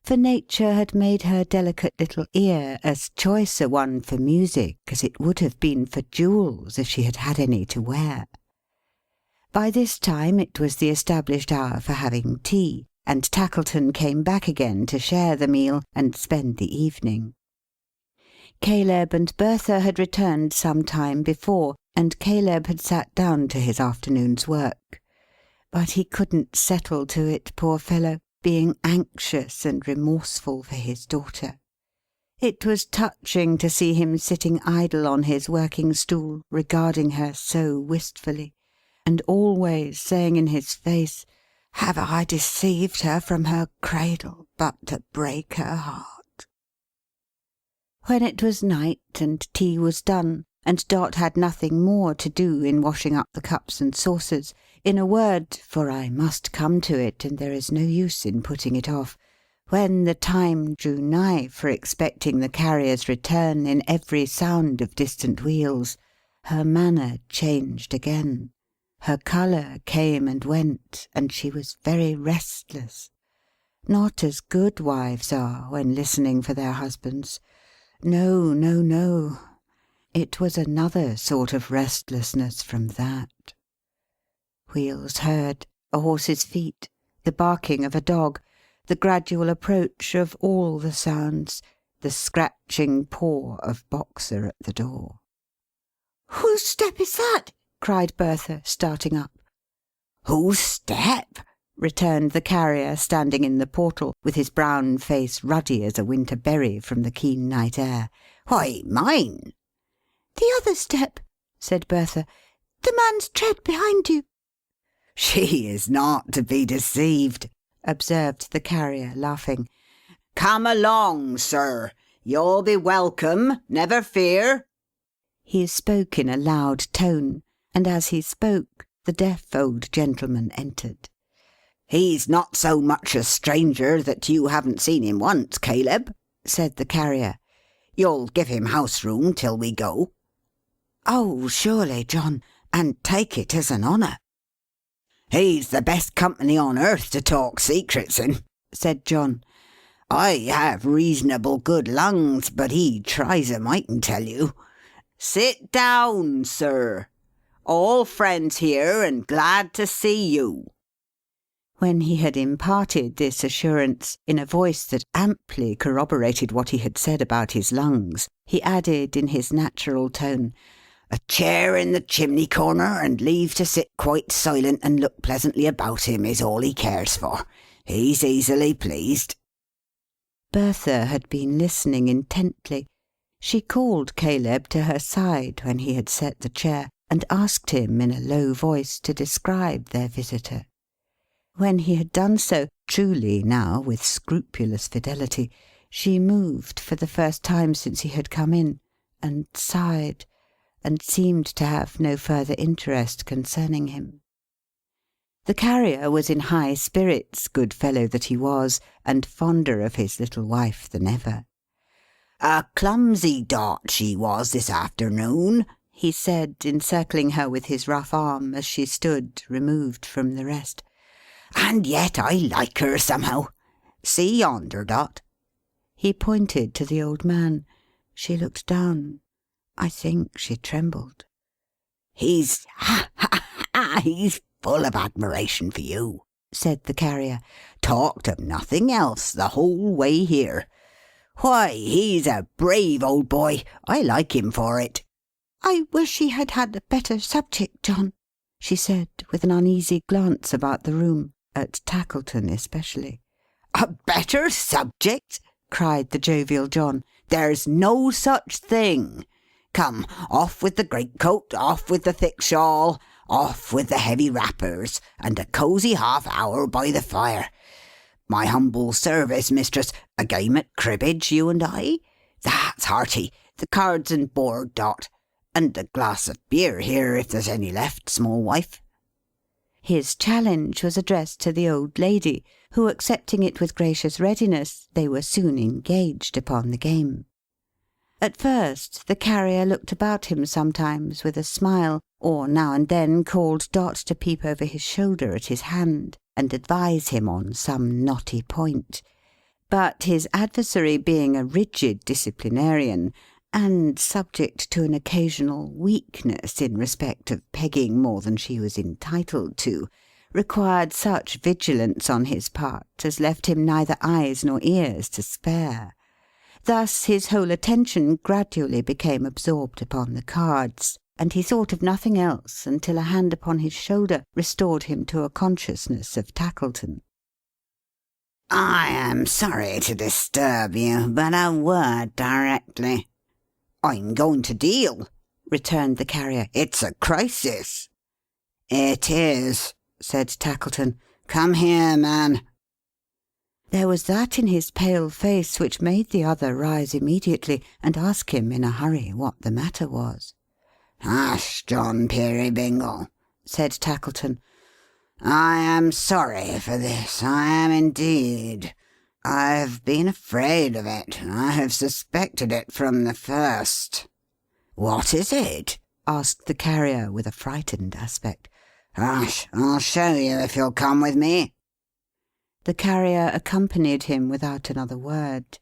for nature had made her delicate little ear as choice a one for music as it would have been for jewels if she had had any to wear. By this time it was the established hour for having tea, and Tackleton came back again to share the meal and spend the evening. Caleb and Bertha had returned some time before, and Caleb had sat down to his afternoon's work. But he couldn't settle to it, poor fellow, being anxious and remorseful for his daughter. It was touching to see him sitting idle on his working stool, regarding her so wistfully, and always saying in his face, "Have I deceived her from her cradle, but to break her heart?" When it was night, and tea was done, and Dot had nothing more to do in washing up the cups and saucers, in a word, for I must come to it, and there is no use in putting it off, when the time drew nigh for expecting the carrier's return in every sound of distant wheels, her manner changed again. Her colour came and went, and she was very restless. Not as good wives are, when listening for their husbands. No, no, no. It was another sort of restlessness from that. Wheels heard, a horse's feet, the barking of a dog, the gradual approach of all the sounds, the scratching paw of Boxer at the door. "Whose step is that?" cried Bertha, starting up. Whose step? returned the carrier, standing in the portal, with his brown face ruddy as a winter berry from the keen night air. Why, mine." "The other step," said Bertha. "The man's tread behind you." "She is not to be deceived," observed the carrier, laughing. "Come along, sir. You'll be welcome, never fear." He spoke in a loud tone, and as he spoke, the deaf old gentleman entered. "He's not so much a stranger that you haven't seen him once, Caleb," said the carrier. "You'll give him house room till we go?" "Oh, surely, John, and take it as an honour." "He's the best company on earth to talk secrets in," said John. "I have reasonable good lungs, but he tries 'em, I can tell you. Sit down, sir. All friends here, and glad to see you." When he had imparted this assurance, in a voice that amply corroborated what he had said about his lungs, he added in his natural tone, "A chair in the chimney corner, and leave to sit quite silent and look pleasantly about him, is all he cares for. He's easily pleased." Bertha had been listening intently. She called Caleb to her side when he had set the chair, and asked him in a low voice to describe their visitor. When he had done so, truly now with scrupulous fidelity, she moved for the first time since he had come in, and sighed, and seemed to have no further interest concerning him. The carrier was in high spirits, good fellow that he was, and fonder of his little wife than ever. "A clumsy Dot she was this afternoon," he said, encircling her with his rough arm, as she stood, removed from the rest. "And yet I like her somehow. See yonder, Dot." He pointed to the old man. She looked down. I think she trembled. "He's he's full of admiration for you," said the carrier. "Talked of nothing else the whole way here. Why, he's a brave old boy. I like him for it." "I wish he had had a better subject, John," she said, with an uneasy glance about the room, at Tackleton especially. "A better subject!" cried the jovial John. "There's no such thing. Come, off with the greatcoat, off with the thick shawl, off with the heavy wrappers, and a cosy half-hour by the fire. My humble service, mistress. A game at cribbage, you and I? That's hearty. The cards and board, Dot. And a glass of beer here, if there's any left, small wife." His challenge was addressed to the old lady, who, accepting it with gracious readiness, they were soon engaged upon the game. At first the Carrier looked about him sometimes with a smile, or now and then called Dot to peep over his shoulder at his hand, and advise him on some knotty point. But his adversary being a rigid disciplinarian, and subject to an occasional weakness in respect of pegging more than she was entitled to, required such vigilance on his part as left him neither eyes nor ears to spare. Thus his whole attention gradually became absorbed upon the cards, and he thought of nothing else until a hand upon his shoulder restored him to a consciousness of Tackleton. "I am sorry to disturb you, but a word directly." "I'm going to deal," returned the Carrier. "It's a crisis." "It is," said Tackleton. "Come here, man." There was that in his pale face which made the other rise immediately, and ask him in a hurry what the matter was. "Hush, John Peerybingle," said Tackleton. "I am sorry for this. I am indeed. I have been afraid of it. I have suspected it from the first." "What is it?" asked the Carrier, with a frightened aspect. "Hush! I'll show you if you'll come with me." The Carrier accompanied him without another word.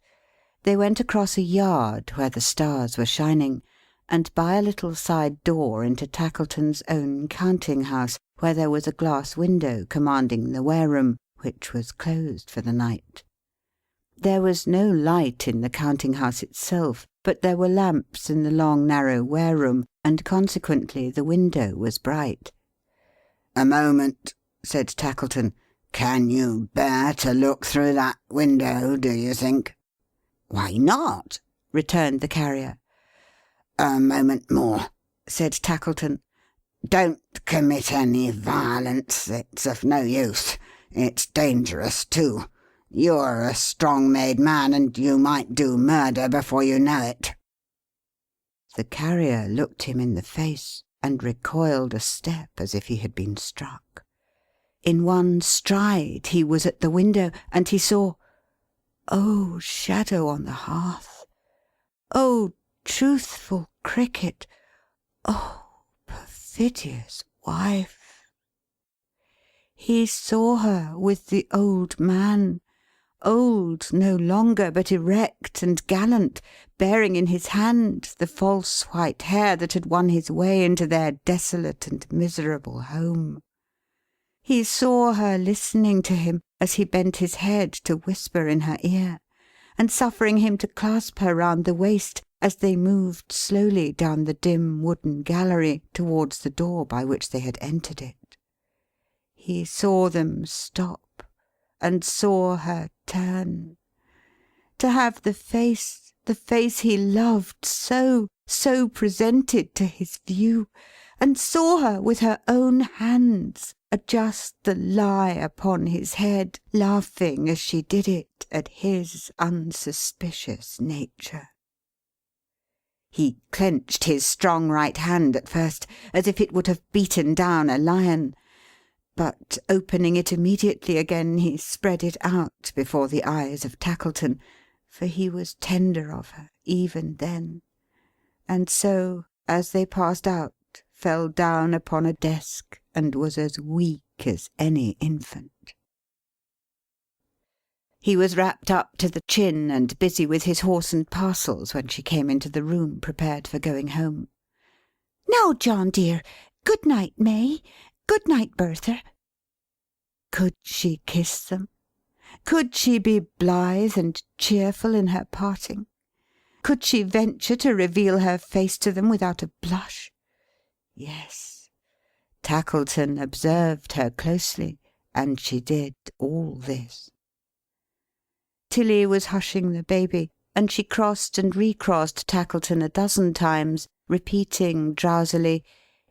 They went across a yard where the stars were shining, and by a little side door into Tackleton's own counting house, where there was a glass window commanding the wareroom, which was closed for the night. There was no light in the counting house itself, but there were lamps in the long narrow wareroom, and consequently the window was bright. "A moment," said Tackleton. "Can you bear to look through that window, do you think?" "Why not?" returned the Carrier. "A moment more," said Tackleton. "Don't commit any violence. It's of no use. It's dangerous, too. You're a strong-made man, and you might do murder before you know it." The Carrier looked him in the face, and recoiled a step as if he had been struck. In one stride he was at the window, and he saw Oh, shadow on the hearth! Oh, truthful Cricket! Oh, perfidious wife! He saw her with the old man, old no longer, but erect and gallant, bearing in his hand the false white hair that had won his way into their desolate and miserable home. He saw her listening to him as he bent his head to whisper in her ear, and suffering him to clasp her round the waist as they moved slowly down the dim wooden gallery towards the door by which they had entered it. He saw them stop, and saw her turn. To have the face he loved so presented to his view, and saw her with her own hands adjust the lie upon his head, laughing as she did it at his unsuspicious nature. He clenched his strong right hand at first, as if it would have beaten down a lion. But opening it immediately again, he spread it out before the eyes of Tackleton, for he was tender of her even then, and so, as they passed out, fell down upon a desk, and was as weak as any infant. He was wrapped up to the chin, and busy with his horse and parcels, when she came into the room, prepared for going home. "Now, John dear, good night, May. Good night, Bertha." Could she kiss them? Could she be blithe and cheerful in her parting? Could she venture to reveal her face to them without a blush? Yes. Tackleton observed her closely, and she did all this. Tilly was hushing the baby, and she crossed and recrossed Tackleton a dozen times, repeating drowsily,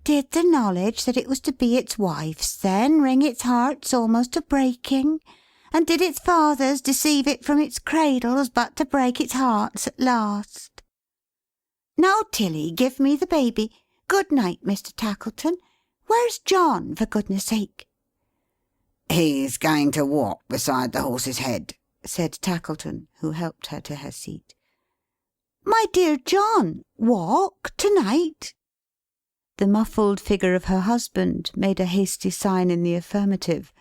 "Did the knowledge that it was to be its wife's then wring its hearts almost to breaking? And did its fathers deceive it from its cradles but to break its hearts at last?" Now, Tilly, give me the baby. Good night, Mr. Tackleton. Where's John, for goodness sake?" "He's going to walk beside the horse's head," said Tackleton, who helped her to her seat. "My dear John, walk to-night?" The muffled figure of her husband made a hasty sign in the affirmative,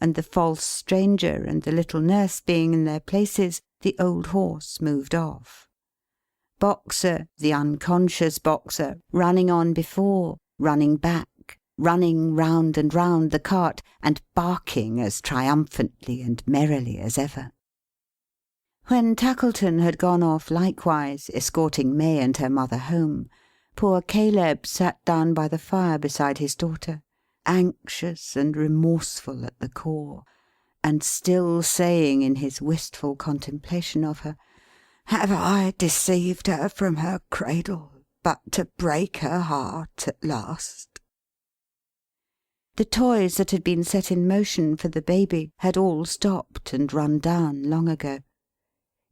and the false stranger and the little nurse being in their places, the old horse moved off. Boxer, the unconscious Boxer, running on before, running back, running round and round the cart, and barking as triumphantly and merrily as ever. When Tackleton had gone off likewise, escorting May and her mother home, poor Caleb sat down by the fire beside his daughter, anxious and remorseful at the core, and still saying in his wistful contemplation of her, "Have I deceived her from her cradle, but to break her heart at last?" The toys that had been set in motion for the baby had all stopped and run down long ago.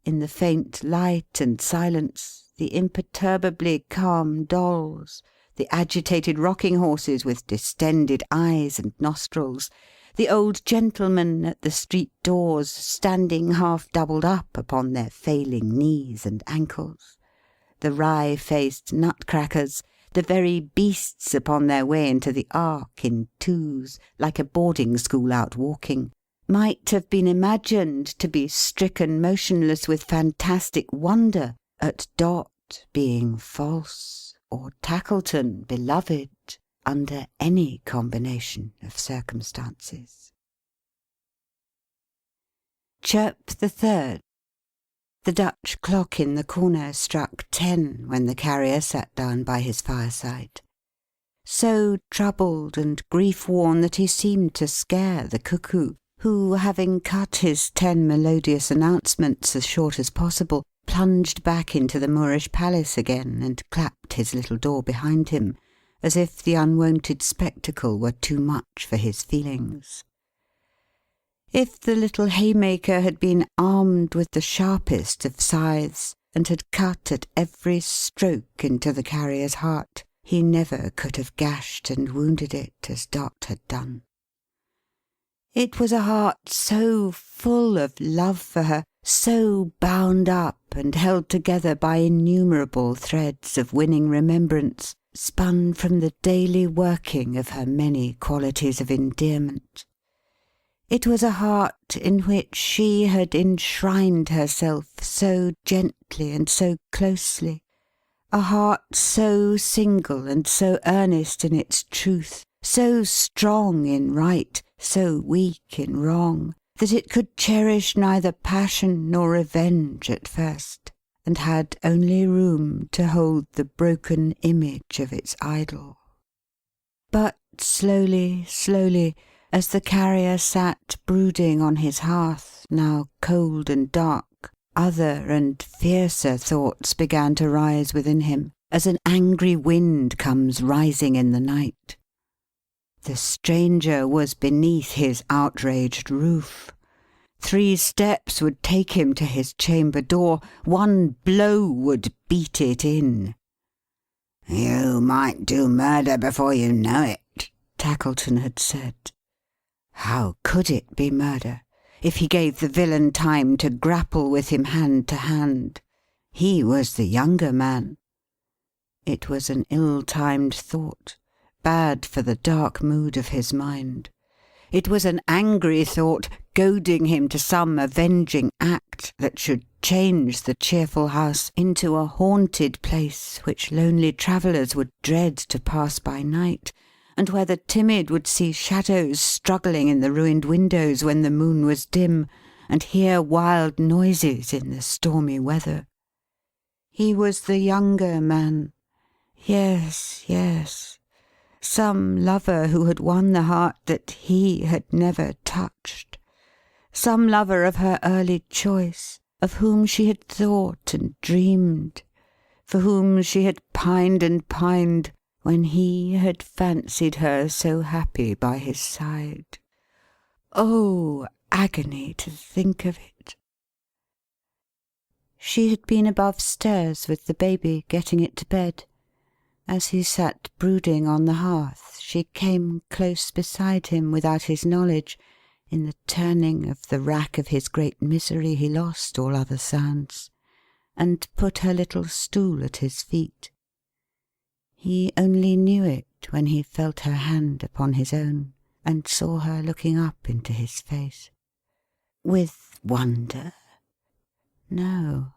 In the faint light and silence, the imperturbably calm dolls, the agitated rocking horses with distended eyes and nostrils, the old gentlemen at the street doors standing half doubled up upon their failing knees and ankles, the wry-faced nutcrackers, the very beasts upon their way into the ark in twos, like a boarding school out walking, might have been imagined to be stricken motionless with fantastic wonder at Dot being false, or Tackleton beloved, under any combination of circumstances. Chirp the third. The Dutch clock in the corner struck 10 when the Carrier sat down by his fireside. So troubled and grief-worn that he seemed to scare the Cuckoo, who, having cut his 10 melodious announcements as short as possible, plunged back into the Moorish palace again, and clapped his little door behind him, as if the unwonted spectacle were too much for his feelings. If the little Haymaker had been armed with the sharpest of scythes, and had cut at every stroke into the Carrier's heart, he never could have gashed and wounded it as Dot had done. It was a heart so full of love for her, so bound up and held together by innumerable threads of winning remembrance, spun from the daily working of her many qualities of endearment. It was a heart in which she had enshrined herself so gently and so closely, a heart so single and so earnest in its truth, so strong in right, so weak in wrong, that it could cherish neither passion nor revenge at first, and had only room to hold the broken image of its idol. But slowly, slowly, as the Carrier sat brooding on his hearth, now cold and dark, other and fiercer thoughts began to rise within him, as an angry wind comes rising in the night. The stranger was beneath his outraged roof. 3 steps would take him to his chamber door. 1 blow would beat it in. "You might do murder before you know it," Tackleton had said. How could it be murder, if he gave the villain time to grapple with him hand to hand? He was the younger man. It was an ill-timed thought, bad for the dark mood of his mind. It was an angry thought, goading him to some avenging act that should change the cheerful house into a haunted place which lonely travellers would dread to pass by night, and where the timid would see shadows struggling in the ruined windows when the moon was dim, and hear wild noises in the stormy weather. He was the younger man. Yes, yes. Some lover who had won the heart that he had never touched. Some lover of her early choice, of whom she had thought and dreamed, for whom she had pined and pined, when he had fancied her so happy by his side. Oh, agony to think of it! She had been above stairs with the baby, getting it to bed. As he sat brooding on the hearth, she came close beside him without his knowledge. In the turning of the rack of his great misery he lost all other sounds, and put her little stool at his feet. He only knew it when he felt her hand upon his own, and saw her looking up into his face. With wonder? No.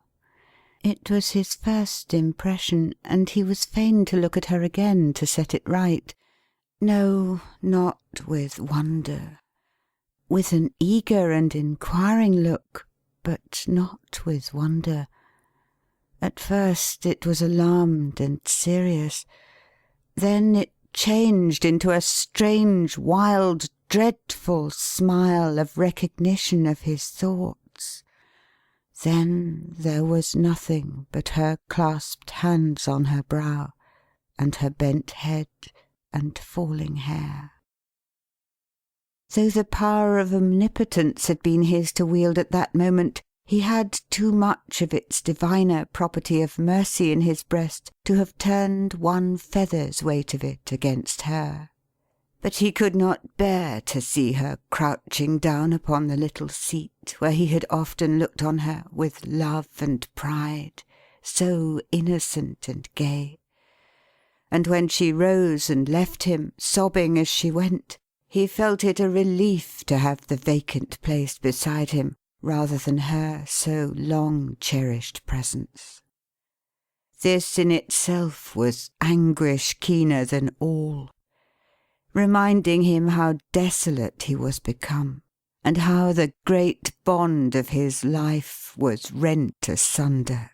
It was his first impression, and he was fain to look at her again to set it right. No, not with wonder. With an eager and inquiring look, but not with wonder. At first it was alarmed and serious. Then it changed into a strange, wild, dreadful smile of recognition of his thoughts. Then there was nothing but her clasped hands on her brow, and her bent head and falling hair. Though the power of omnipotence had been his to wield at that moment, he had too much of its diviner property of mercy in his breast to have turned one feather's weight of it against her. But he could not bear to see her crouching down upon the little seat where he had often looked on her with love and pride, so innocent and gay. And when she rose and left him, sobbing as she went, he felt it a relief to have the vacant place beside him, rather than her so long cherished presence. This in itself was anguish keener than all, reminding him how desolate he was become, and how the great bond of his life was rent asunder.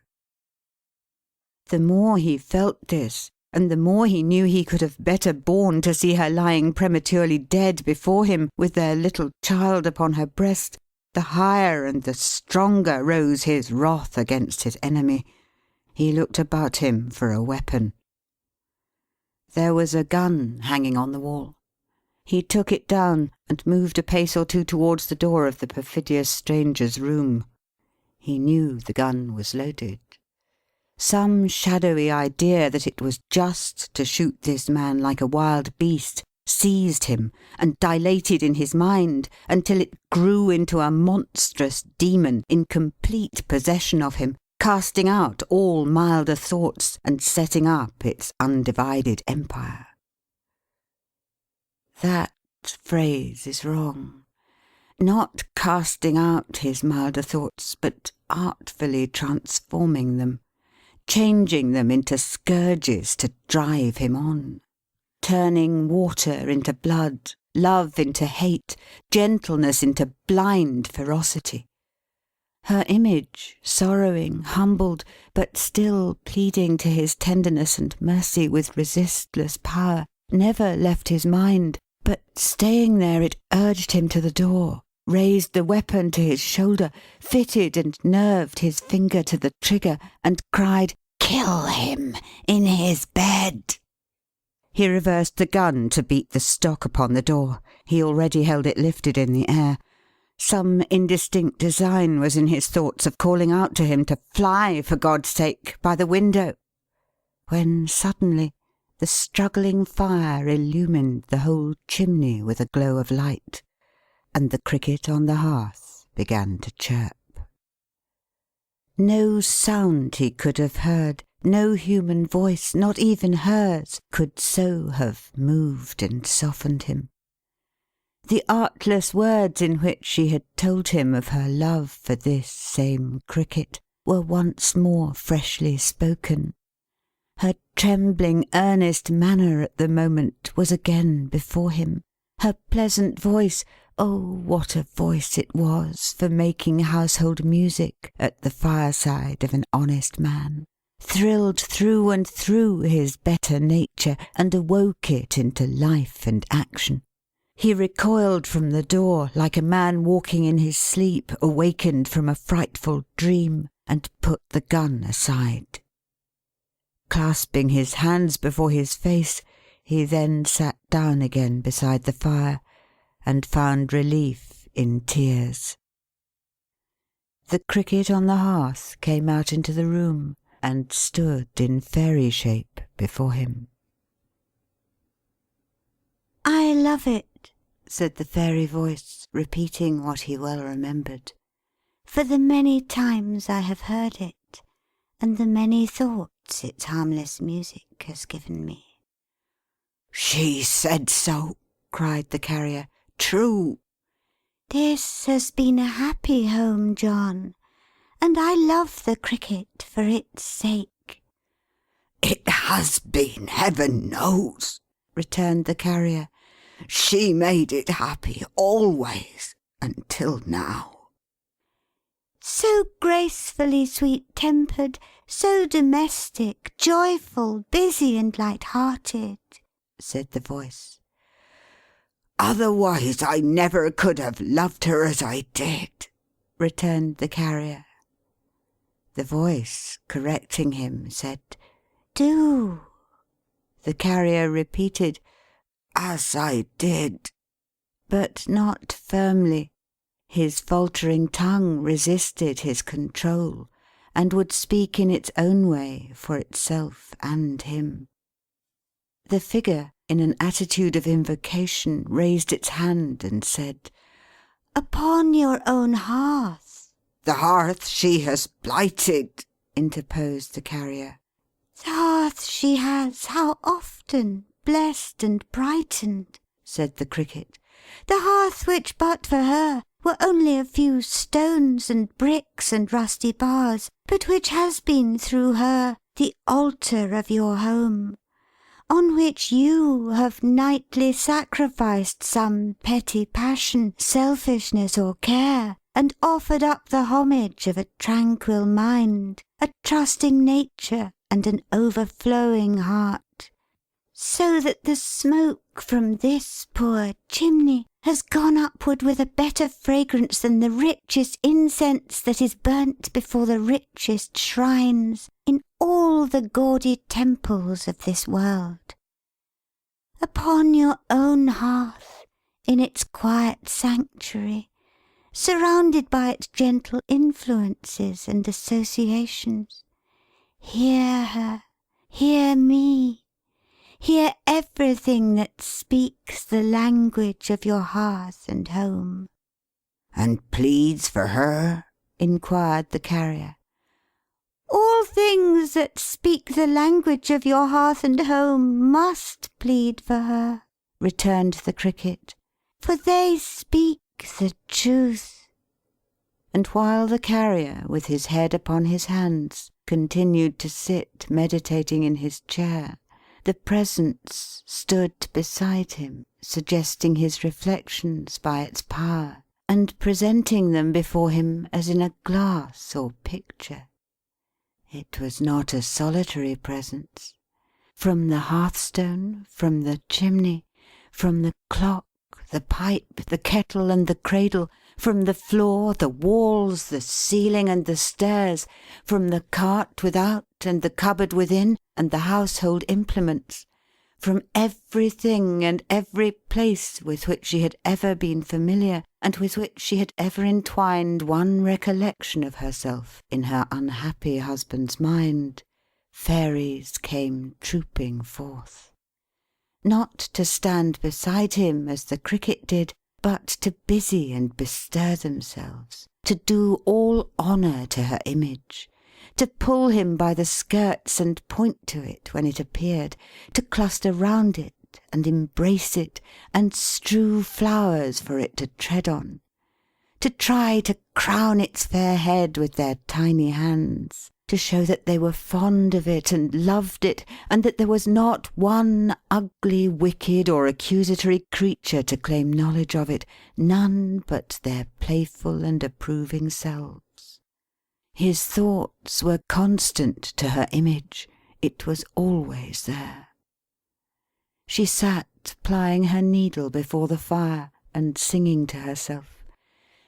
The more he felt this, and the more he knew he could have better borne to see her lying prematurely dead before him, with their little child upon her breast, the higher and the stronger rose his wrath against his enemy. He looked about him for a weapon. There was a gun hanging on the wall. He took it down, and moved a pace or two towards the door of the perfidious stranger's room. He knew the gun was loaded. Some shadowy idea that it was just to shoot this man like a wild beast seized him and dilated in his mind until it grew into a monstrous demon in complete possession of him, casting out all milder thoughts and setting up its undivided empire. That phrase is wrong. Not casting out his milder thoughts, but artfully transforming them, changing them into scourges to drive him on, turning water into blood, love into hate, gentleness into blind ferocity. Her image, sorrowing, humbled, but still pleading to his tenderness and mercy with resistless power, never left his mind, but staying there it urged him to the door, raised the weapon to his shoulder, fitted and nerved his finger to the trigger, and cried, "Kill him in his bed!" He reversed the gun to beat the stock upon the door. He already held it lifted in the air. Some indistinct design was in his thoughts of calling out to him to fly, for God's sake, by the window, when suddenly the struggling fire illumined the whole chimney with a glow of light, and the cricket on the hearth began to chirp. No sound he could have heard, no human voice, not even hers, could so have moved and softened him. The artless words in which she had told him of her love for this same cricket were once more freshly spoken. Her trembling, earnest manner at the moment was again before him. Her pleasant voice, oh, what a voice it was for making household music at the fireside of an honest man, thrilled through and through his better nature, and awoke it into life and action. He recoiled from the door like a man walking in his sleep, awakened from a frightful dream, and put the gun aside. Clasping his hands before his face, he then sat down again beside the fire, and found relief in tears. The Cricket on the hearth came out into the room, and stood in fairy shape before him. "I love it," said the fairy voice, repeating what he well remembered, "for the many times I have heard it, and the many thoughts its harmless music has given me." "She said so!" cried the Carrier. "True!" "This has been a happy home, John, and I love the Cricket for its sake." "It has been, Heaven knows," returned the Carrier. "She made it happy always, until now." "So gracefully sweet-tempered, so domestic, joyful, busy, and light-hearted," said the voice. "Otherwise I never could have loved her as I did," returned the Carrier. The voice, correcting him, said, "Do." The Carrier repeated, "As I did," but not firmly. His faltering tongue resisted his control, and would speak in its own way for itself and him. The figure, in an attitude of invocation, raised its hand and said, "Upon your own hearth." "The hearth she has blighted," interposed the Carrier. "The hearth she has, how often, blessed and brightened," said the Cricket. "The hearth which but for her were only a few stones and bricks and rusty bars, but which has been through her the altar of your home, on which you have nightly sacrificed some petty passion, selfishness, or care, and offered up the homage of a tranquil mind, a trusting nature, and an overflowing heart, so that the smoke from this poor chimney has gone upward with a better fragrance than the richest incense that is burnt before the richest shrines in all the gaudy temples of this world. Upon your own hearth, in its quiet sanctuary, surrounded by its gentle influences and associations, hear her, hear me, hear everything that speaks the language of your hearth and home." "And pleads for her?" inquired the Carrier. "All things that speak the language of your hearth and home must plead for her," returned the Cricket, "for they speak the truth." and while the Carrier, with his head upon his hands, continued to sit meditating in his chair, the Presence stood beside him, suggesting his reflections by its power, and presenting them before him as in a glass or picture. It was not a solitary presence. From the hearthstone, from the chimney, from the clock, the pipe, the kettle, and the cradle, from the floor, the walls, the ceiling, and the stairs, from the cart without, and the cupboard within, and the household implements, from everything and every place with which she had ever been familiar, and with which she had ever entwined one recollection of herself in her unhappy husband's mind, fairies came trooping forth. Not to stand beside him as the Cricket did, but to busy and bestir themselves, to do all honour to her image, to pull him by the skirts and point to it when it appeared, to cluster round it and embrace it, and strew flowers for it to tread on, to try to crown its fair head with their tiny hands, to show that they were fond of it and loved it, and that there was not one ugly, wicked, or accusatory creature to claim knowledge of it, none but their playful and approving selves. His thoughts were constant to her image. It was always there. She sat plying her needle before the fire, and singing to herself.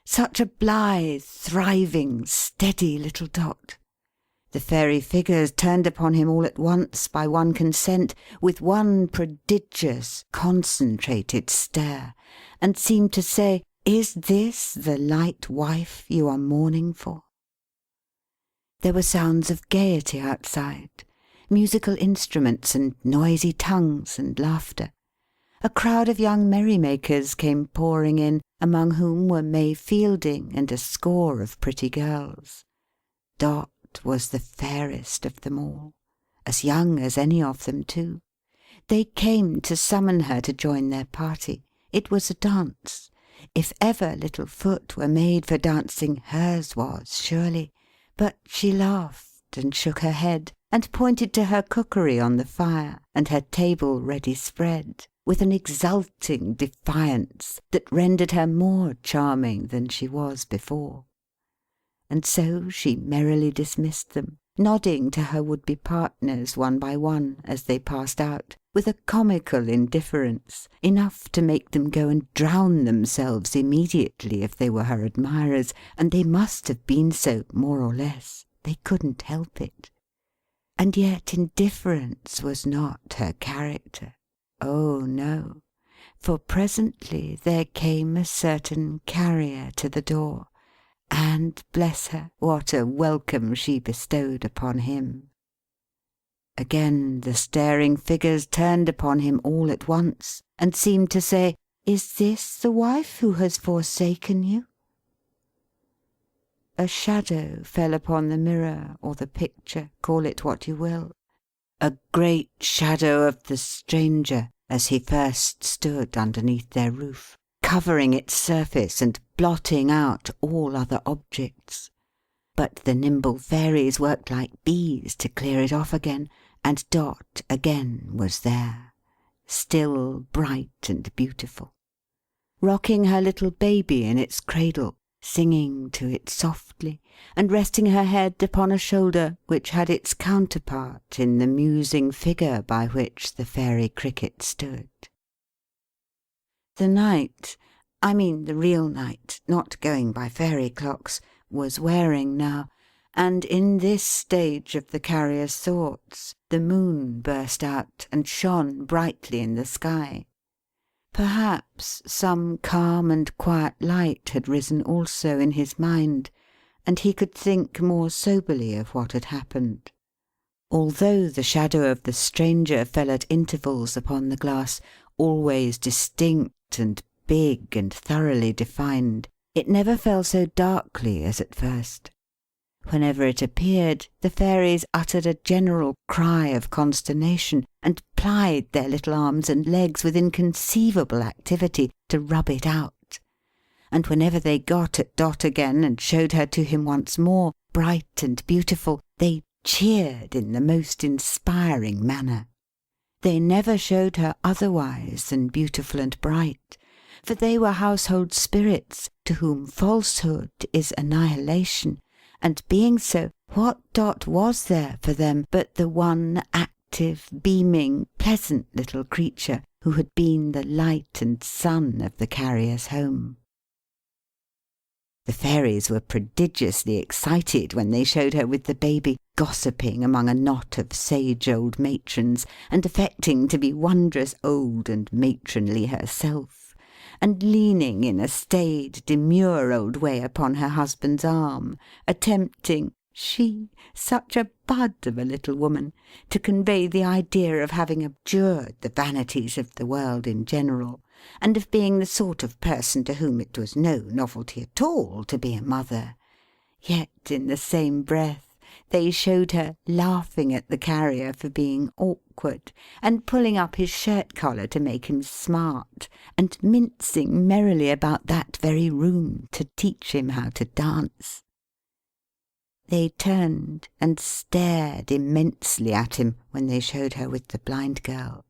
Such a blithe, thriving, steady little Dot! The fairy figures turned upon him all at once by one consent, with one prodigious, concentrated stare, and seemed to say, "Is this the light wife you are mourning for? There were sounds of gaiety outside, musical instruments and noisy tongues and laughter. A crowd of young merrymakers came pouring in, among whom were May Fielding and a score of pretty girls. Dot was the fairest of them all, as young as any of them too. They came to summon her to join their party. It was a dance. If ever little foot were made for dancing, hers was, surely. But she laughed, and shook her head, and pointed to her cookery on the fire, and her table ready spread, with an exulting defiance that rendered her more charming than she was before. And so she merrily dismissed them, nodding to her would-be partners one by one as they passed out, with a comical indifference, enough to make them go and drown themselves immediately if they were her admirers, and they must have been so, more or less. They couldn't help it. And yet indifference was not her character. Oh no! For presently there came a certain carrier to the door, and, bless her, what a welcome she bestowed upon him! Again the staring figures turned upon him all at once, and seemed to say, "Is this the wife who has forsaken you?" A shadow fell upon the mirror, or the picture, call it what you will. A great shadow of the stranger, as he first stood underneath their roof, covering its surface and blotting out all other objects. But the nimble Fairies worked like bees to clear it off again, and Dot again was there, still bright and beautiful, rocking her little baby in its cradle, singing to it softly, and resting her head upon a shoulder which had its counterpart in the musing figure by which the Fairy Cricket stood. The night, I mean the real night, not going by fairy clocks, was wearing now, and in this stage of the Carrier's thoughts, the moon burst out and shone brightly in the sky. Perhaps some calm and quiet light had risen also in his mind, and he could think more soberly of what had happened. Although the shadow of the stranger fell at intervals upon the glass, always distinct and big and thoroughly defined, it never fell so darkly as at first. Whenever it appeared, the Fairies uttered a general cry of consternation, and plied their little arms and legs with inconceivable activity to rub it out. And whenever they got at Dot again, and showed her to him once more, bright and beautiful, they cheered in the most inspiring manner. They never showed her otherwise than beautiful and bright, for they were household spirits, to whom falsehood is annihilation, and being so, what Dot was there for them but the one active, beaming, pleasant little creature who had been the light and sun of the Carrier's home? The Fairies were prodigiously excited when they showed her with the baby, gossiping among a knot of sage old matrons, and affecting to be wondrous old and matronly herself, and leaning in a staid, demure old way upon her husband's arm, attempting, she, such a bud of a little woman, to convey the idea of having abjured the vanities of the world in general, and of being the sort of person to whom it was no novelty at all to be a mother. Yet in the same breath they showed her laughing at the Carrier for being awkward, and pulling up his shirt collar to make him smart, and mincing merrily about that very room to teach him how to dance. They turned and stared immensely at him when they showed her with the Blind Girl.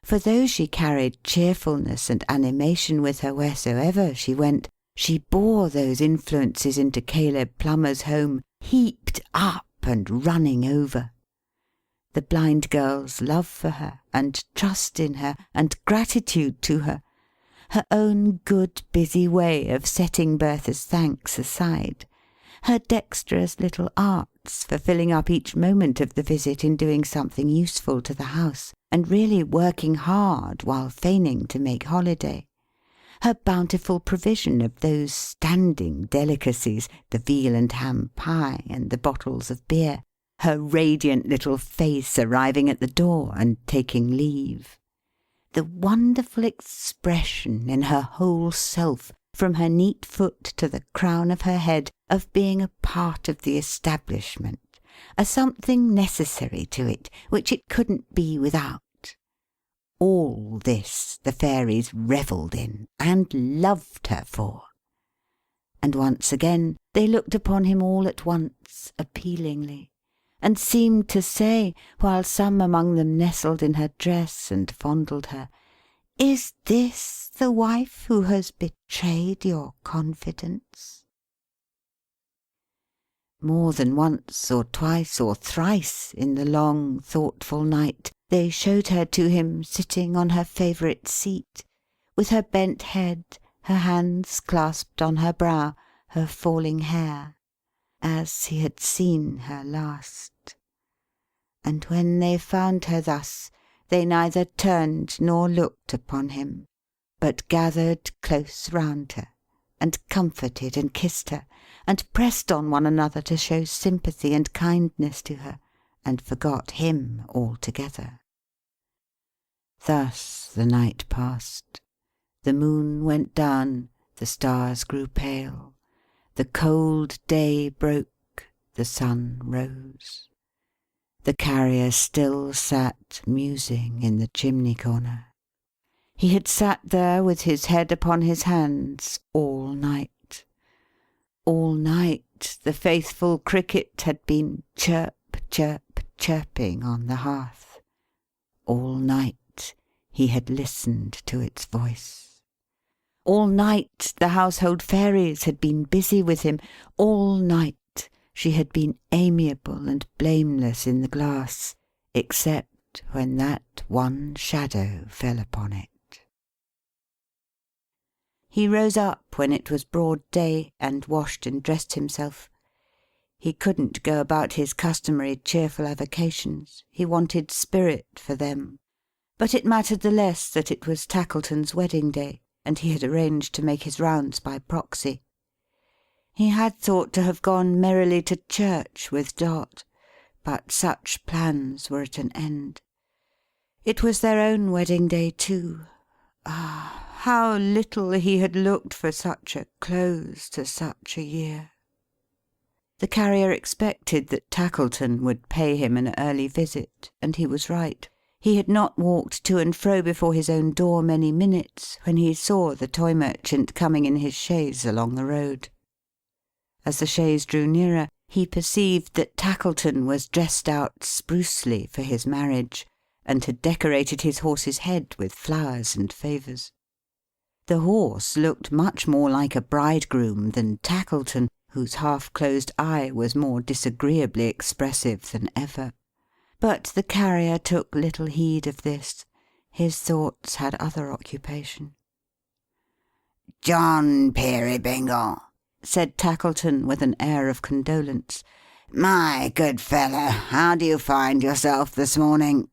For though she carried cheerfulness and animation with her wheresoever she went, she bore those influences into Caleb Plummer's home, heaped up and running over. The Blind Girl's love for her, and trust in her, and gratitude to her, her own good busy way of setting Bertha's thanks aside, her dexterous little arts for filling up each moment of the visit in doing something useful to the house, and really working hard while feigning to make holiday, her bountiful provision of those standing delicacies, the veal and ham pie, and the bottles of beer, her radiant little face arriving at the door and taking leave, the wonderful expression in her whole self, from her neat foot to the crown of her head, of being a part of the establishment, a something necessary to it, which it couldn't be without. All this the fairies revelled in, and loved her for. And once again they looked upon him all at once, appealingly, and seemed to say, while some among them nestled in her dress and fondled her, "Is this the wife who has betrayed your confidence?" More than once, or twice, or thrice, in the long thoughtful night, they showed her to him sitting on her favourite seat, with her bent head, her hands clasped on her brow, her falling hair, as he had seen her last. And when they found her thus, they neither turned nor looked upon him, but gathered close round her, and comforted and kissed her, and pressed on one another to show sympathy and kindness to her, and forgot him altogether. Thus the night passed. The moon went down, the stars grew pale, the cold day broke, the sun rose. The Carrier still sat musing in the chimney corner. He had sat there with his head upon his hands all night. All night the faithful cricket had been chirp, chirp, chirping on the hearth. All night he had listened to its voice. All night the household fairies had been busy with him. All night she had been amiable and blameless in the glass, except when that one shadow fell upon it. He rose up when it was broad day, and washed and dressed himself. He couldn't go about his customary cheerful avocations. He wanted spirit for them. But it mattered the less that it was Tackleton's wedding day, and he had arranged to make his rounds by proxy. He had thought to have gone merrily to church with Dot, but such plans were at an end. It was their own wedding day too. Ah, how little he had looked for such a close to such a year! The Carrier expected that Tackleton would pay him an early visit, and he was right. He had not walked to and fro before his own door many minutes, when he saw the Toy Merchant coming in his chaise along the road. As the chaise drew nearer, he perceived that Tackleton was dressed out sprucely for his marriage, and had decorated his horse's head with flowers and favours. The horse looked much more like a bridegroom than Tackleton, whose half-closed eye was more disagreeably expressive than ever. But the Carrier took little heed of this. His thoughts had other occupation. "John Peerybingle," said Tackleton with an air of condolence. "My good fellow, how do you find yourself this morning?"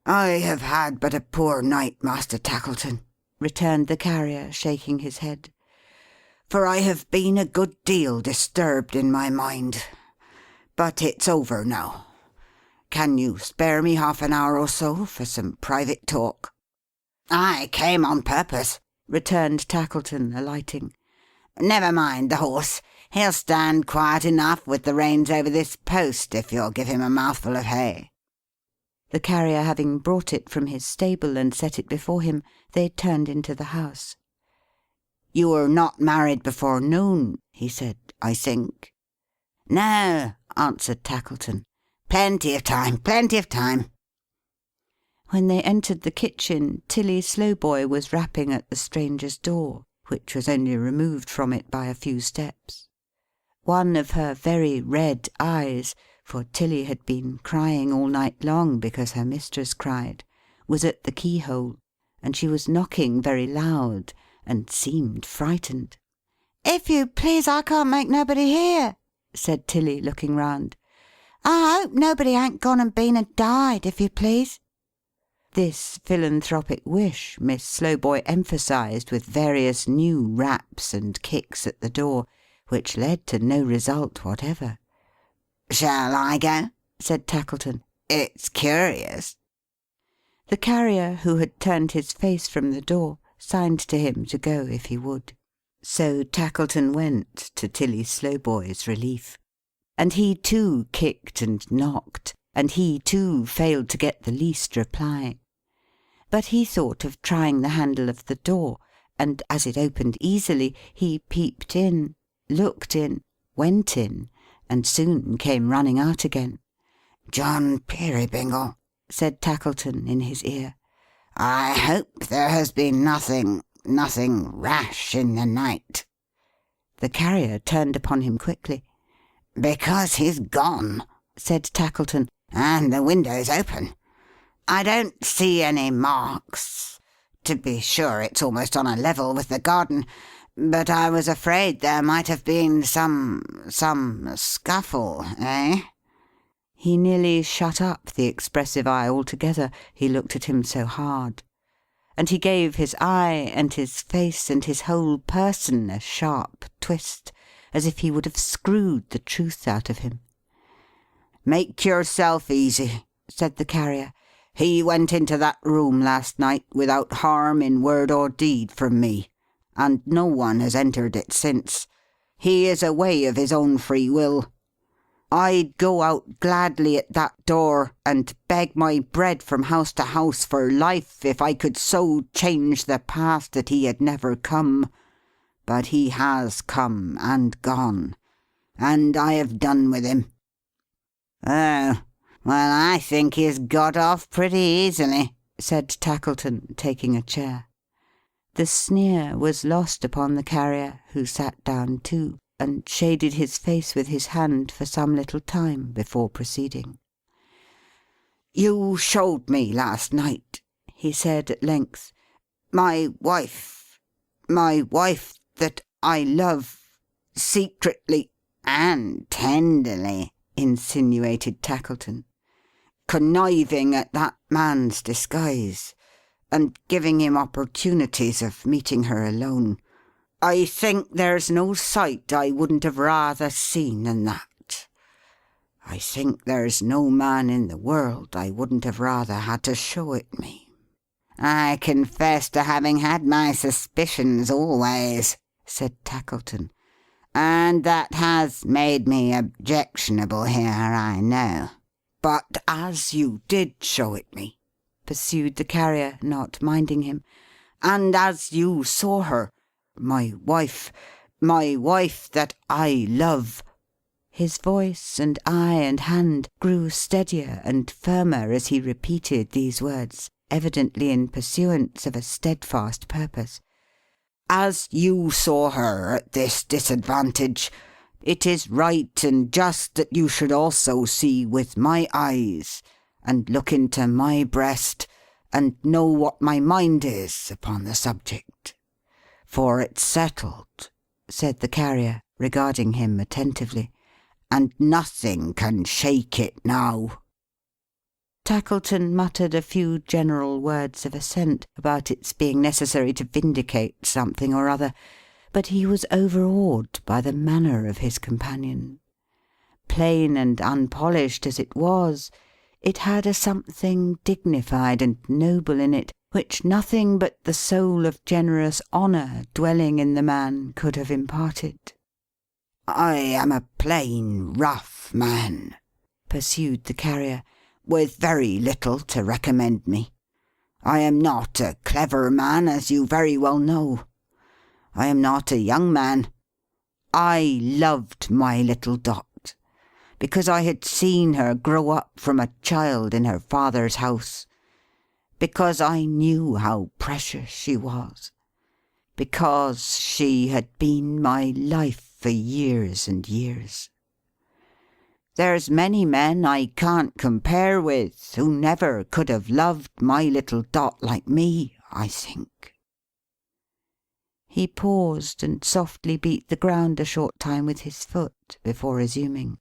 "I have had but a poor night, Master Tackleton," returned the Carrier, shaking his head, "for I have been a good deal disturbed in my mind. But it's over now. Can you spare me half an hour or so for some private talk?" "I came on purpose," returned Tackleton, alighting. "Never mind the horse. He'll stand quiet enough with the reins over this post, if you'll give him a mouthful of hay." The Carrier having brought it from his stable and set it before him, they turned into the house. "You were not married before noon," he said, "I think." "No," answered Tackleton. "Plenty of time, plenty of time." When they entered the kitchen, Tilly Slowboy was rapping at the stranger's door, which was only removed from it by a few steps. One of her very red eyes, for Tilly had been crying all night long because her mistress cried, was at the keyhole, and she was knocking very loud, and seemed frightened. "If you please, I can't make nobody hear," said Tilly, looking round. "I hope nobody ain't gone and been and died, if you please." This philanthropic wish Miss Slowboy emphasized with various new raps and kicks at the door, which led to no result whatever. "Shall I go?" said Tackleton. "It's curious." The carrier, who had turned his face from the door, signed to him to go if he would. So Tackleton went, to Tilly Slowboy's relief. And he too kicked and knocked, and he too failed to get the least reply. But he thought of trying the handle of the door, and as it opened easily, he peeped in, looked in, went in, and soon came running out again. "John Peerybingle," said Tackleton in his ear, "I hope there has been nothing rash in the night." The carrier turned upon him quickly. "Because he's gone," said Tackleton, "and the window's open. I don't see any marks. To be sure, it's almost on a level with the garden, but I was afraid there might have been some scuffle, eh?" He nearly shut up the expressive eye altogether, he looked at him so hard. And he gave his eye, and his face, and his whole person a sharp twist, as if he would have screwed the truth out of him. "Make yourself easy," said the carrier. "He went into that room last night without harm in word or deed from me, and no one has entered it since. He is away of his own free will. I'd go out gladly at that door, and beg my bread from house to house for life, if I could so change the past that he had never come. But he has come and gone, and I have done with him." "Oh, well, I think he's got off pretty easily," said Tackleton, taking a chair. The sneer was lost upon the carrier, who sat down too, and shaded his face with his hand for some little time before proceeding. "You showed me last night," he said at length, my wife that I love secretly and tenderly," insinuated Tackleton, "conniving at that man's disguise, and giving him opportunities of meeting her alone. I think there's no sight I wouldn't have rather seen than that. I think there's no man in the world I wouldn't have rather had to show it me." "I confess to having had my suspicions always," said Tackleton, "and that has made me objectionable here, I know." "But as you did show it me," pursued the carrier, not minding him, "and as you saw her, my wife that I love." His voice and eye and hand grew steadier and firmer as he repeated these words, evidently in pursuance of a steadfast purpose. "As you saw her at this disadvantage, it is right and just that you should also see with my eyes, and look into my breast, and know what my mind is upon the subject. For it's settled," said the carrier, regarding him attentively, "and nothing can shake it now." Tackleton muttered a few general words of assent about its being necessary to vindicate something or other, but he was overawed by the manner of his companion. Plain and unpolished as it was, it had a something dignified and noble in it, which nothing but the soul of generous honour dwelling in the man could have imparted. "I am a plain, rough man," pursued the carrier, "with very little to recommend me. I am not a clever man, as you very well know. I am not a young man. I loved my little Dot, because I had seen her grow up from a child in her father's house, because I knew how precious she was, because she had been my life for years and years. There's many men I can't compare with, who never could have loved my little Dot like me, I think." He paused, and softly beat the ground a short time with his foot, before resuming.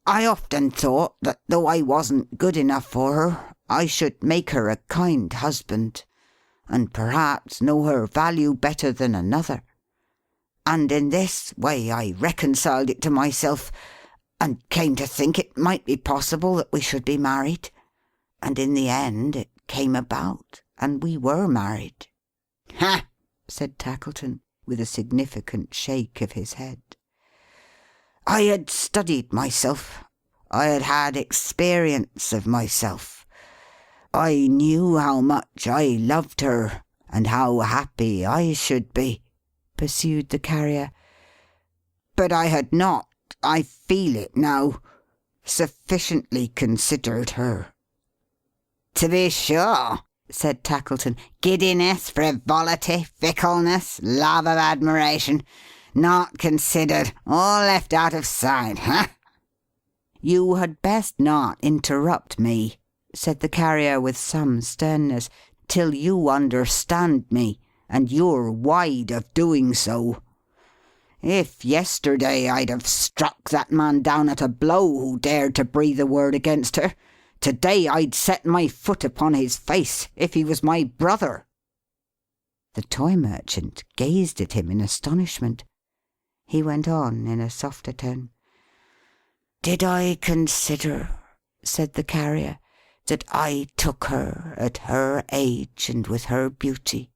"I often thought that though I wasn't good enough for her, I should make her a kind husband, and perhaps know her value better than another. And in this way I reconciled it to myself, and came to think it might be possible that we should be married. And in the end it came about, and we were married." "Ha!" said Tackleton, with a significant shake of his head. "I had studied myself. I had had experience of myself. I knew how much I loved her, and how happy I should be," pursued the Carrier. "But I had not, I feel it now, sufficiently considered her." "To be sure," said Tackleton. "Giddiness, frivolity, fickleness, love of admiration, not considered, all left out of sight, huh?" "You had best not interrupt me," said the Carrier with some sternness, "till you understand me, and you're wide of doing so. If yesterday I'd have struck that man down at a blow who dared to breathe a word against her, to-day I'd set my foot upon his face, if he was my brother." The Toy Merchant gazed at him in astonishment. He went on in a softer tone. "Did I consider," said the Carrier, "that I took her, at her age and with her beauty,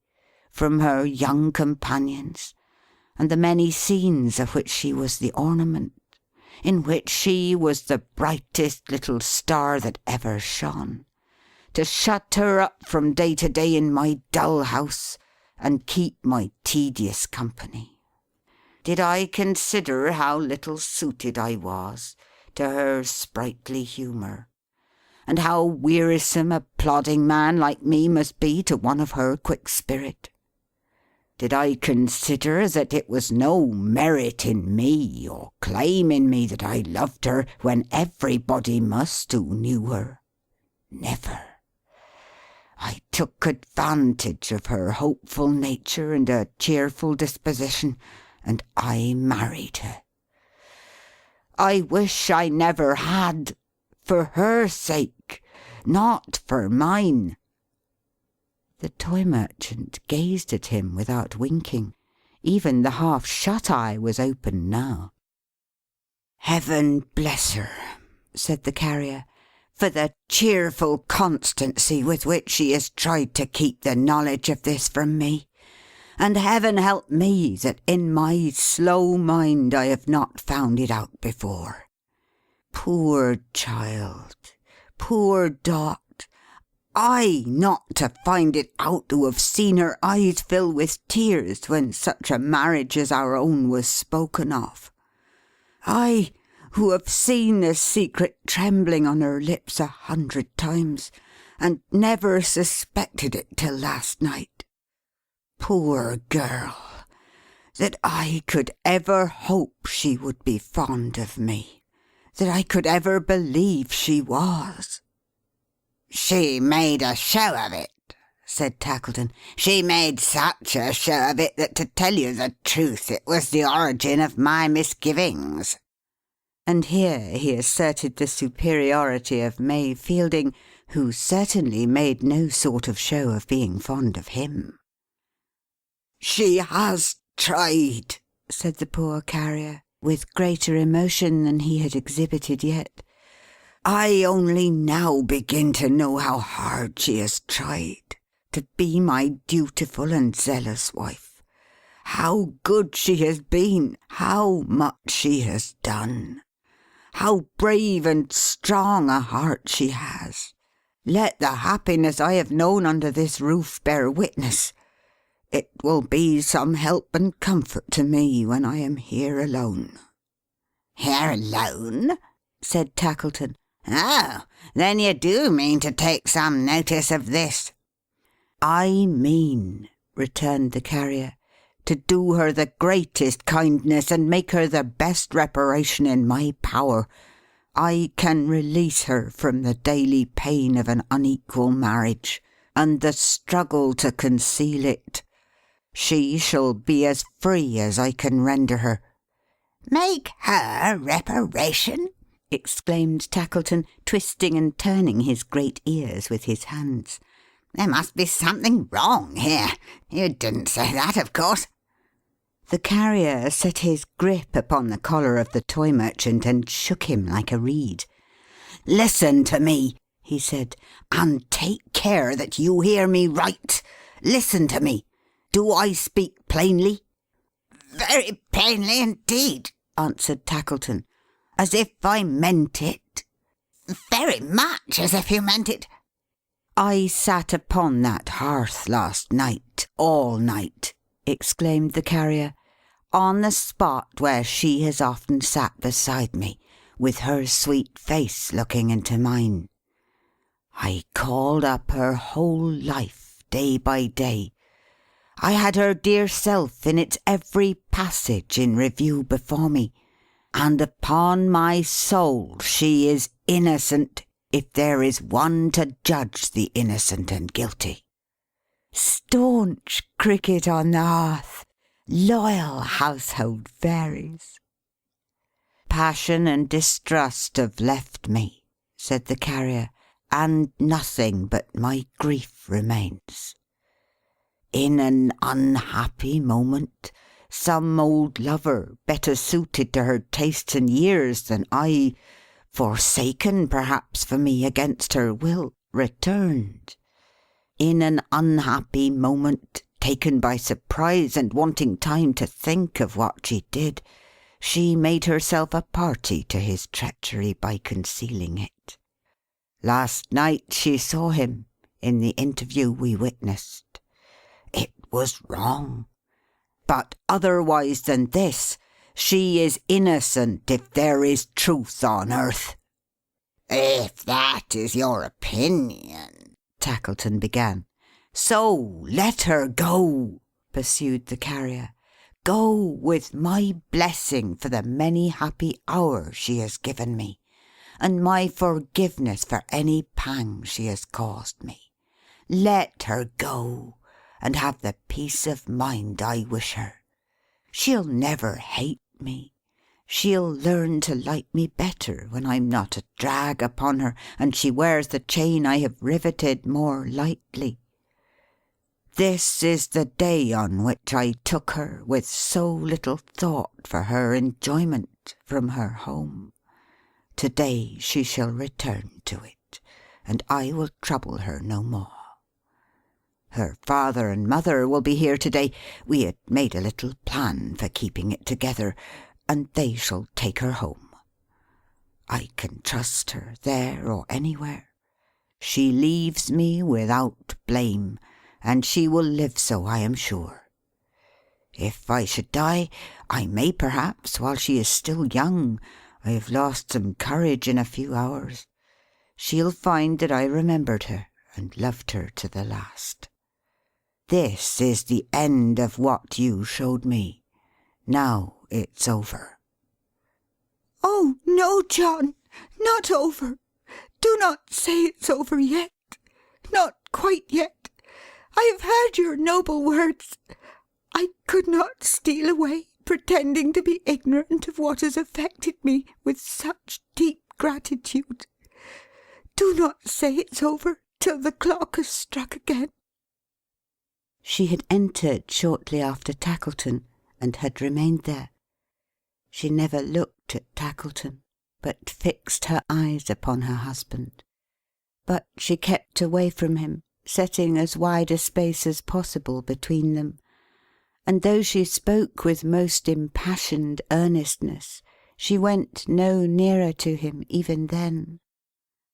from her young companions, and the many scenes of which she was the ornament, in which she was the brightest little star that ever shone, to shut her up from day to day in my dull house, and keep my tedious company? Did I consider how little suited I was to her sprightly humour, and how wearisome a plodding man like me must be to one of her quick spirit? Did I consider that it was no merit in me, or claim in me, that I loved her, when everybody must who knew her? Never. I took advantage of her hopeful nature and a cheerful disposition, and I married her. I wish I never had, for her sake, not for mine." The Toy Merchant gazed at him without winking. Even the half-shut eye was open now. "Heaven bless her," said the Carrier, "for the cheerful constancy with which she has tried to keep the knowledge of this from me. And Heaven help me that in my slow mind I have not found it out before. Poor child! Poor Dot! I not to find it out, who have seen her eyes fill with tears when such a marriage as our own was spoken of. I, who have seen the secret trembling on her lips 100 times, and never suspected it till last night. Poor girl! That I could ever hope she would be fond of me. That I could ever believe she was." "She made a show of it," said Tackleton. "She made such a show of it, that to tell you the truth, it was the origin of my misgivings." And here he asserted the superiority of May Fielding, who certainly made no sort of show of being fond of him. "She has tried," said the poor Carrier, with greater emotion than he had exhibited yet. "I only now begin to know how hard she has tried to be my dutiful and zealous wife. How good she has been, how much she has done, how brave and strong a heart she has. Let the happiness I have known under this roof bear witness. It will be some help and comfort to me when I am here alone." "Here alone?" said Tackleton. "Oh, then you do mean to take some notice of this?" "I mean," returned the Carrier, "to do her the greatest kindness, and make her the best reparation in my power. I can release her from the daily pain of an unequal marriage, and the struggle to conceal it. She shall be as free as I can render her." "Make her reparation?" exclaimed Tackleton, twisting and turning his great ears with his hands. "There must be something wrong here. You didn't say that, of course." The Carrier set his grip upon the collar of the Toy Merchant and shook him like a reed. "Listen to me," he said, "and take care that you hear me right. Listen to me. Do I speak plainly?" "Very plainly indeed," answered Tackleton. "As if I meant it?" "Very much as if you meant it." "I sat upon that hearth last night, all night," exclaimed the Carrier, "on the spot where she has often sat beside me, with her sweet face looking into mine. I called up her whole life, day by day. I had her dear self in its every passage in review before me, and upon my soul she is innocent, if there is one to judge the innocent and guilty. Staunch cricket on the hearth, loyal household fairies." "Passion and distrust have left me," said the Carrier, "and nothing but my grief remains. In an unhappy moment, some old lover, better suited to her tastes and years than I, forsaken perhaps for me against her will, returned. In an unhappy moment, taken by surprise and wanting time to think of what she did, she made herself a party to his treachery by concealing it. Last night she saw him, in the interview we witnessed. It was wrong. But otherwise than this, she is innocent if there is truth on earth." "If that is your opinion," Tackleton began. "So let her go," pursued the Carrier. "Go with my blessing for the many happy hours she has given me, and my forgiveness for any pang she has caused me. Let her go, and have the peace of mind I wish her. She'll never hate me. She'll learn to like me better when I'm not a drag upon her, and she wears the chain I have riveted more lightly. This is the day on which I took her, with so little thought for her enjoyment, from her home. To-day she shall return to it, and I will trouble her no more. Her father and mother will be here to-day. We had made a little plan for keeping it together, and they shall take her home. I can trust her, there or anywhere. She leaves me without blame, and she will live so, I am sure. If I should die, I may perhaps, while she is still young. I have lost some courage in a few hours. She'll find that I remembered her, and loved her to the last. This is the end of what you showed me. Now it's over." "Oh, no, John, not over. Do not say it's over yet. Not quite yet. I have heard your noble words. I could not steal away, pretending to be ignorant of what has affected me with such deep gratitude. Do not say it's over till the clock has struck again." She had entered shortly after Tackleton, and had remained there. She never looked at Tackleton, but fixed her eyes upon her husband. But she kept away from him, setting as wide a space as possible between them; and though she spoke with most impassioned earnestness, she went no nearer to him even then.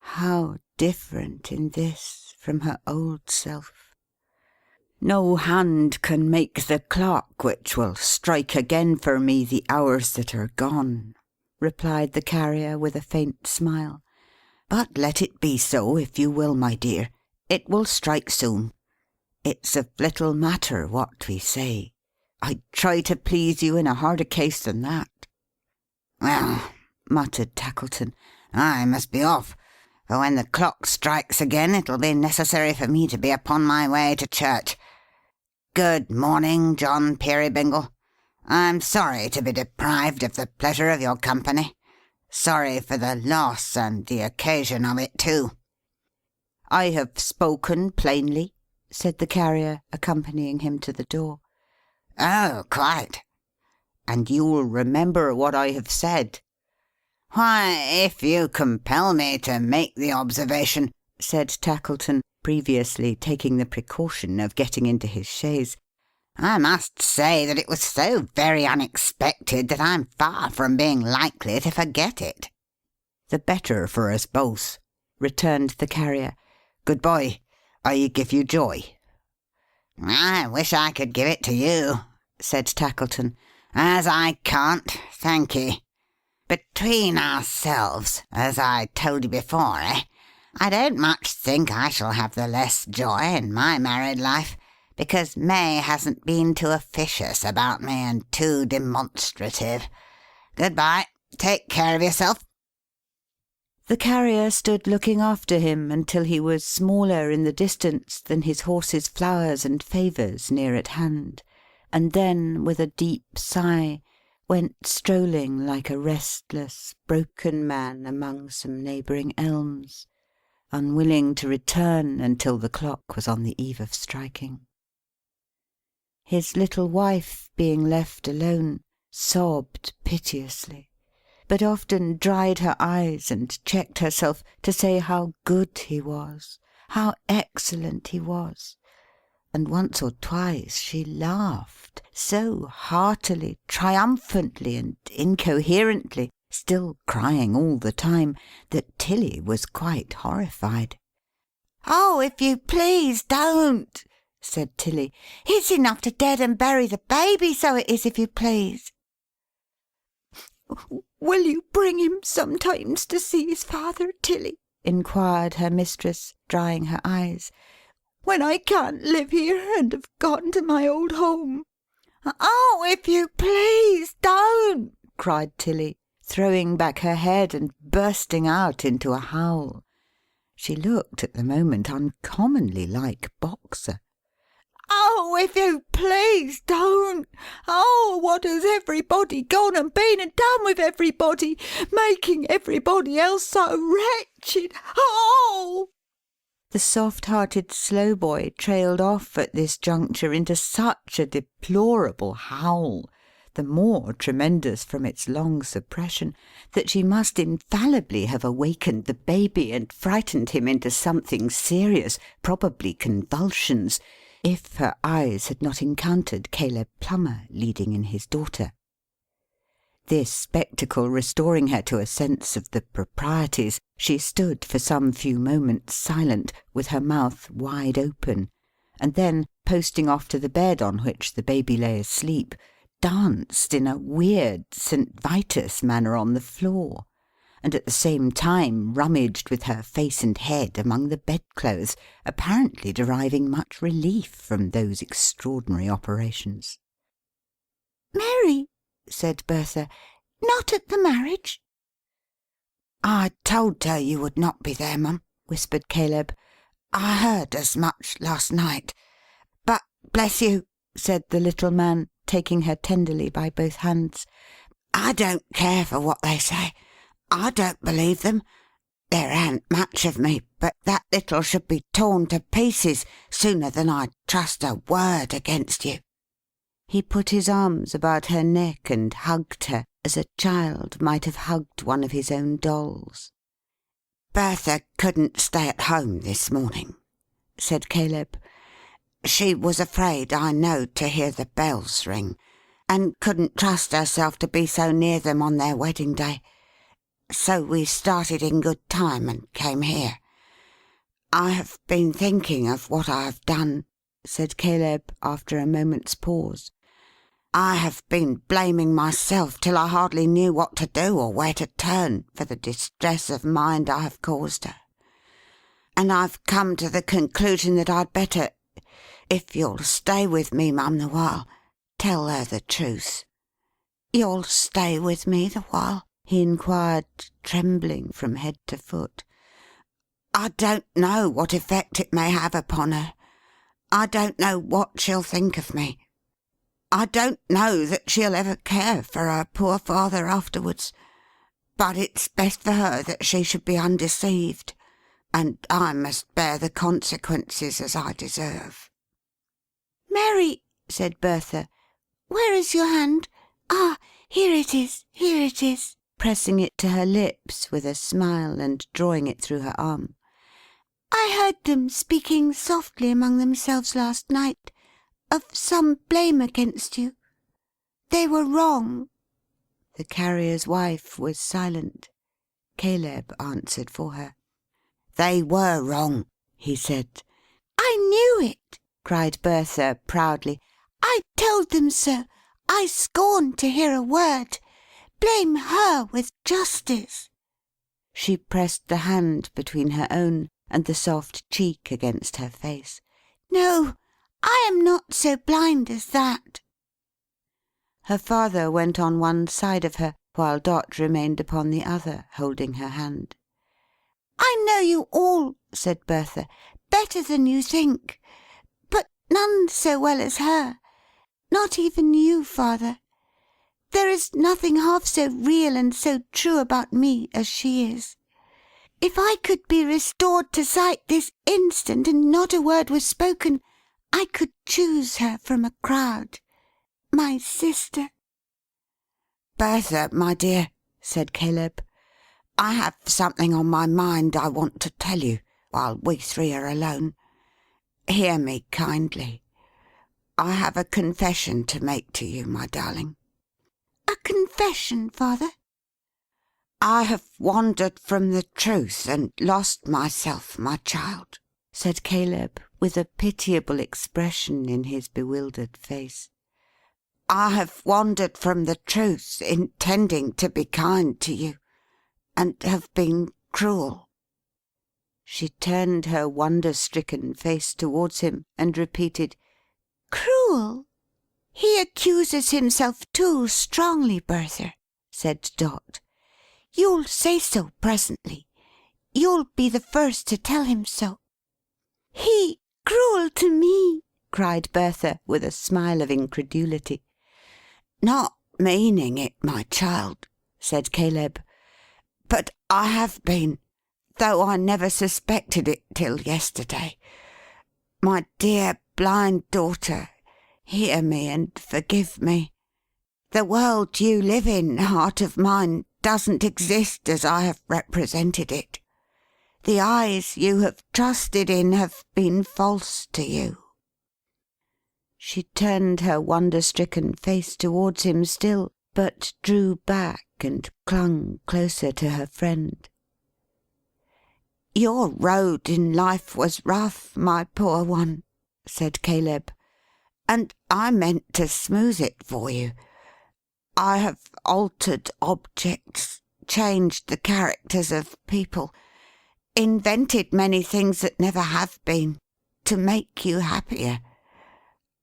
How different in this from her old self! "No hand can make the clock which will strike again for me the hours that are gone," replied the Carrier with a faint smile. "But let it be so, if you will, my dear. It will strike soon. It's of little matter what we say. I'd try to please you in a harder case than that." "Well," muttered Tackleton, "I must be off, for when the clock strikes again, it'll be necessary for me to be upon my way to church. Good morning, John Peerybingle. I'm sorry to be deprived of the pleasure of your company. Sorry for the loss and the occasion of it, too." "I have spoken plainly," said the carrier, accompanying him to the door. "Oh, quite." "And you'll remember what I have said?" "Why, if you compel me to make the observation," said Tackleton, previously taking the precaution of getting into his chaise, "I must say that it was so very unexpected that I'm far from being likely to forget it." "The better for us both," returned the carrier. "Good bye. I give you joy." "I wish I could give it to you," said Tackleton, "as I can't, thank ye. Between ourselves, as I told you before, I don't much think I shall have the less joy in my married life, because May hasn't been too officious about me and too demonstrative. Good bye. Take care of yourself." The carrier stood looking after him until he was smaller in the distance than his horse's flowers and favours near at hand, and then, with a deep sigh, went strolling like a restless, broken man among some neighbouring elms, unwilling to return until the clock was on the eve of striking. His little wife, being left alone, sobbed piteously, but often dried her eyes and checked herself to say how good he was, how excellent he was, and once or twice she laughed so heartily, triumphantly, and incoherently, still crying all the time, that Tilly was quite horrified. "Oh, if you please, don't!" said Tilly. "It's enough to dead and bury the baby, so it is, if you please." "Will you bring him sometimes to see his father, Tilly?" inquired her mistress, drying her eyes, "when I can't live here, and have gone to my old home?" "Oh, if you please, don't!" cried Tilly, throwing back her head and bursting out into a howl. She looked at the moment uncommonly like Boxer. "Oh, if you please, don't! Oh, what has everybody gone and been and done with everybody, making everybody else so wretched! Oh!" The soft-hearted Slowboy trailed off at this juncture into such a deplorable howl, the more tremendous from its long suppression, that she must infallibly have awakened the baby and frightened him into something serious, probably convulsions, if her eyes had not encountered Caleb Plummer leading in his daughter. This spectacle restoring her to a sense of the proprieties, she stood for some few moments silent, with her mouth wide open, and then, posting off to the bed on which the baby lay asleep, danced in a weird St. Vitus manner on the floor, and at the same time rummaged with her face and head among the bedclothes, apparently deriving much relief from those extraordinary operations. "Mary," said Bertha, "not at the marriage?" "I told her you would not be there, Mum," whispered Caleb. "I heard as much last night. But, bless you," said the little man, taking her tenderly by both hands, "I don't care for what they say. I don't believe them. There ain't much of me, but that little should be torn to pieces sooner than I'd trust a word against you." He put his arms about her neck and hugged her, as a child might have hugged one of his own dolls. "Bertha couldn't stay at home this morning," said Caleb. "She was afraid, I know, to hear the bells ring, and couldn't trust herself to be so near them on their wedding day. So we started in good time and came here. I have been thinking of what I have done," said Caleb, after a moment's pause. "I have been blaming myself till I hardly knew what to do or where to turn, for the distress of mind I have caused her. And I've come to the conclusion that I'd better, if you'll stay with me, Mum, the while, tell her the truth. You'll stay with me the while?" he inquired, trembling from head to foot. "I don't know what effect it may have upon her. I don't know what she'll think of me. I don't know that she'll ever care for her poor father afterwards. But it's best for her that she should be undeceived, and I must bear the consequences as I deserve." "Mary," said Bertha, "where is your hand? Ah, here it is, here it is," pressing it to her lips with a smile and drawing it through her arm. "I heard them speaking softly among themselves last night, of some blame against you. They were wrong." The carrier's wife was silent. Caleb answered for her. "They were wrong," he said. "I knew it!" cried Bertha, proudly. "I told them so. I scorn to hear a word. Blame her with justice." She pressed the hand between her own, and the soft cheek against her face. "No, I am not so blind as that." Her father went on one side of her, while Dot remained upon the other, holding her hand. "I know you all," said Bertha, "better than you think. But none so well as her. Not even you, father. There is nothing half so real and so true about me as she is. If I could be restored to sight this instant, and not a word was spoken, I could choose her from a crowd. My sister." "Bertha, my dear," said Caleb, "I have something on my mind I want to tell you, while we three are alone. Hear me kindly. I have a confession to make to you, my darling." "A confession, father?" "I have wandered from the truth, and lost myself, my child," said Caleb, with a pitiable expression in his bewildered face. "I have wandered from the truth, intending to be kind to you, and have been cruel." She turned her wonder-stricken face towards him, and repeated, "Cruel? He accuses himself too strongly, Bertha," said Dot. "You'll say so presently. You'll be the first to tell him so." "He cruel to me!" cried Bertha, with a smile of incredulity. "Not meaning it, my child," said Caleb. "But I have been, though I never suspected it till yesterday. My dear blind daughter, hear me and forgive me. The world you live in, heart of mine, doesn't exist as I have represented it. The eyes you have trusted in have been false to you." She turned her wonder-stricken face towards him still, but drew back and clung closer to her friend. "Your road in life was rough, my poor one," said Caleb, "and I meant to smooth it for you. I have altered objects, changed the characters of people, invented many things that never have been, to make you happier.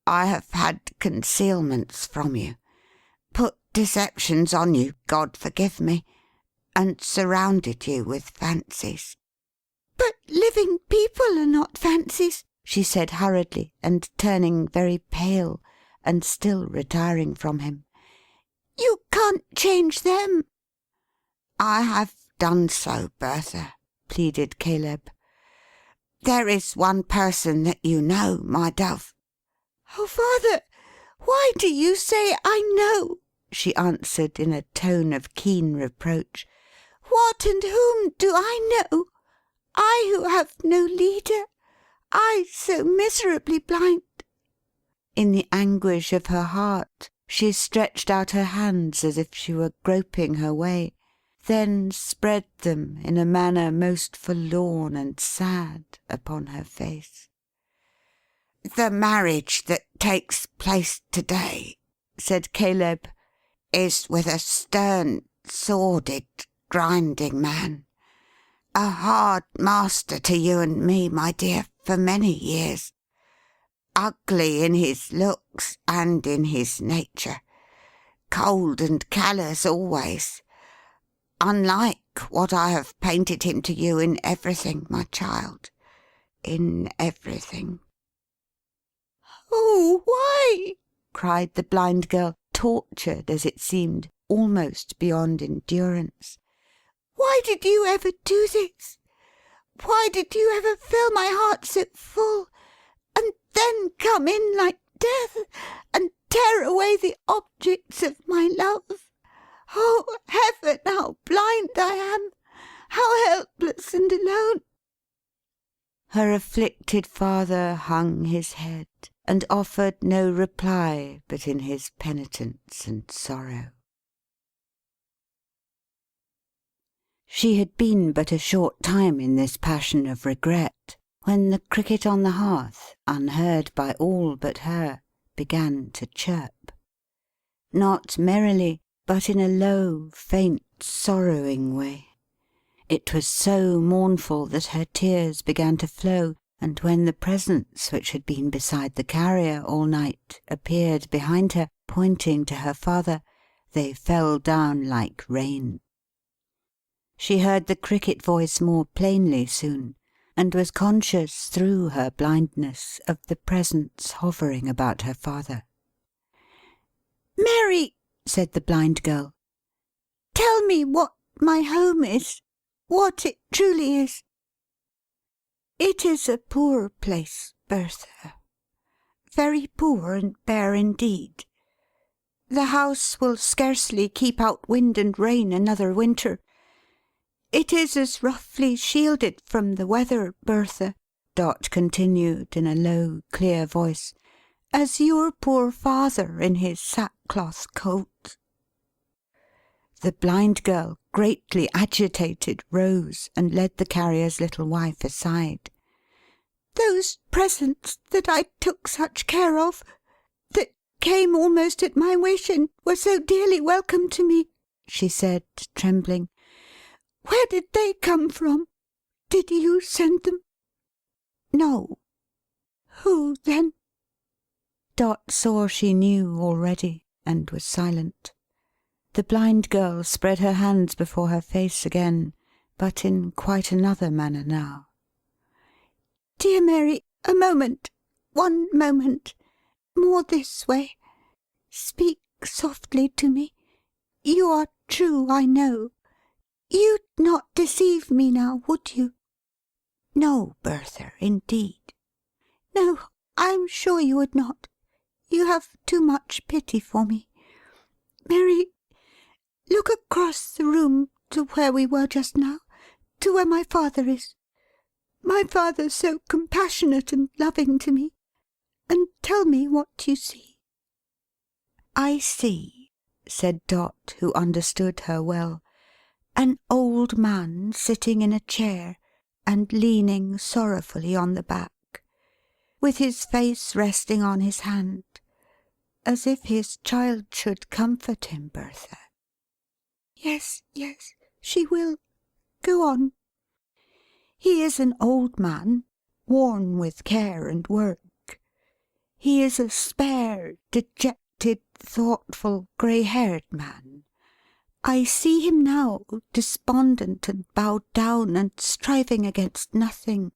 I have had concealments from you, put deceptions on you, God forgive me, and surrounded you with fancies." "But living people are not fancies," she said hurriedly, and turning very pale, and still retiring from him. "You can't change them." "I have done so, Bertha," pleaded Caleb. "There is one person that you know, my dove." "Oh, father, why do you say I know?" she answered in a tone of keen reproach. "What and whom do I know? I who have no leader. I so miserably blind." In the anguish of her heart, she stretched out her hands as if she were groping her way, then spread them in a manner most forlorn and sad upon her face. "The marriage that takes place to-day," said Caleb, "is with a stern, sordid, grinding man. A hard master to you and me, my dear, for many years. Ugly in his looks and in his nature. Cold and callous always. Unlike what I have painted him to you in everything, my child. In everything." "Oh, why?" cried the Blind Girl, tortured, as it seemed, almost beyond endurance. Why did you ever do this? Why did you ever fill my heart so full, and then come in like death, and tear away the objects of my love? Oh, heaven, how blind I am! How helpless and alone!" Her afflicted father hung his head, and offered no reply but in his penitence and sorrow. She had been but a short time in this passion of regret, when the cricket on the hearth, unheard by all but her, began to chirp. Not merrily, but in a low, faint, sorrowing way. It was so mournful that her tears began to flow, and when the presence which had been beside the carrier all night appeared behind her, pointing to her father, they fell down like rain. She heard the cricket voice more plainly soon, and was conscious through her blindness of the presence hovering about her father. "Mary," said the Blind Girl, "tell me what my home is, what it truly is." "It is a poor place, Bertha. Very poor and bare indeed. The house will scarcely keep out wind and rain another winter. It is as roughly shielded from the weather, Bertha," Dot continued in a low, clear voice, "as your poor father in his sackcloth coat." The Blind Girl, greatly agitated, rose, and led the carrier's little wife aside. "Those presents that I took such care of, that came almost at my wish, and were so dearly welcome to me," she said, trembling, "where did they come from? Did you send them?" "No." "Who, then?" Dot saw she knew already, and was silent. The Blind Girl spread her hands before her face again, but in quite another manner now. "Dear Mary, a moment, one moment, more this way. Speak softly to me. You are true, I know. You'd not deceive me now, would you?" "No, Bertha, indeed." "No, I'm sure you would not. You have too much pity for me. Mary, look across the room to where we were just now, to where my father is. My father so compassionate and loving to me, and tell me what you see." "I see," said Dot, who understood her well, "an old man sitting in a chair, and leaning sorrowfully on the back, with his face resting on his hand, as if his child should comfort him, Bertha." "Yes, yes, she will. Go on." "He is an old man, worn with care and work. He is a spare, dejected, thoughtful, grey-haired man. I see him now, despondent and bowed down, and striving against nothing.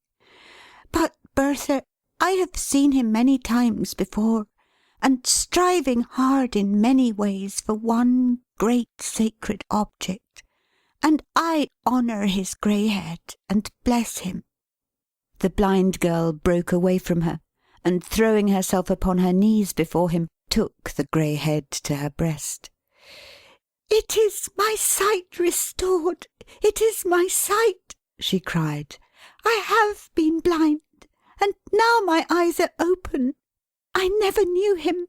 But, Bertha, I have seen him many times before, and striving hard in many ways for one great sacred object, and I honour his grey head, and bless him." The Blind Girl broke away from her, and throwing herself upon her knees before him, took the grey head to her breast. "It is my sight restored! It is my sight!" she cried. "I have been blind, and now my eyes are open. I never knew him.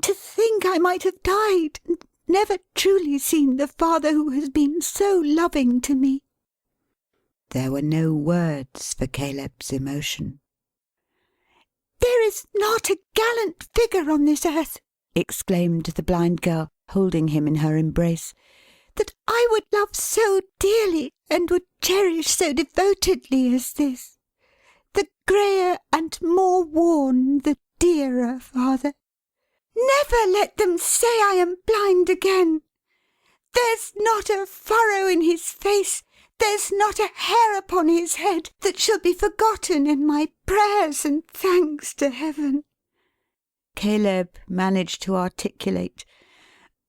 To think I might have died, and never truly seen the father who has been so loving to me." There were no words for Caleb's emotion. "There is not a gallant figure on this earth," exclaimed the Blind Girl, holding him in her embrace, "that I would love so dearly, and would cherish so devotedly as this. The greyer and more worn, the dearer father. Never let them say I am blind again. There's not a furrow in his face, there's not a hair upon his head, that shall be forgotten in my prayers and thanks to Heaven." Caleb managed to articulate,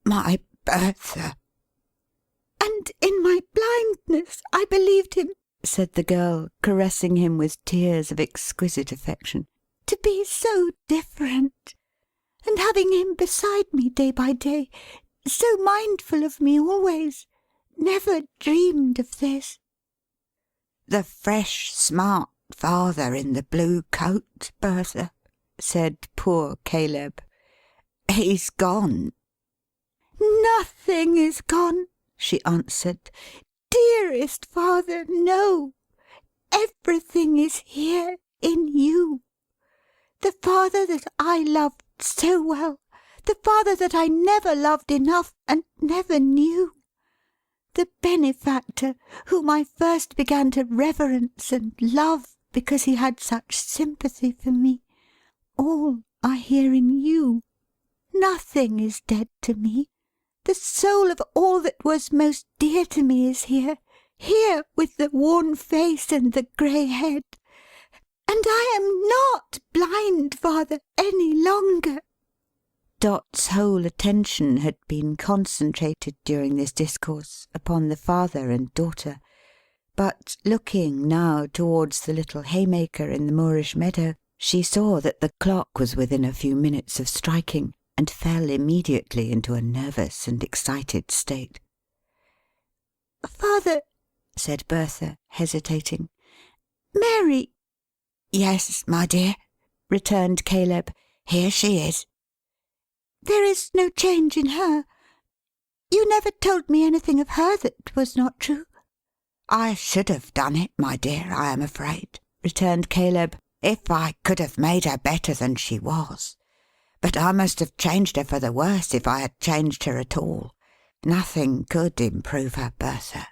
"My Bertha." And in my blindness I believed him," said the girl, caressing him with tears of exquisite affection, "to be so different. And having him beside me day by day, so mindful of me always, never dreamed of this." "The fresh, smart father in the blue coat, Bertha," said poor Caleb. "He's gone." "Nothing is gone," she answered. "Dearest father, no. Everything is here in you. The father that I loved so well, the father that I never loved enough and never knew, the benefactor whom I first began to reverence and love because he had such sympathy for me, all are here in you. Nothing is dead to me. The soul of all that was most dear to me is here, here with the worn face and the grey head. And I am not blind, father, any longer." Dot's whole attention had been concentrated during this discourse upon the father and daughter, but looking now towards the little haymaker in the moorish meadow, she saw that the clock was within a few minutes of striking, and fell immediately into a nervous and excited state. "Father," said Bertha, hesitating. "Mary—" "Yes, my dear," returned Caleb. "Here she is." "There is no change in her. You never told me anything of her that was not true." "I should have done it, my dear, I am afraid," returned Caleb, "if I could have made her better than she was. But I must have changed her for the worse if I had changed her at all. Nothing could improve her, Bertha."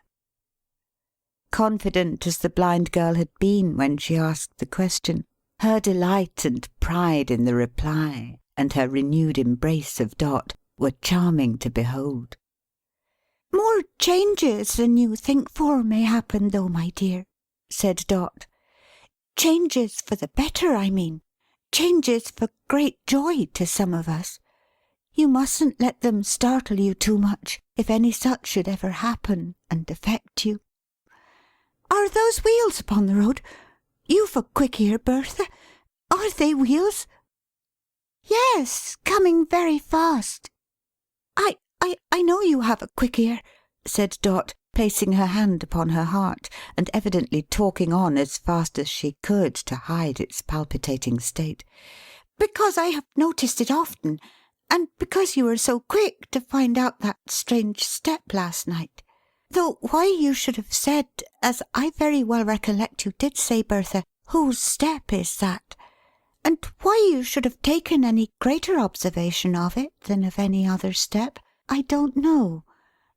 Confident as the Blind Girl had been when she asked the question, her delight and pride in the reply, and her renewed embrace of Dot, were charming to behold. "More changes than you think for may happen though, my dear," said Dot. "Changes for the better, I mean. Changes for great joy to some of us. You mustn't let them startle you too much, if any such should ever happen, and affect you. Are those wheels upon the road? You've a quick ear, Bertha. Are they wheels?" "Yes, coming very fast." I know you have a quick ear," said Dot, placing her hand upon her heart, and evidently talking on as fast as she could to hide its palpitating state, "because I have noticed it often, and because you were so quick to find out that strange step last night. Though why you should have said, as I very well recollect you did say, Bertha, whose step is that? And why you should have taken any greater observation of it than of any other step, I don't know.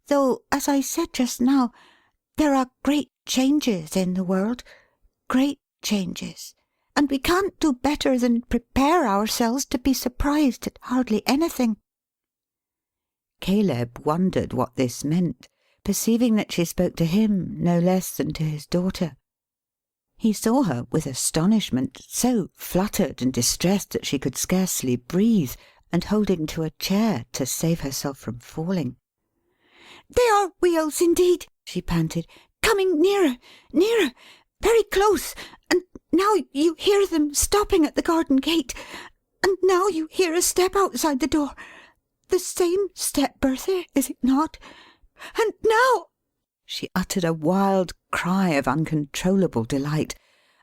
Though, as I said just now, there are great changes in the world. Great changes. And we can't do better than prepare ourselves to be surprised at hardly anything." Caleb wondered what this meant, perceiving that she spoke to him no less than to his daughter. He saw her, with astonishment, so fluttered and distressed that she could scarcely breathe, and holding to a chair to save herself from falling. "They are wheels indeed," she panted, "coming nearer, nearer, very close, and now you hear them stopping at the garden gate, and now you hear a step outside the door. The same step, Bertha, is it not? And now—" She uttered a wild cry of uncontrollable delight,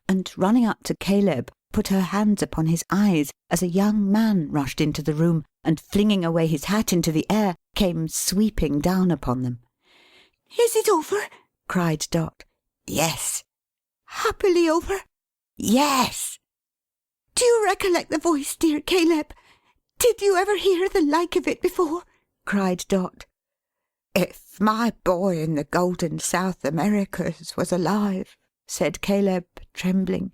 and running up to Caleb, put her hands upon his eyes as a young man rushed into the room, and flinging away his hat into the air, came sweeping down upon them. "Is it over?" cried Dot. "Yes." "Happily over?" "Yes." "Do you recollect the voice, dear Caleb? Did you ever hear the like of it before?" cried Dot. "If my boy in the golden South Americas was alive," said Caleb, trembling.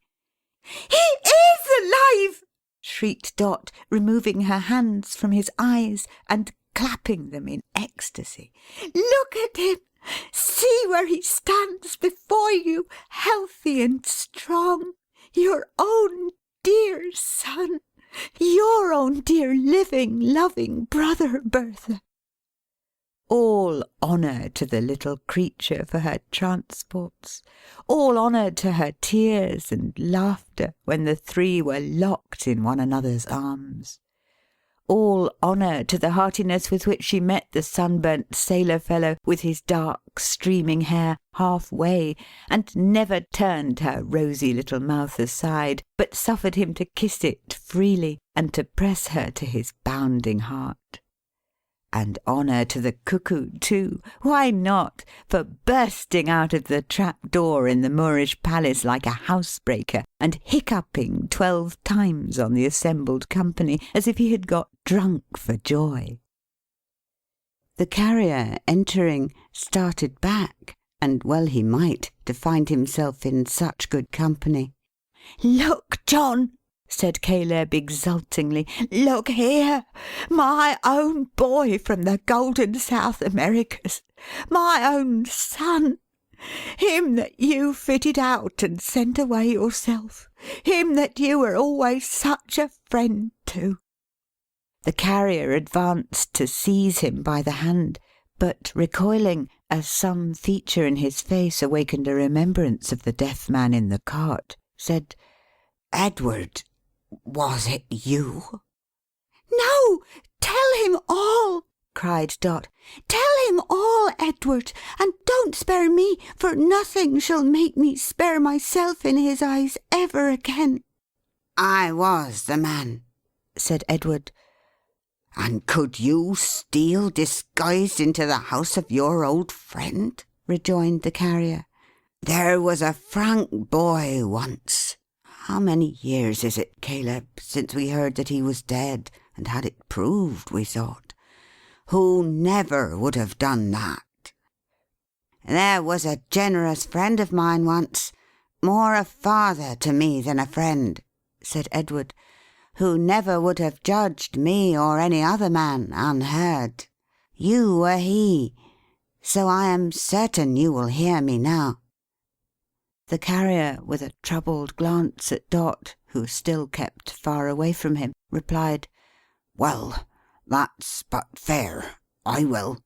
"He is alive!" shrieked Dot, removing her hands from his eyes, and clapping them in ecstasy. "Look at him! See where he stands before you, healthy and strong. Your own dear son. Your own dear living, loving brother, Bertha." All honour to the little creature for her transports, all honour to her tears and laughter when the three were locked in one another's arms, all honour to the heartiness with which she met the sunburnt sailor fellow with his dark streaming hair half way, and never turned her rosy little mouth aside, but suffered him to kiss it freely, and to press her to his bounding heart. And honour to the Cuckoo, too, why not, for bursting out of the trap-door in the Moorish palace like a housebreaker, and hiccuping 12 times on the assembled company, as if he had got drunk for joy. The Carrier, entering, started back, and well he might, to find himself in such good company. "Look, John!" said Caleb exultingly. "Look here! My own boy from the golden South Americas! My own son! Him that you fitted out and sent away yourself! Him that you were always such a friend to!" The Carrier advanced to seize him by the hand, but recoiling, as some feature in his face awakened a remembrance of the deaf man in the cart, said, "Edward, was it you?" "No! Tell him all!" cried Dot. "Tell him all, Edward, and don't spare me, for nothing shall make me spare myself in his eyes ever again." "I was the man," said Edward. "And could you steal disguised into the house of your old friend?" rejoined the Carrier. "There was a frank boy once. How many years is it, Caleb, since we heard that he was dead, and had it proved, we thought, who never would have done that?" "There was a generous friend of mine once, more a father to me than a friend," said Edward, "who never would have judged me or any other man unheard. You were he. So I am certain you will hear me now." The Carrier, with a troubled glance at Dot, who still kept far away from him, replied, "Well, that's but fair. I will."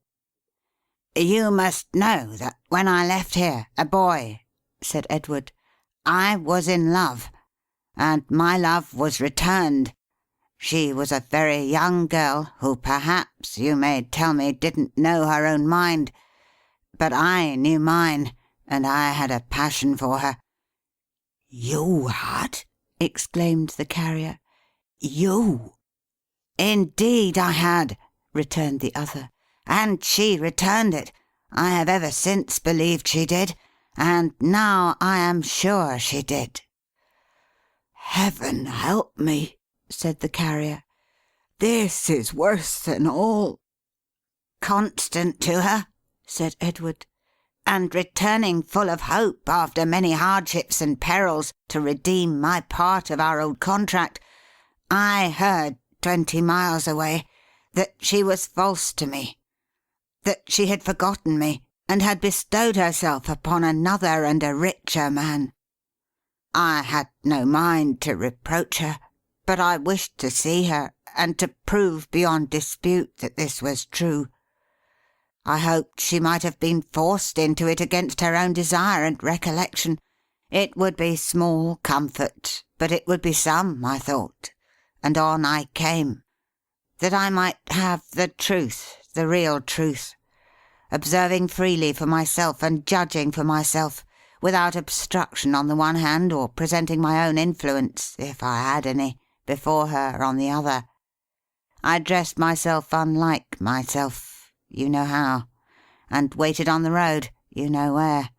"You must know that when I left here, a boy," said Edward, "I was in love, and my love was returned. She was a very young girl, who perhaps, you may tell me, didn't know her own mind. But I knew mine, and I had a passion for her." "You had?" exclaimed the Carrier. "You?" "Indeed I had," returned the other, "and she returned it. I have ever since believed she did, and now I am sure she did." "Heaven help me!" said the Carrier. "This is worse than all." "Constant to her," said Edward, "and returning full of hope after many hardships and perils to redeem my part of our old contract, I heard, 20 miles away, that she was false to me, that she had forgotten me, and had bestowed herself upon another and a richer man. I had no mind to reproach her, but I wished to see her, and to prove beyond dispute that this was true. I hoped she might have been forced into it against her own desire and recollection. It would be small comfort, but it would be some, I thought, and on I came, that I might have the truth, the real truth, observing freely for myself and judging for myself, without obstruction on the one hand, or presenting my own influence, if I had any, before her on the other. I dressed myself unlike myself, you know how, and waited on the road, you know where.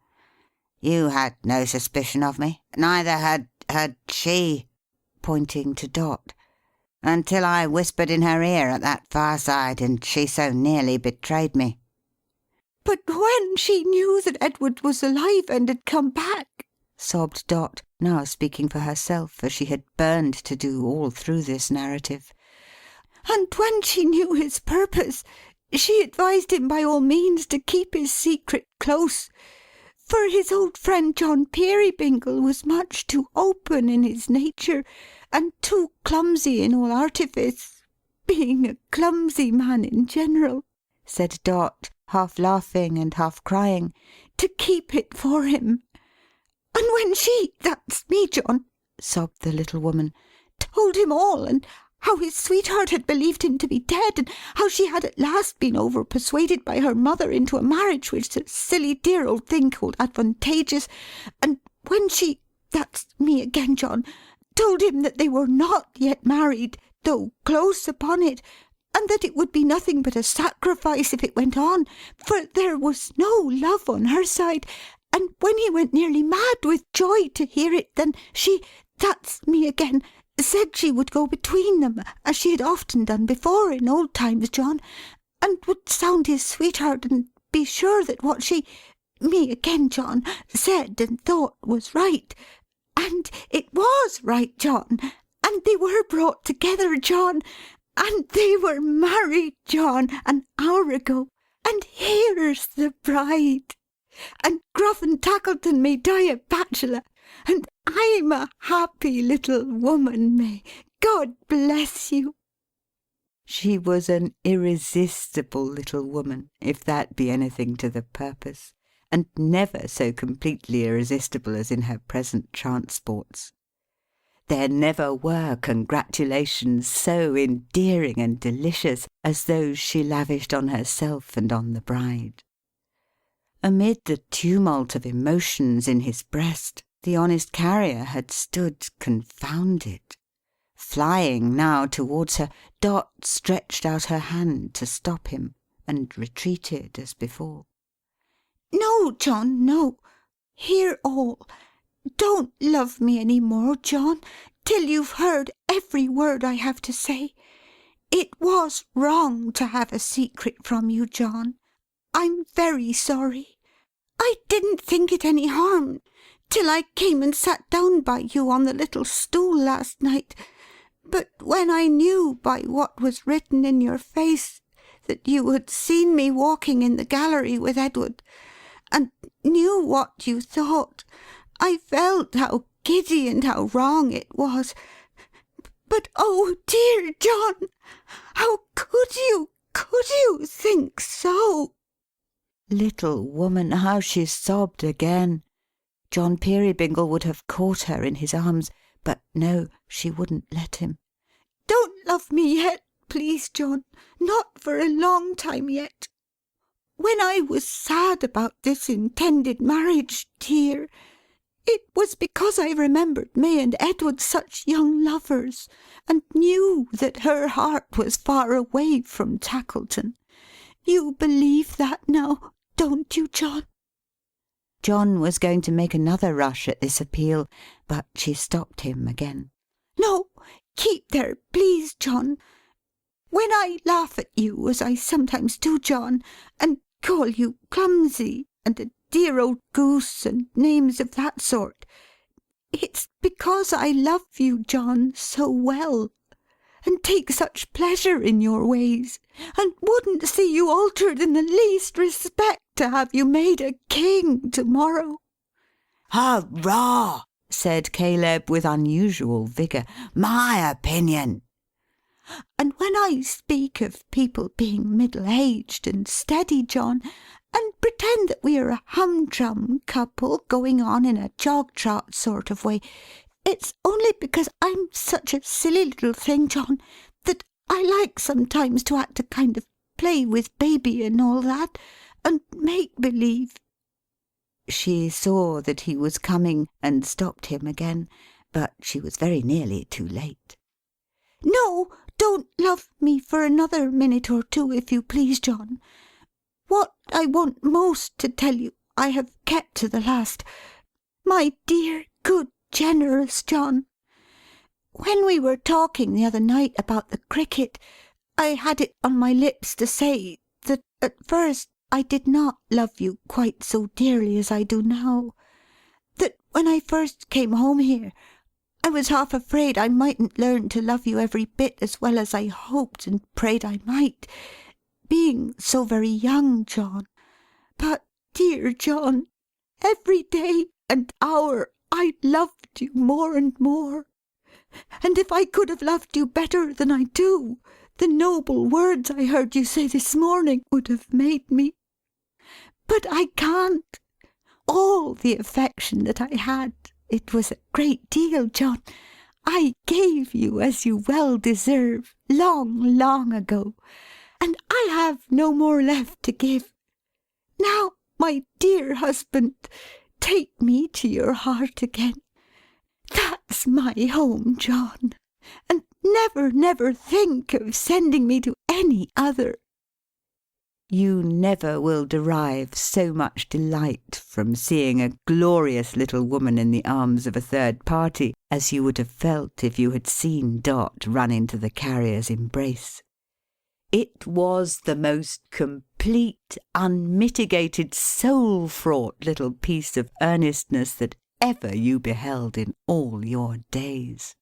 You had no suspicion of me, neither had she," pointing to Dot, "until I whispered in her ear at that fireside, and she so nearly betrayed me." "But when she knew that Edward was alive and had come back," sobbed Dot, now speaking for herself, as she had burned to do all through this narrative, "and when she knew his purpose, she advised him by all means to keep his secret close, for his old friend John Peerybingle was much too open in his nature, and too clumsy in all artifice, being a clumsy man in general," said Dot, half laughing and half crying, "to keep it for him. And when she, that's me, John," sobbed the little woman, "told him all, and how his sweetheart had believed him to be dead, and how she had at last been over persuaded by her mother into a marriage which the silly dear old thing called advantageous, and when she, that's me again, John, told him that they were not yet married, though close upon it, and that it would be nothing but a sacrifice if it went on, for there was no love on her side, and when he went nearly mad with joy to hear it, then she, that's me again, said she would go between them, as she had often done before in old times, John, and would sound his sweetheart and be sure that what she, me again, John, said and thought was right. And it was right, John, and they were brought together, John, and they were married, John, an hour ago, and here's the bride. And Gruff and Tackleton may die a bachelor, and I'm a happy little woman, May. God bless you." She was an irresistible little woman, if that be anything to the purpose, and never so completely irresistible as in her present transports. There never were congratulations so endearing and delicious as those she lavished on herself and on the bride. Amid the tumult of emotions in his breast, the honest Carrier had stood confounded. Flying now towards her, Dot stretched out her hand to stop him, and retreated as before. "No, John, no. Hear all. Don't love me any more, John, till you've heard every word I have to say. It was wrong to have a secret from you, John. I'm very sorry. I didn't think it any harm, till I came and sat down by you on the little stool last night. But when I knew by what was written in your face that you had seen me walking in the gallery with Edward, and knew what you thought, I felt how giddy and how wrong it was. But oh dear John, how could you think so?" Little woman, how she sobbed again! John Peerybingle would have caught her in his arms, but no, she wouldn't let him. "Don't love me yet, please, John. Not for a long time yet. When I was sad about this intended marriage, dear, it was because I remembered May and Edward such young lovers, and knew that her heart was far away from Tackleton. You believe that now, don't you, John?" John was going to make another rush at this appeal, but she stopped him again. "No, keep there, please, John. When I laugh at you, as I sometimes do, John, and call you clumsy, and a dear old goose, and names of that sort, it's because I love you, John, so well, and take such pleasure in your ways, and wouldn't see you altered in the least respect to have you made a king to-morrow." "Hurrah!" said Caleb with unusual vigour. "My opinion!" "And when I speak of people being middle-aged and steady, John, and pretend that we are a humdrum couple going on in a jog-trot sort of way, it's only because I'm such a silly little thing, John, that I like sometimes to act a kind of play with baby and all that, and make believe." She saw that he was coming, and stopped him again, but she was very nearly too late. "No, don't love me for another minute or two, if you please, John. What I want most to tell you, I have kept to the last. My dear, good, generous John, when we were talking the other night about the cricket, I had it on my lips to say that at first I did not love you quite so dearly as I do now. That when I first came home here, I was half afraid I mightn't learn to love you every bit as well as I hoped and prayed I might, being so very young, John. But, dear John, every day and hour I loved you more and more. And if I could have loved you better than I do, The noble words I heard you say this morning would have made me. But I can't. All the affection that I had, it was a great deal, John, I gave you as you well deserve, long, long ago, and I have no more left to give. Now, my dear husband, take me to your heart again. That's my home, John, and never, never think of sending me to any other. You never will derive so much delight from seeing a glorious little woman in the arms of a third party as you would have felt if you had seen Dot run into the Carrier's embrace. It was the most complete, unmitigated, soul-fraught little piece of earnestness that ever you beheld in all your days.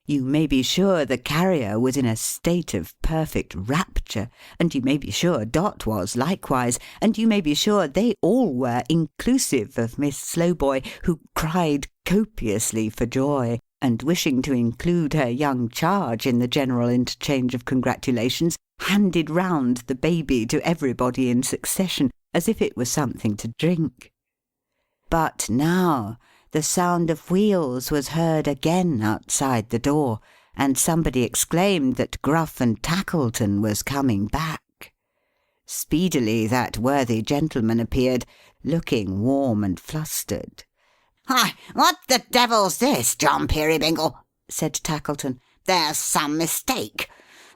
You may be sure the Carrier was in a state of perfect rapture, and you may be sure Dot was likewise, and you may be sure they all were, inclusive of Miss Slowboy, who cried copiously for joy, and wishing to include her young charge in the general interchange of congratulations, handed round the baby to everybody in succession, as if it was something to drink. But now the sound of wheels was heard again outside the door, and somebody exclaimed that Gruff and Tackleton was coming back. Speedily that worthy gentleman appeared, looking warm and flustered. "Why, what the devil's this, John Peerybingle?" said Tackleton. "There's some mistake.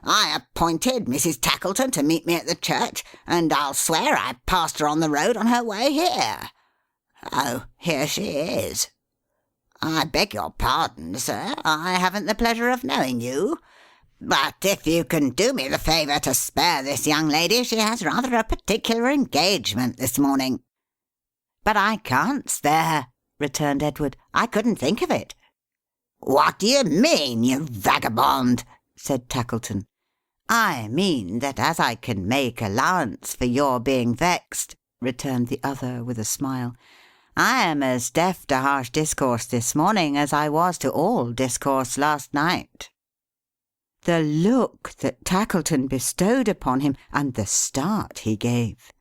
I appointed Mrs. Tackleton to meet me at the church, and I'll swear I passed her on the road on her way here. Oh, here she is. I beg your pardon, sir. I haven't the pleasure of knowing you. But if you can do me the favour to spare this young lady, she has rather a particular engagement this morning." "But I can't spare her," returned Edward. "I couldn't think of it." "What do you mean, you vagabond?" said Tackleton. "I mean that as I can make allowance for your being vexed," returned the other with a smile, "I am as deaf to harsh discourse this morning as I was to all discourse last night." The look that Tackleton bestowed upon him, and the start he gave!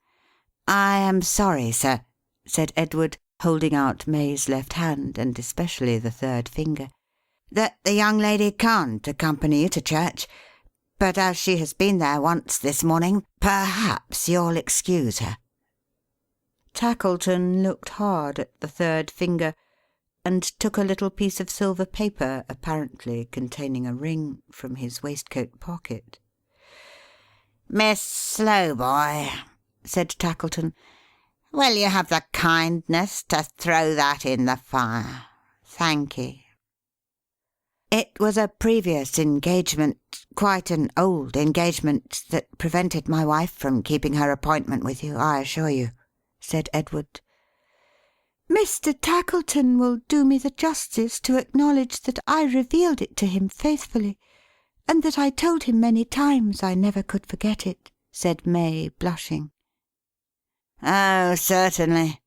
"I am sorry, sir," said Edward, holding out May's left hand, and especially the third finger, "that the young lady can't accompany you to church. But as she has been there once this morning, perhaps you'll excuse her." Tackleton looked hard at the third finger, and took a little piece of silver paper, apparently containing a ring, from his waistcoat pocket. "Miss Slowboy," said Tackleton, "will you have the kindness to throw that in the fire? Thank'ee. It was a previous engagement, quite an old engagement, that prevented my wife from keeping her appointment with you, I assure you," said Edward. "Mr. Tackleton will do me the justice to acknowledge that I revealed it to him faithfully, and that I told him many times I never could forget it," said May, blushing. "Oh, certainly,"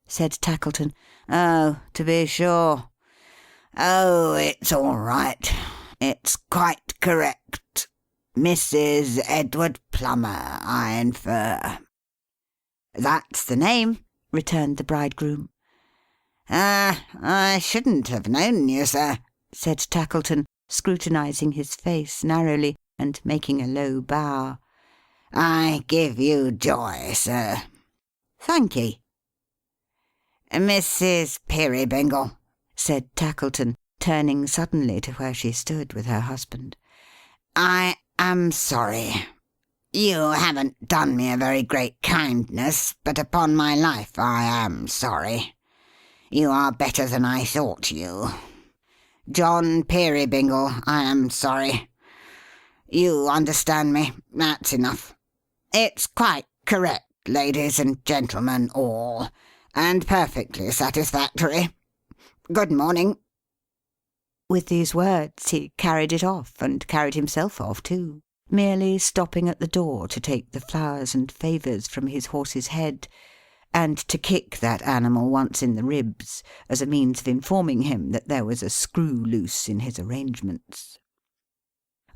said Tackleton. "Oh, to be sure. Oh, it's all right. It's quite correct. Mrs. Edward Plummer, I infer." "That's the name," returned the bridegroom. I shouldn't have known you, sir," said Tackleton, scrutinizing his face narrowly, and making a low bow. "I give you joy, sir." "Thank'ee." "Mrs. Peerybingle," said Tackleton, turning suddenly to where she stood with her husband, "I am sorry. You haven't done me a very great kindness, but upon my life I am sorry. You are better than I thought you. John Peerybingle, I am sorry. You understand me. That's enough. It's quite correct, ladies and gentlemen all, and perfectly satisfactory. Good morning." With these words he carried it off, and carried himself off too, merely stopping at the door to take the flowers and favours from his horse's head, and to kick that animal once in the ribs, as a means of informing him that there was a screw loose in his arrangements.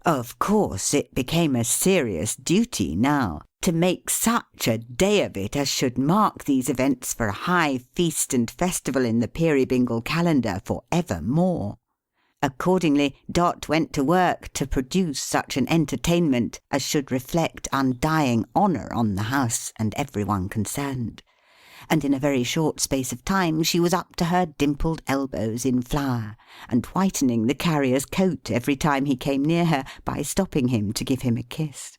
Of course it became a serious duty now to make such a day of it as should mark these events for a high feast and festival in the Peerybingle calendar for evermore. Accordingly, Dot went to work to produce such an entertainment as should reflect undying honour on the house and every one concerned; and in a very short space of time she was up to her dimpled elbows in flour, and whitening the carrier's coat every time he came near her, by stopping him to give him a kiss.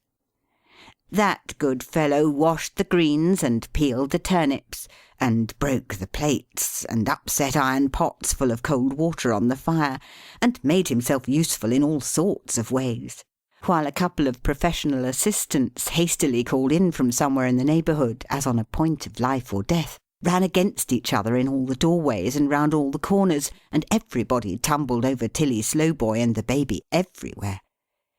That good fellow washed the greens, and peeled the turnips, and broke the plates, and upset iron pots full of cold water on the fire, and made himself useful in all sorts of ways; while a couple of professional assistants, hastily called in from somewhere in the neighbourhood, as on a point of life or death, ran against each other in all the doorways and round all the corners, and everybody tumbled over Tilly Slowboy and the baby everywhere.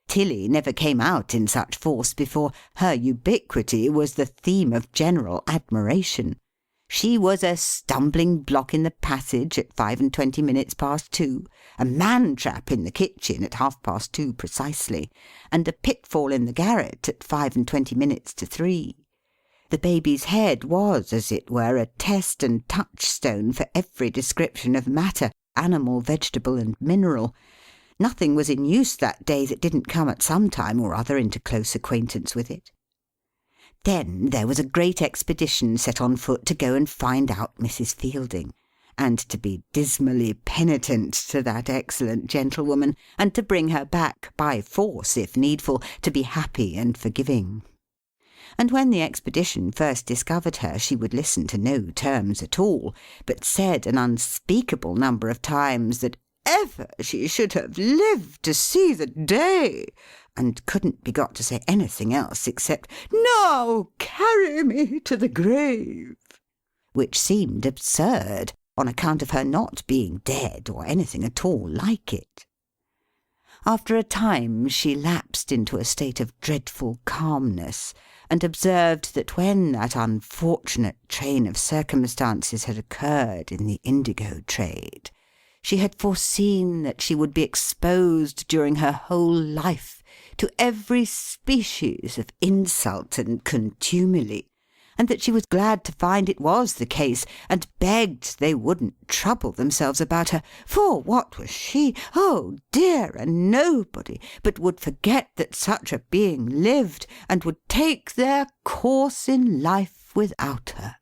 Tilly never came out in such force before; her ubiquity was the theme of general admiration. She was a stumbling block in the passage at 25 minutes past 2, a man trap in the kitchen at 2:30 precisely, and a pitfall in the garret at 25 minutes to 3. The baby's head was, as it were, a test and touchstone for every description of matter, animal, vegetable, and mineral. Nothing was in use that day that didn't come at some time or other into close acquaintance with it. Then there was a great expedition set on foot to go and find out Mrs. Fielding, and to be dismally penitent to that excellent gentlewoman, and to bring her back, by force if needful, to be happy and forgiving. And when the expedition first discovered her, she would listen to no terms at all, but said an unspeakable number of times that ever she should have lived to see the day, and couldn't be got to say anything else except, "Now carry me to the grave," which seemed absurd, on account of her not being dead, or anything at all like it. After a time she lapsed into a state of dreadful calmness, and observed that when that unfortunate train of circumstances had occurred in the indigo trade, she had foreseen that she would be exposed during her whole life to every species of insult and contumely, and that she was glad to find it was the case, and begged they wouldn't trouble themselves about her, for what was she, oh dear, a nobody, but would forget that such a being lived, and would take their course in life without her.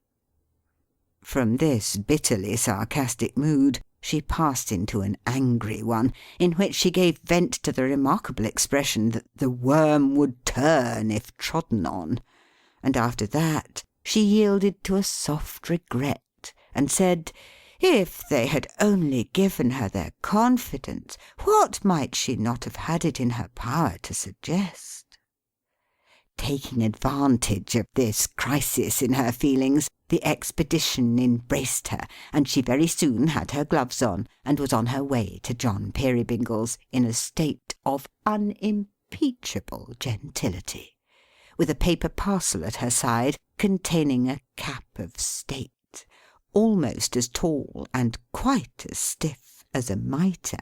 From this bitterly sarcastic mood she passed into an angry one, in which she gave vent to the remarkable expression that the worm would turn if trodden on; and after that she yielded to a soft regret, and said, if they had only given her their confidence, what might she not have had it in her power to suggest? Taking advantage of this crisis in her feelings, the expedition embraced her, and she very soon had her gloves on, and was on her way to John Peerybingle's in a state of unimpeachable gentility, with a paper parcel at her side containing a cap of state, almost as tall and quite as stiff as a mitre.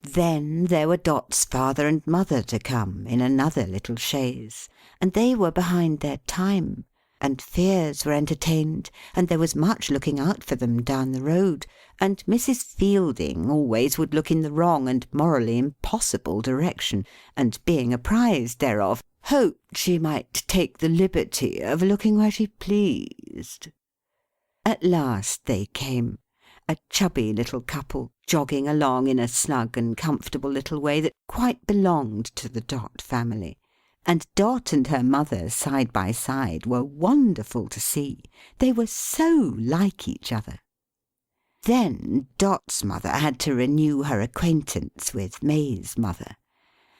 Then there were Dot's father and mother to come, in another little chaise, and they were behind their time, and fears were entertained, and there was much looking out for them down the road, and Mrs. Fielding always would look in the wrong and morally impossible direction, and being apprised thereof, hoped she might take the liberty of looking where she pleased. At last they came, a chubby little couple, jogging along in a snug and comfortable little way that quite belonged to the Dot family; and Dot and her mother side by side were wonderful to see, they were so like each other. Then Dot's mother had to renew her acquaintance with May's mother,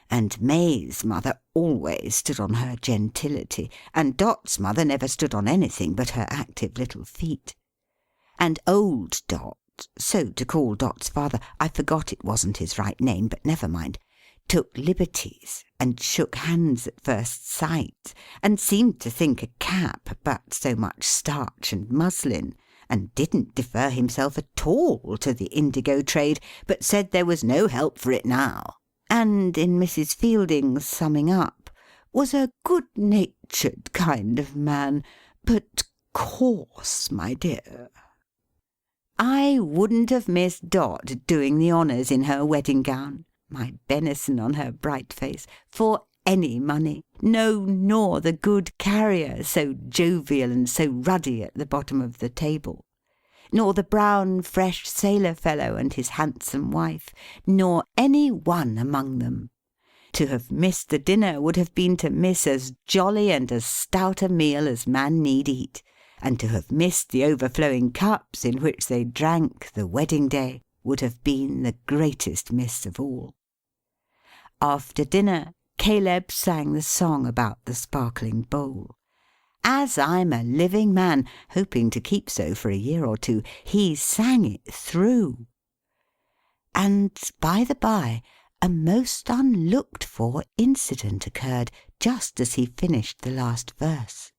and May's mother always stood on her gentility, and Dot's mother never stood on anything but her active little feet. And old Dot, so to call Dot's father, I forgot it wasn't his right name, but never mind, took liberties, and shook hands at first sight, and seemed to think a cap but so much starch and muslin, and didn't defer himself at all to the indigo trade, but said there was no help for it now, and, in Mrs. Fielding's summing up, was a good-natured kind of man, but coarse, my dear. I wouldn't have missed Dot doing the honours in her wedding gown, my benison on her bright face, for any money. No, nor the good carrier, so jovial and so ruddy at the bottom of the table, nor the brown fresh sailor fellow and his handsome wife, nor any one among them. To have missed the dinner would have been to miss as jolly and as stout a meal as man need eat, and to have missed the overflowing cups in which they drank the wedding day would have been the greatest miss of all. After dinner, Caleb sang the song about the sparkling bowl. As I'm a living man, hoping to keep so for a year or two, he sang it through. And, by the by, a most unlooked-for incident occurred just as he finished the last verse.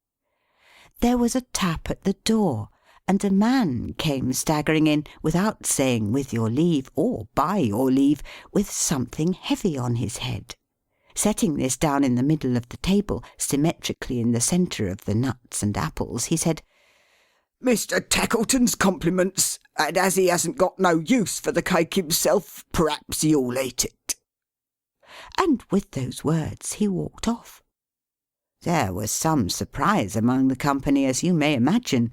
There was a tap at the door, and a man came staggering in, without saying with your leave, or by your leave, with something heavy on his head. Setting this down in the middle of the table, symmetrically in the centre of the nuts and apples, he said, "Mr. Tackleton's compliments, and as he hasn't got no use for the cake himself, perhaps you'll eat it." And with those words he walked off. There was some surprise among the company, as you may imagine.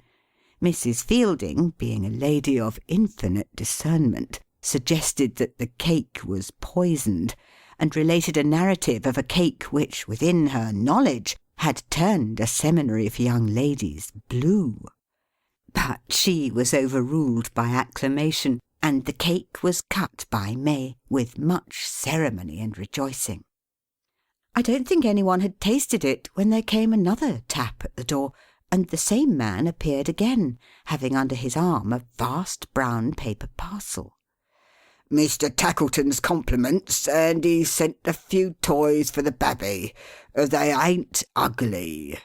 Mrs. Fielding, being a lady of infinite discernment, suggested that the cake was poisoned, and related a narrative of a cake which, within her knowledge, had turned a seminary for young ladies blue. But she was overruled by acclamation, and the cake was cut by May, with much ceremony and rejoicing. I don't think any one had tasted it when there came another tap at the door, and the same man appeared again, having under his arm a vast brown paper parcel. "Mr. Tackleton's compliments, and he sent a few toys for the babby. They ain't ugly."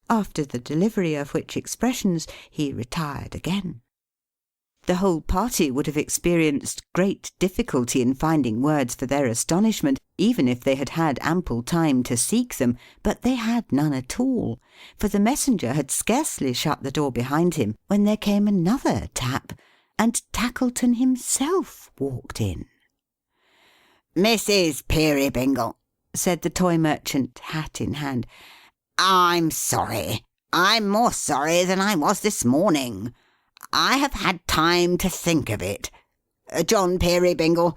After the delivery of which expressions, he retired again. The whole party would have experienced great difficulty in finding words for their astonishment, even if they had had ample time to seek them, but they had none at all, for the messenger had scarcely shut the door behind him, when there came another tap, and Tackleton himself walked in. "Mrs. Peerybingle," said the toy merchant, hat in hand, "I'm sorry. I'm more sorry than I was this morning. I have had time to think of it. John Peerybingle,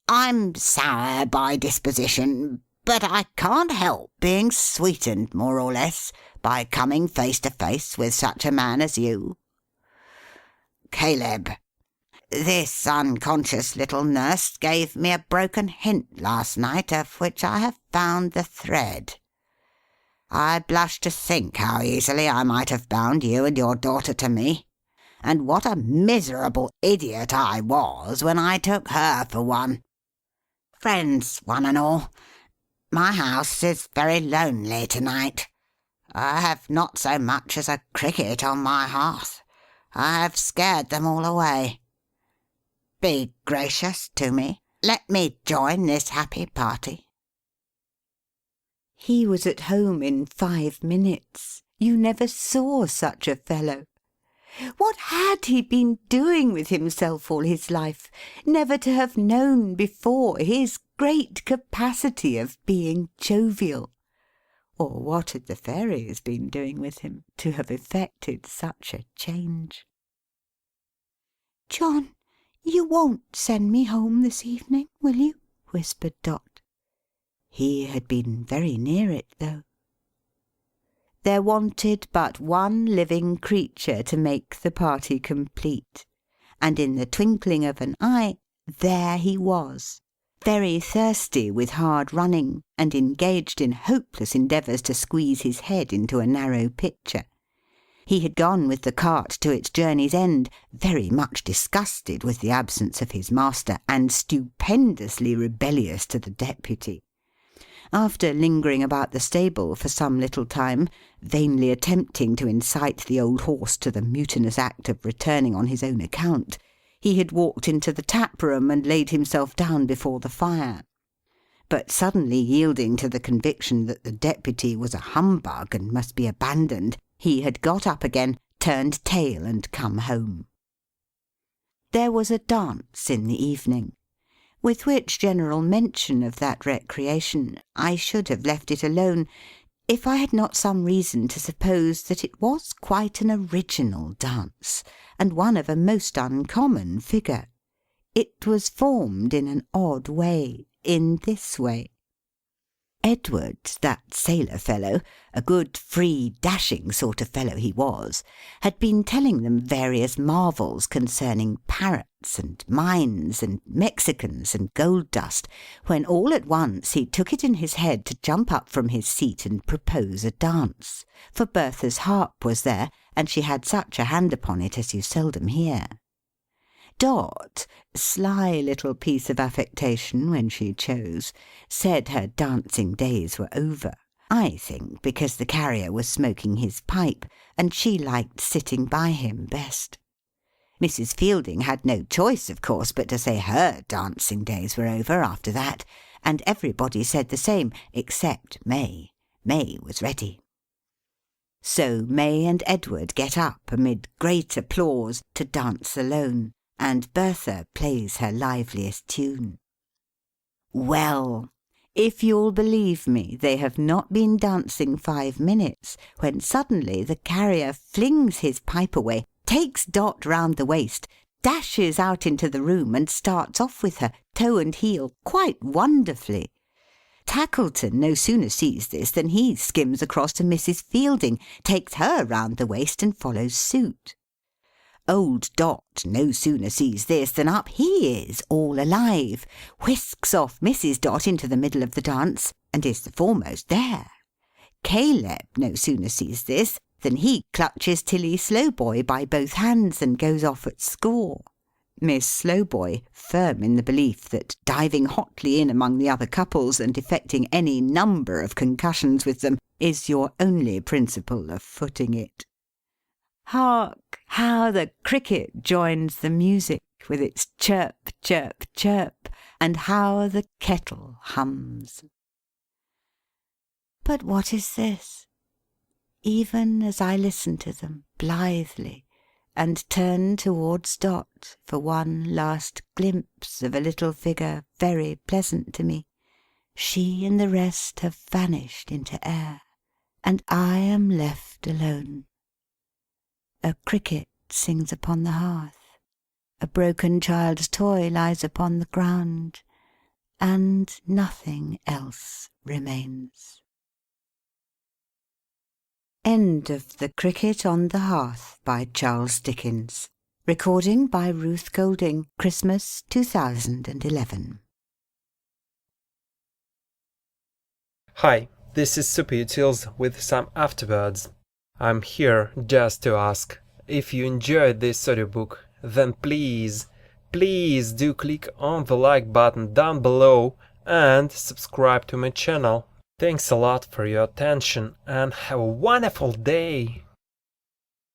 I'm sour by disposition, but I can't help being sweetened, more or less, by coming face to face with such a man as you. Caleb, this unconscious little nurse gave me a broken hint last night, of which I have found the thread. I blush to think how easily I might have bound you and your daughter to me, and what a miserable idiot I was when I took her for one. Friends, one and all, my house is very lonely to-night. I have not so much as a cricket on my hearth. I have scared them all away. Be gracious to me. Let me join this happy party." He was at home in 5 minutes. You never saw such a fellow. What had he been doing with himself all his life, never to have known before his great capacity of being jovial? Or what had the fairies been doing with him, to have effected such a change? "John, you won't send me home this evening, will you?" whispered Dot. He had been very near it, though. There wanted but one living creature to make the party complete, and in the twinkling of an eye, there he was, very thirsty with hard running, and engaged in hopeless endeavours to squeeze his head into a narrow pitcher. He had gone with the cart to its journey's end, very much disgusted with the absence of his master, and stupendously rebellious to the Deputy. After lingering about the stable for some little time, vainly attempting to incite the old horse to the mutinous act of returning on his own account, he had walked into the tap-room and laid himself down before the fire. but suddenly yielding to the conviction that the deputy was a humbug and must be abandoned, he had got up again, turned tail, and come home. There was a dance in the evening, with which general mention of that recreation I should have left it alone, if I had not some reason to suppose that it was quite an original dance, and one of a most uncommon figure. It was formed in an odd way, in this way. Edward, that sailor fellow, a good, free, dashing sort of fellow he was, had been telling them various marvels concerning parrots and mines and Mexicans and gold dust, when all at once he took it in his head to jump up from his seat and propose a dance, for Bertha's harp was there, and she had such a hand upon it as you seldom hear. Dot, sly little piece of affectation when she chose, said her dancing days were over, I think because the Carrier was smoking his pipe, and she liked sitting by him best. Mrs. Fielding had no choice, of course, but to say her dancing days were over after that, and everybody said the same, except May. May was ready. So May and Edward get up amid great applause to dance alone, and Bertha plays her liveliest tune. Well, if you'll believe me, they have not been dancing 5 minutes, when suddenly the Carrier flings his pipe away, takes Dot round the waist, dashes out into the room, and starts off with her, toe and heel, quite wonderfully. Tackleton no sooner sees this than he skims across to Mrs. Fielding, takes her round the waist, and follows suit. Old Dot no sooner sees this than up he is, all alive, whisks off Mrs. Dot into the middle of the dance, and is the foremost there. Caleb no sooner sees this than he clutches Tilly Slowboy by both hands, and goes off at score. Miss Slowboy, firm in the belief that diving hotly in among the other couples, and effecting any number of concussions with them, is your only principle of footing it. Hark! How the cricket joins the music with its chirp, chirp, chirp, and how the kettle hums. But what is this? Even as I listen to them blithely, and turn towards Dot for one last glimpse of a little figure very pleasant to me, she and the rest have vanished into air, and I am left alone. A cricket sings upon the hearth, a broken child's toy lies upon the ground, and nothing else remains. End of The Cricket on the Hearth by Charles Dickens. Recording by Ruth Golding. Christmas 2011. Hi, this is Super Utils with some afterwords. I'm here just to ask, if you enjoyed this audiobook, then please do click on the like button down below and subscribe to my channel. Thanks a lot for your attention and have a wonderful day!